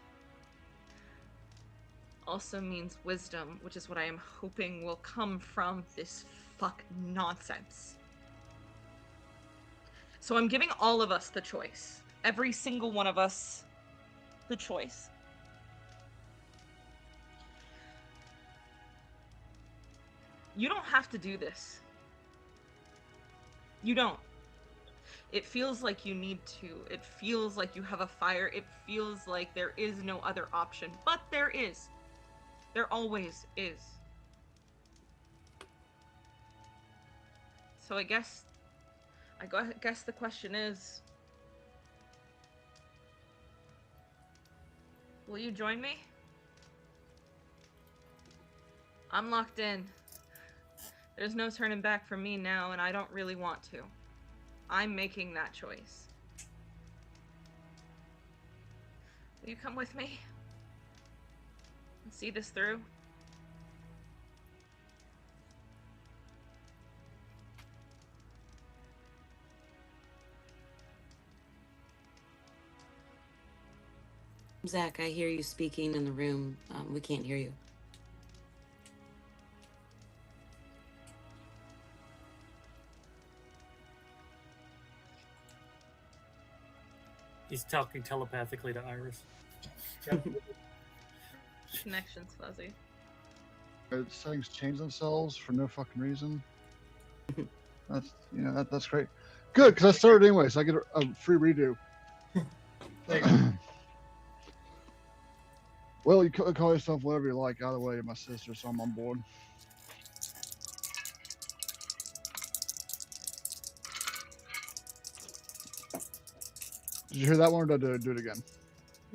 also means wisdom, which is what I am hoping will come from this fuck nonsense. So I'm giving all of us the choice. Every single one of us the choice. You don't have to do this. You don't. It feels like you need to. It feels like you have a fire. It feels like there is no other option. But there is. There always is. So I guess the question is, will you join me? I'm locked in. There's no turning back from me now, and I don't really want to. I'm making that choice. Will you come with me? And see this through? Zack, I hear you speaking in the room. We can't hear you. He's talking telepathically to Iris. Connection's fuzzy. Settings change themselves for no fucking reason. That's great. Good, because I started anyway, so I get a free redo. There you go. Well, you call yourself whatever you like. Either way, you're my sister, so I'm on board. Did you hear that one, or did I do it again?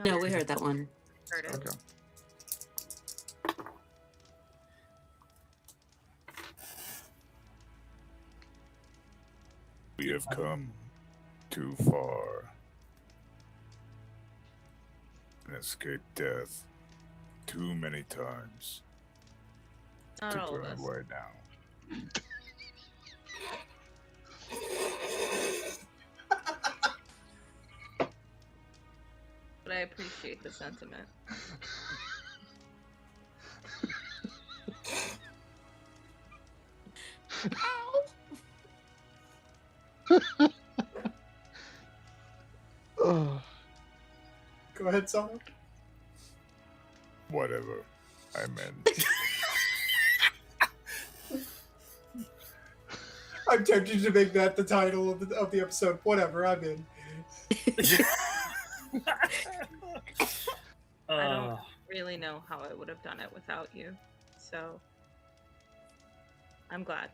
No, we heard that one. Heard it. Okay. We have come too far and escaped death too many times Not to all of turn us. away now. But I appreciate the sentiment. Ugh. Go ahead, Sado. Whatever. I meant. I'm tempted to make that the title of the episode. Whatever, I'm in. I don't really know how I would have done it without you. So I'm glad.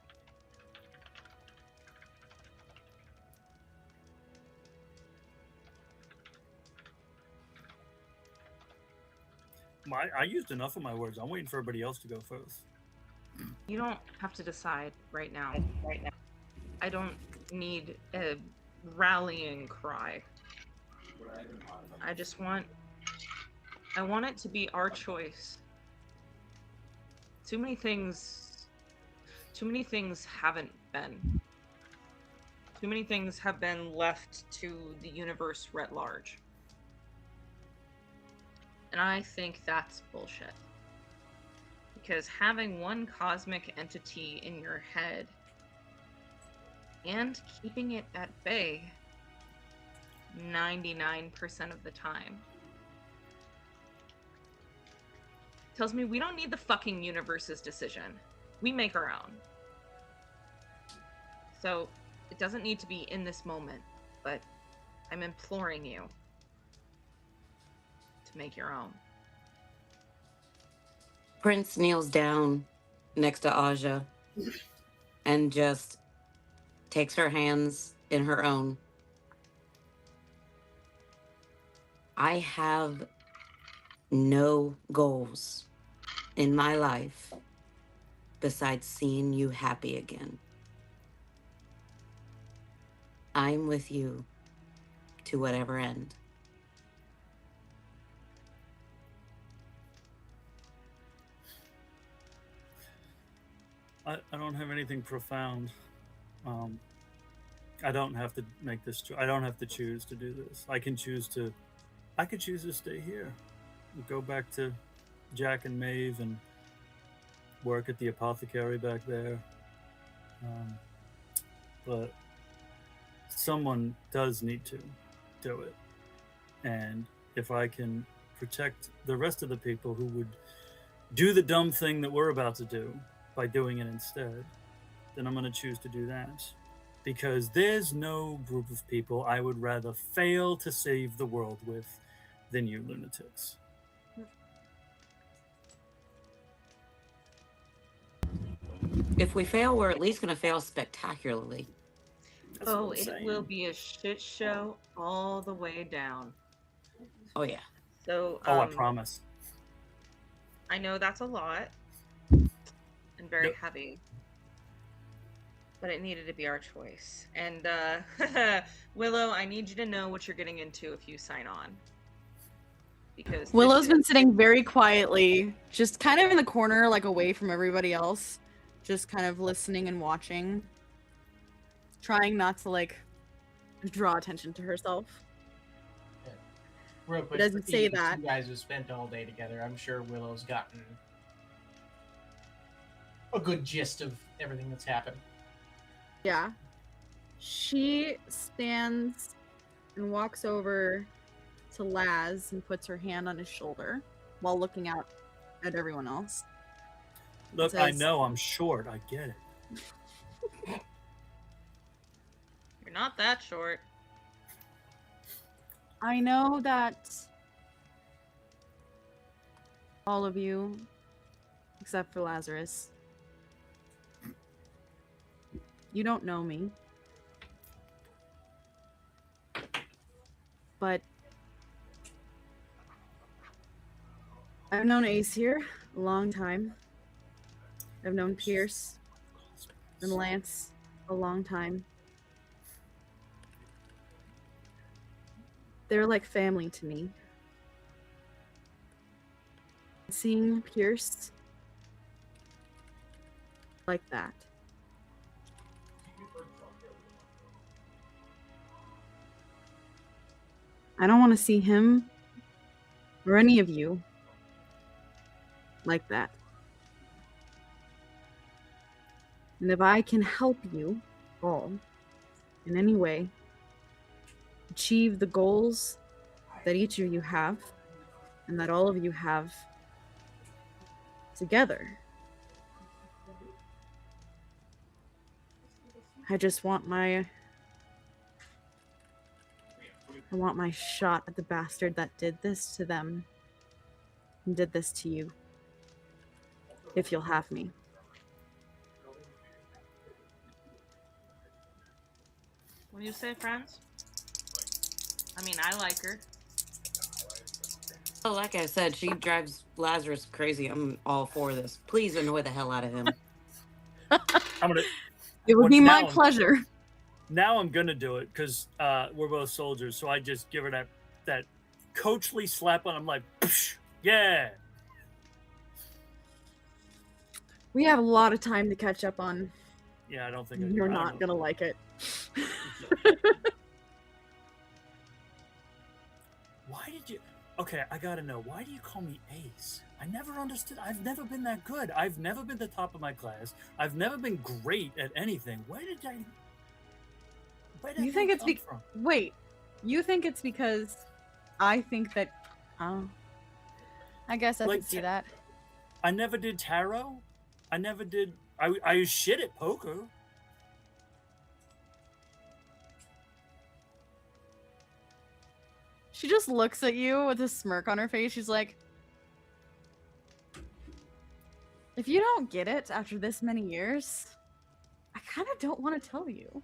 I used enough of my words. I'm waiting for everybody else to go first. You don't have to decide right now. I don't need a rallying cry. I want it to be our choice. Too many things haven't been. Too many things have been left to the universe writ large. And I think that's bullshit. Because having one cosmic entity in your head and keeping it at bay 99% of the time tells me we don't need the fucking universe's decision. We make our own. So it doesn't need to be in this moment, but I'm imploring you to make your own. Prince kneels down next to Aja and just takes her hands in her own. I have no goals in my life besides seeing you happy again. I'm with you to whatever end. I don't have anything profound. I don't have to make this. I don't have to choose to do this. I could choose to stay here, and go back to Jack and Maeve and work at the apothecary back there. But someone does need to do it, and if I can protect the rest of the people who would do the dumb thing that we're about to do by doing it instead, then I'm going to choose to do that. Because there's no group of people I would rather fail to save the world with than you lunatics. If we fail, we're at least going to fail spectacularly. That's what I'm It saying. will be a shit show all the way down. Oh, yeah. So, I promise. I know that's a lot and very Yep. heavy, but it needed to be our choice. And Willow, I need you to know what you're getting into if you sign on. Because Willow's been sitting very quietly, just kind of in the corner, like away from everybody else, just kind of listening and watching, trying not to like draw attention to herself. Real quick, doesn't for say you that. guys have spent all day together. I'm sure Willow's gotten a good gist of everything that's happened. Yeah. She stands and walks over to Laz and puts her hand on his shoulder while looking out at everyone else. Look, I says- know I'm short. I get it. You're not that short. I know that all of you, except for Lazarus, you don't know me. But I've known Ace here a long time. I've known Pierce and Lance a long time. They're like family to me. Seeing Pierce like that. I don't want to see him or any of you like that. And if I can help you all in any way achieve the goals that each of you have and that all of you have together, I just want my shot at the bastard that did this to them and did this to you. If you'll have me. What do you say, friends? I mean, I like her. Oh, like I said, she drives Lazarus crazy. I'm all for this. Please annoy the hell out of him. I'm gonna. It would be my now- pleasure. Now I'm gonna do it because we're both soldiers. So I just give her that coachly slap on. I'm like, psh, yeah. We have a lot of time to catch up on. Yeah, I don't think You're I don't not know. gonna like it. Why did you? Okay, I gotta know. Why do you call me Ace? I never understood. I've never been that good. I've never been the top of my class. I've never been great at anything. Where did You think that it's come from? Wait, you think it's because I think that I guess I Like, can see that. I never did tarot. I never did. I was shit at poker. She just looks at you with a smirk on her face. She's like, if you don't get it after this many years, I kind of don't want to tell you.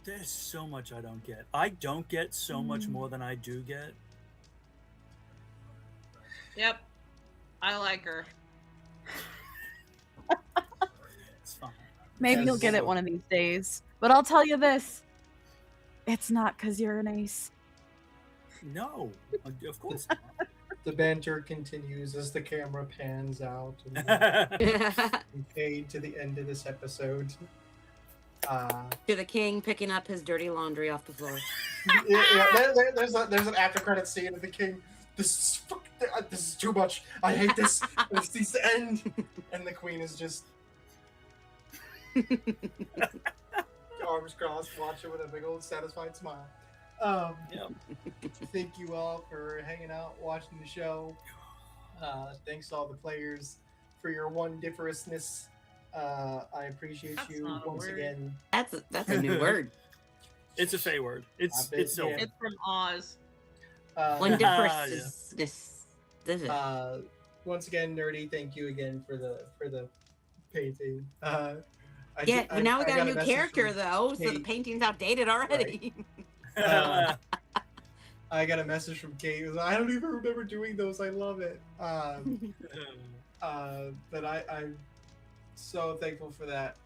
There's so much I don't get. I don't get so much more than I do get. Yep. I like her. It's fine. Maybe you'll get it one of these days. But I'll tell you this. It's not because you're an ace. No, of course not. The banter continues as the camera pans out and we fade to the end of this episode. To the king picking up his dirty laundry off the floor. There's an after credit scene of the king. This is too much. I hate this. This needs to end. And the queen is just arms crossed, watching with a big old satisfied smile. Yep. Thank you all for hanging out, watching the show. Thanks to all the players for your wondiferousness. I appreciate That's you not a once word. again. That's a new word. It's a Fey word. It's so. yeah. It's from Oz. Wonderfulness. Once again, Nerdy, thank you again for the painting. Now we got a new character though, so the Kate. painting's outdated already. I got a message from Kate. It was, I don't even remember doing those. I love it. But I'm so thankful for that.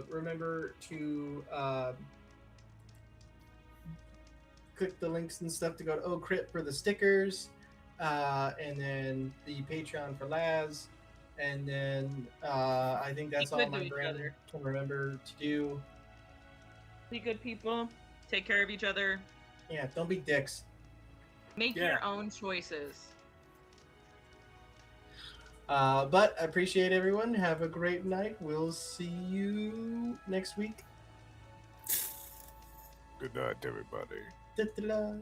Remember to click the links and stuff to go to Crit for the stickers, and then the Patreon for Laz, and then I think that's Be all good my to each brain other. can remember to do. Be good people. Take care of each other. Yeah, don't be dicks. Make Yeah. your own choices. But I appreciate everyone. Have a great night. We'll see you next week. Good night, everybody. Da-da-da.